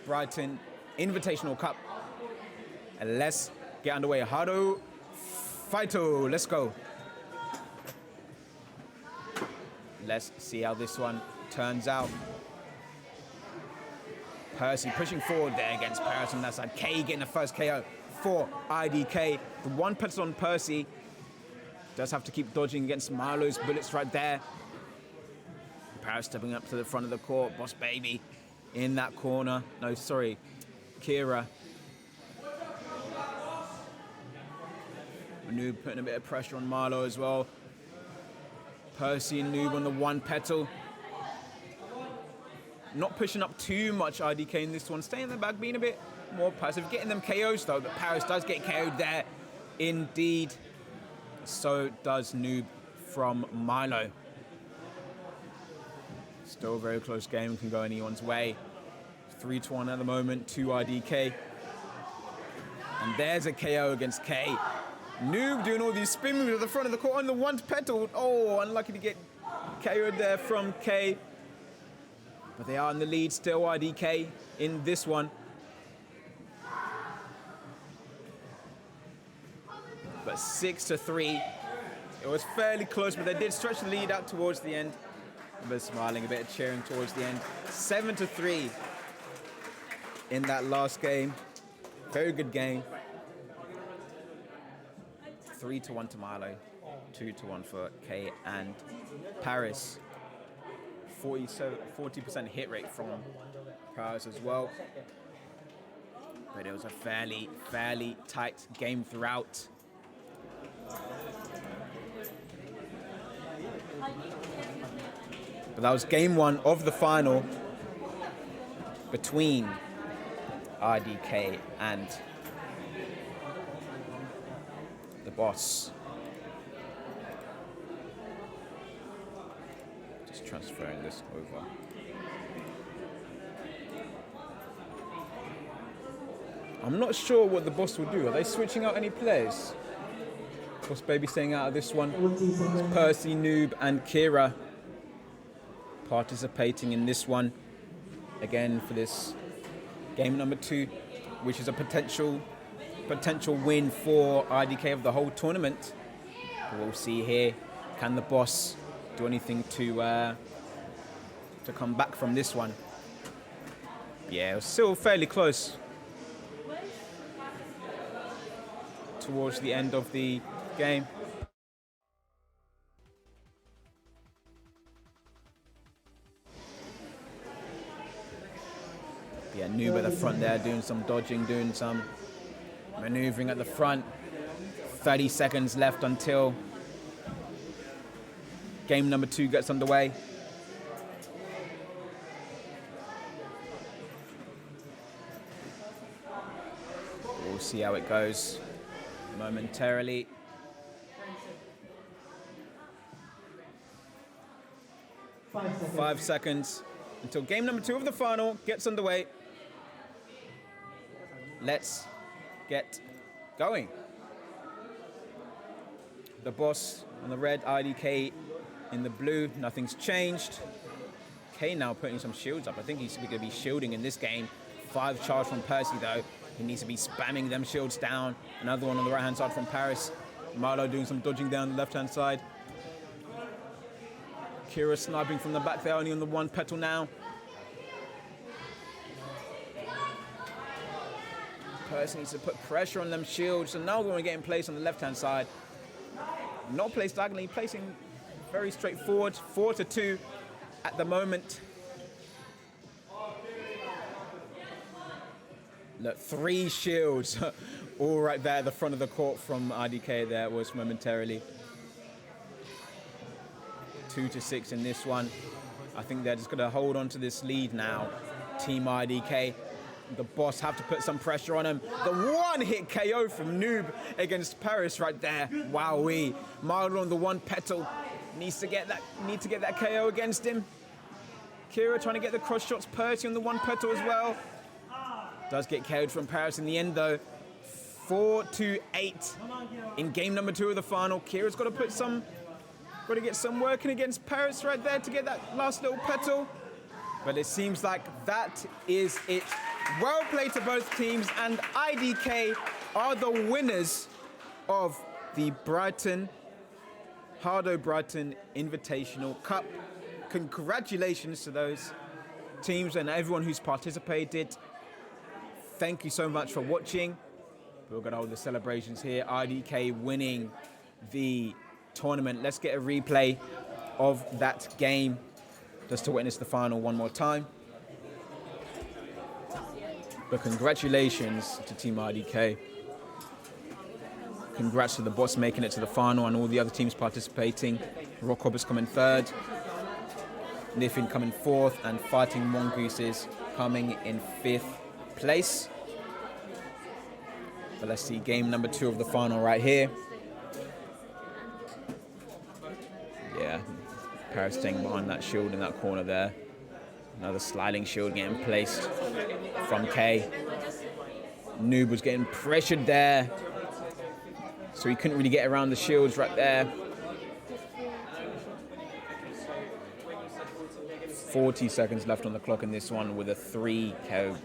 Brighton Invitational Cup. And let's get underway. HADO Fighto. Let's go. Let's see how this one turns out. Percy pushing forward there against Paris on that side. K getting the first KO for IDK. The 1 petal on Percy. Does have to keep dodging against Milo's bullets right there. Paris stepping up to the front of the court. Boss Baby in that corner. No, sorry. Kira. Noob putting a bit of pressure on Milo as well. Percy and Noob on the 1 petal. Not pushing up too much IDK in this one. Staying in the back, being a bit more passive. Getting them KOs though, but Paris does get KO'd there. Indeed. So does Noob from Milo. Still a very close game. Can go anyone's way. 3-1 at the moment to IDK. And there's a KO against K. Noob doing all these spin moves at the front of the court on the 1 petal. Oh, unlucky to get KO'd there from K. But they are in the lead still, IDK, in this one. But 6-3. It was fairly close, but they did stretch the lead out towards the end. A bit of smiling, a bit of cheering towards the end. 7-3 in that last game. Very good game. 3-1 to Milo, 2-1 for K and Paris. 40% hit rate from Paris as well. But it was a fairly tight game throughout. But that was game 1 of the final between IDK and the Boss. Just transferring this over. I'm not sure what the Boss will do. Are they switching out any players? Boss Baby staying out of this one. It's Percy, Noob, and Kira participating in this one again for this game number 2, which is a potential win for IDK of the whole tournament. We'll see here, can the Boss do anything to come back from this one? Yeah, it was still fairly close towards the end of the game. Yeah, Noob at the front there doing some dodging, doing some Maneuvering at the front. 30 seconds left until game number 2 gets underway. We'll see how it goes momentarily. Five seconds until game number 2 of the final gets underway. Let's get going. The boss on the red, IDK in the blue, nothing's changed. K now putting some shields up. I think he's going to be shielding in this game. 5 charge from Percy though. He needs to be spamming them shields down. Another one on the right hand side from Paris. Marlo doing some dodging down the left hand side. Kira sniping from the back there, only on the 1 petal now. Percy needs to put pressure on them shields. So now we're going to get in place on the left hand side. Not placed diagonally, placing very straightforward. 4-2 at the moment. Look, 3 shields all right there at the front of the court from IDK there was momentarily. 2-6 in this one. I think they're just going to hold on to this lead now. Team IDK. The boss have to put some pressure on him. The 1-hit KO from Noob against Paris right there. Wowee. Marlo on the 1 petal. Needs to get that KO against him. Kira trying to get the cross shots. Percy on the 1 petal as well. Does get KO'd from Paris in the end though. 4-8 in game number 2 of the final. Kira's got to get some working against Paris right there to get that last little petal. But it seems like that is it. Well played to both teams, and IDK are the winners of the HADO Brighton Invitational Cup. Congratulations to those teams and everyone who's participated. Thank you so much for watching. We're going to hold the celebrations here. IDK winning the tournament. Let's get a replay of that game just to witness the final one more time. But congratulations to Team IDK. Congrats to the boss making it to the final and all the other teams participating. Rockhoppers coming 3rd. Nyffin coming 4th, and Fighting Mongooses coming in 5th place. But let's see game number 2 of the final right here. Yeah, Paris staying behind that shield in that corner there. Another sliding shield getting placed from K. Noob was getting pressured there, so he couldn't really get around the shields right there. 40 seconds left on the clock in this one with a 3 KO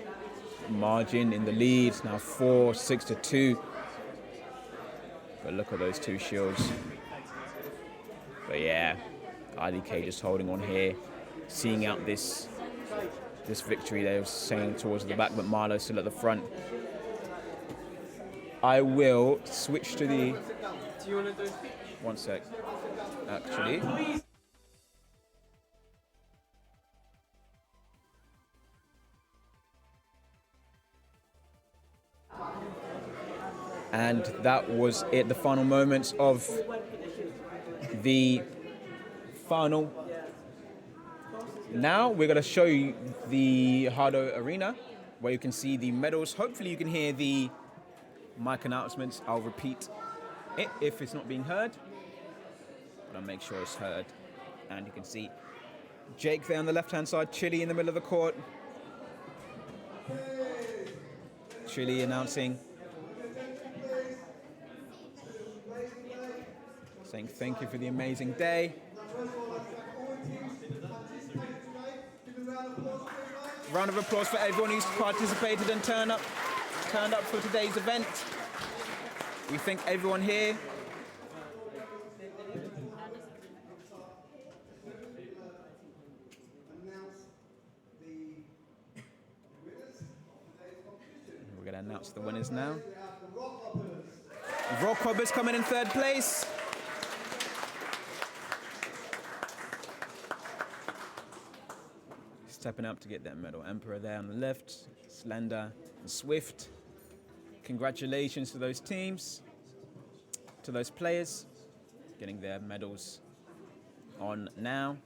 margin in the lead. Now 4-6-2. But look at those 2 shields. But yeah, IDK just holding on here, seeing out this victory. They were saying towards the back, but Marlo's still at the front. I will switch to the... Do you want to do... One sec. Actually. And that was it, the final moments of the final. Now we're going to show you the HADO Arena, where you can see the medals. Hopefully you can hear the mic announcements. I'll repeat it if it's not being heard, but I'll make sure it's heard. And you can see Jake there on the left-hand side, Chili in the middle of the court. Chili announcing, saying thank you for the amazing day. Round of applause for everyone who's participated and turned up for today's event. We thank everyone here. We're going to announce the winners now. Rockhoppers coming in 3rd place. Stepping up to get that medal. Emperor there on the left, Slender and Swift. Congratulations to those teams, to those players, getting their medals on now.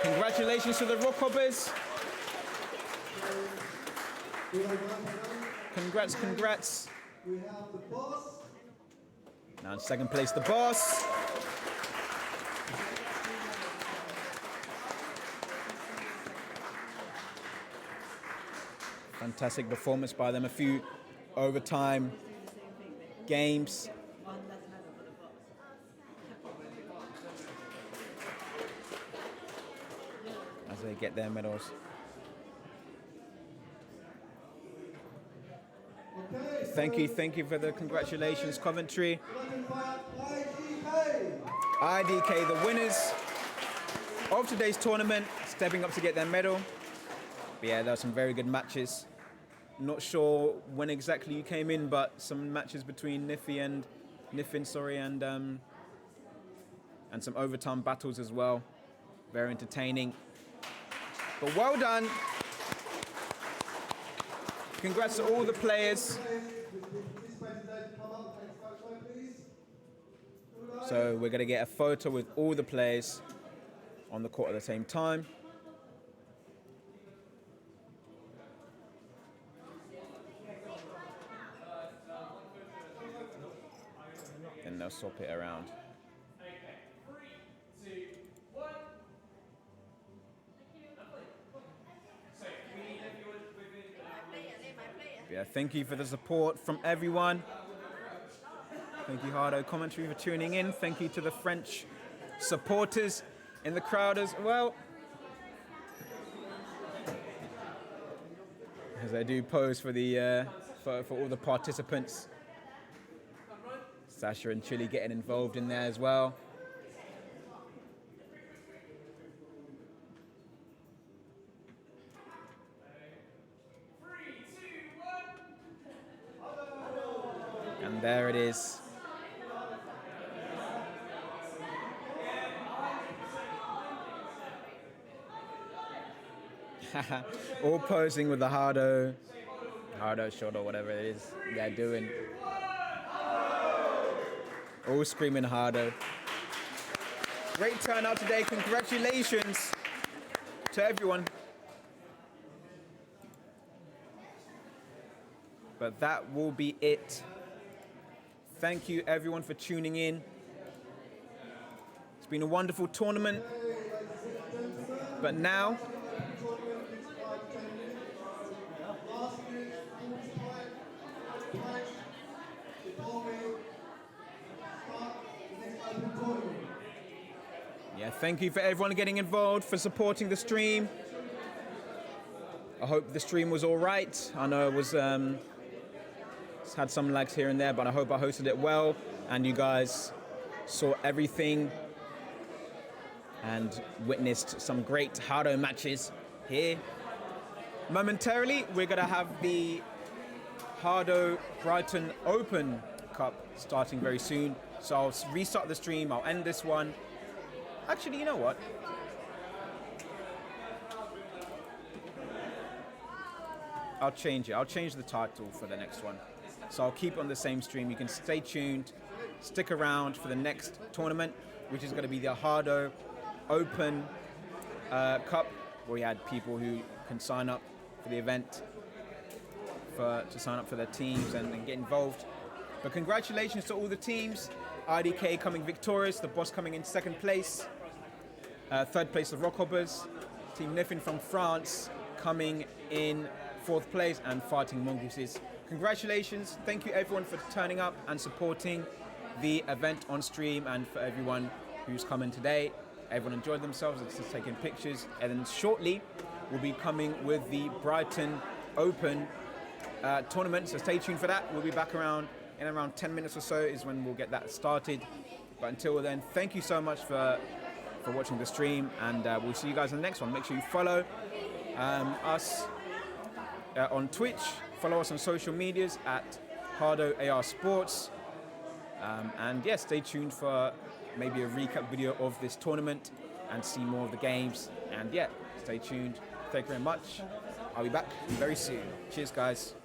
Congratulations to the Rockhoppers. Congrats, congrats. We have the Boss. Now in second place, the Boss. Fantastic performance by them. A few overtime games. As they get their medals. Thank you for the congratulations, Coventry. IDK, the winners of today's tournament, stepping up to get their medal. But yeah, there were some very good matches. Not sure when exactly you came in, but some matches between Nyffin, and some overtime battles as well. Very entertaining. But well done. Congrats to all the players. So we're going to get a photo with all the players on the court at the same time. And they'll swap it around. Yeah, thank you for the support from everyone. Thank you, HADO Commentary, for tuning in. Thank you to the French supporters in the crowd as well. As I do pose for the for all the participants. Sasha and Chili getting involved in there as well. And there it is. All posing with the HADO shot or whatever it is they're doing. All screaming HADO. Great turnout today. Congratulations to everyone. But that will be it. Thank you everyone for tuning in. It's been a wonderful tournament. But now, yeah, thank you for everyone getting involved, for supporting the stream. I hope the stream was all right. I know it was it's had some lags here and there, but I hope I hosted it well and you guys saw everything and witnessed some great HADO matches here. Momentarily, we're gonna have the HADO Brighton Open Cup starting very soon. So I'll restart the stream, I'll end this one. Actually, you know what? I'll change it. I'll change the title for the next one. So I'll keep on the same stream. You can stay tuned, stick around for the next tournament, which is going to be the HADO Open Cup, where we had people who can sign up for the event, to sign up for their teams and get involved. But congratulations to all the teams. IDK coming victorious, the Boss coming in second place. Third place, the Rockhoppers. Team Nyffin from France coming in fourth place and fighting Mongooses. Congratulations. Thank you everyone for turning up and supporting the event on stream, and for everyone who's come in today. Everyone enjoyed themselves, it's just taking pictures. And then shortly, we'll be coming with the Brighton Open tournament, so stay tuned for that. We'll be back in around 10 minutes or so is when we'll get that started. But until then, thank you so much for watching the stream, and we'll see you guys in the next one. Make sure you follow us on Twitch, follow us on social medias at HADO AR Sports, And yeah, stay tuned for maybe a recap video of this tournament and see more of the games. And yeah, stay tuned. Thank you very much. I'll be back very soon. Cheers, guys.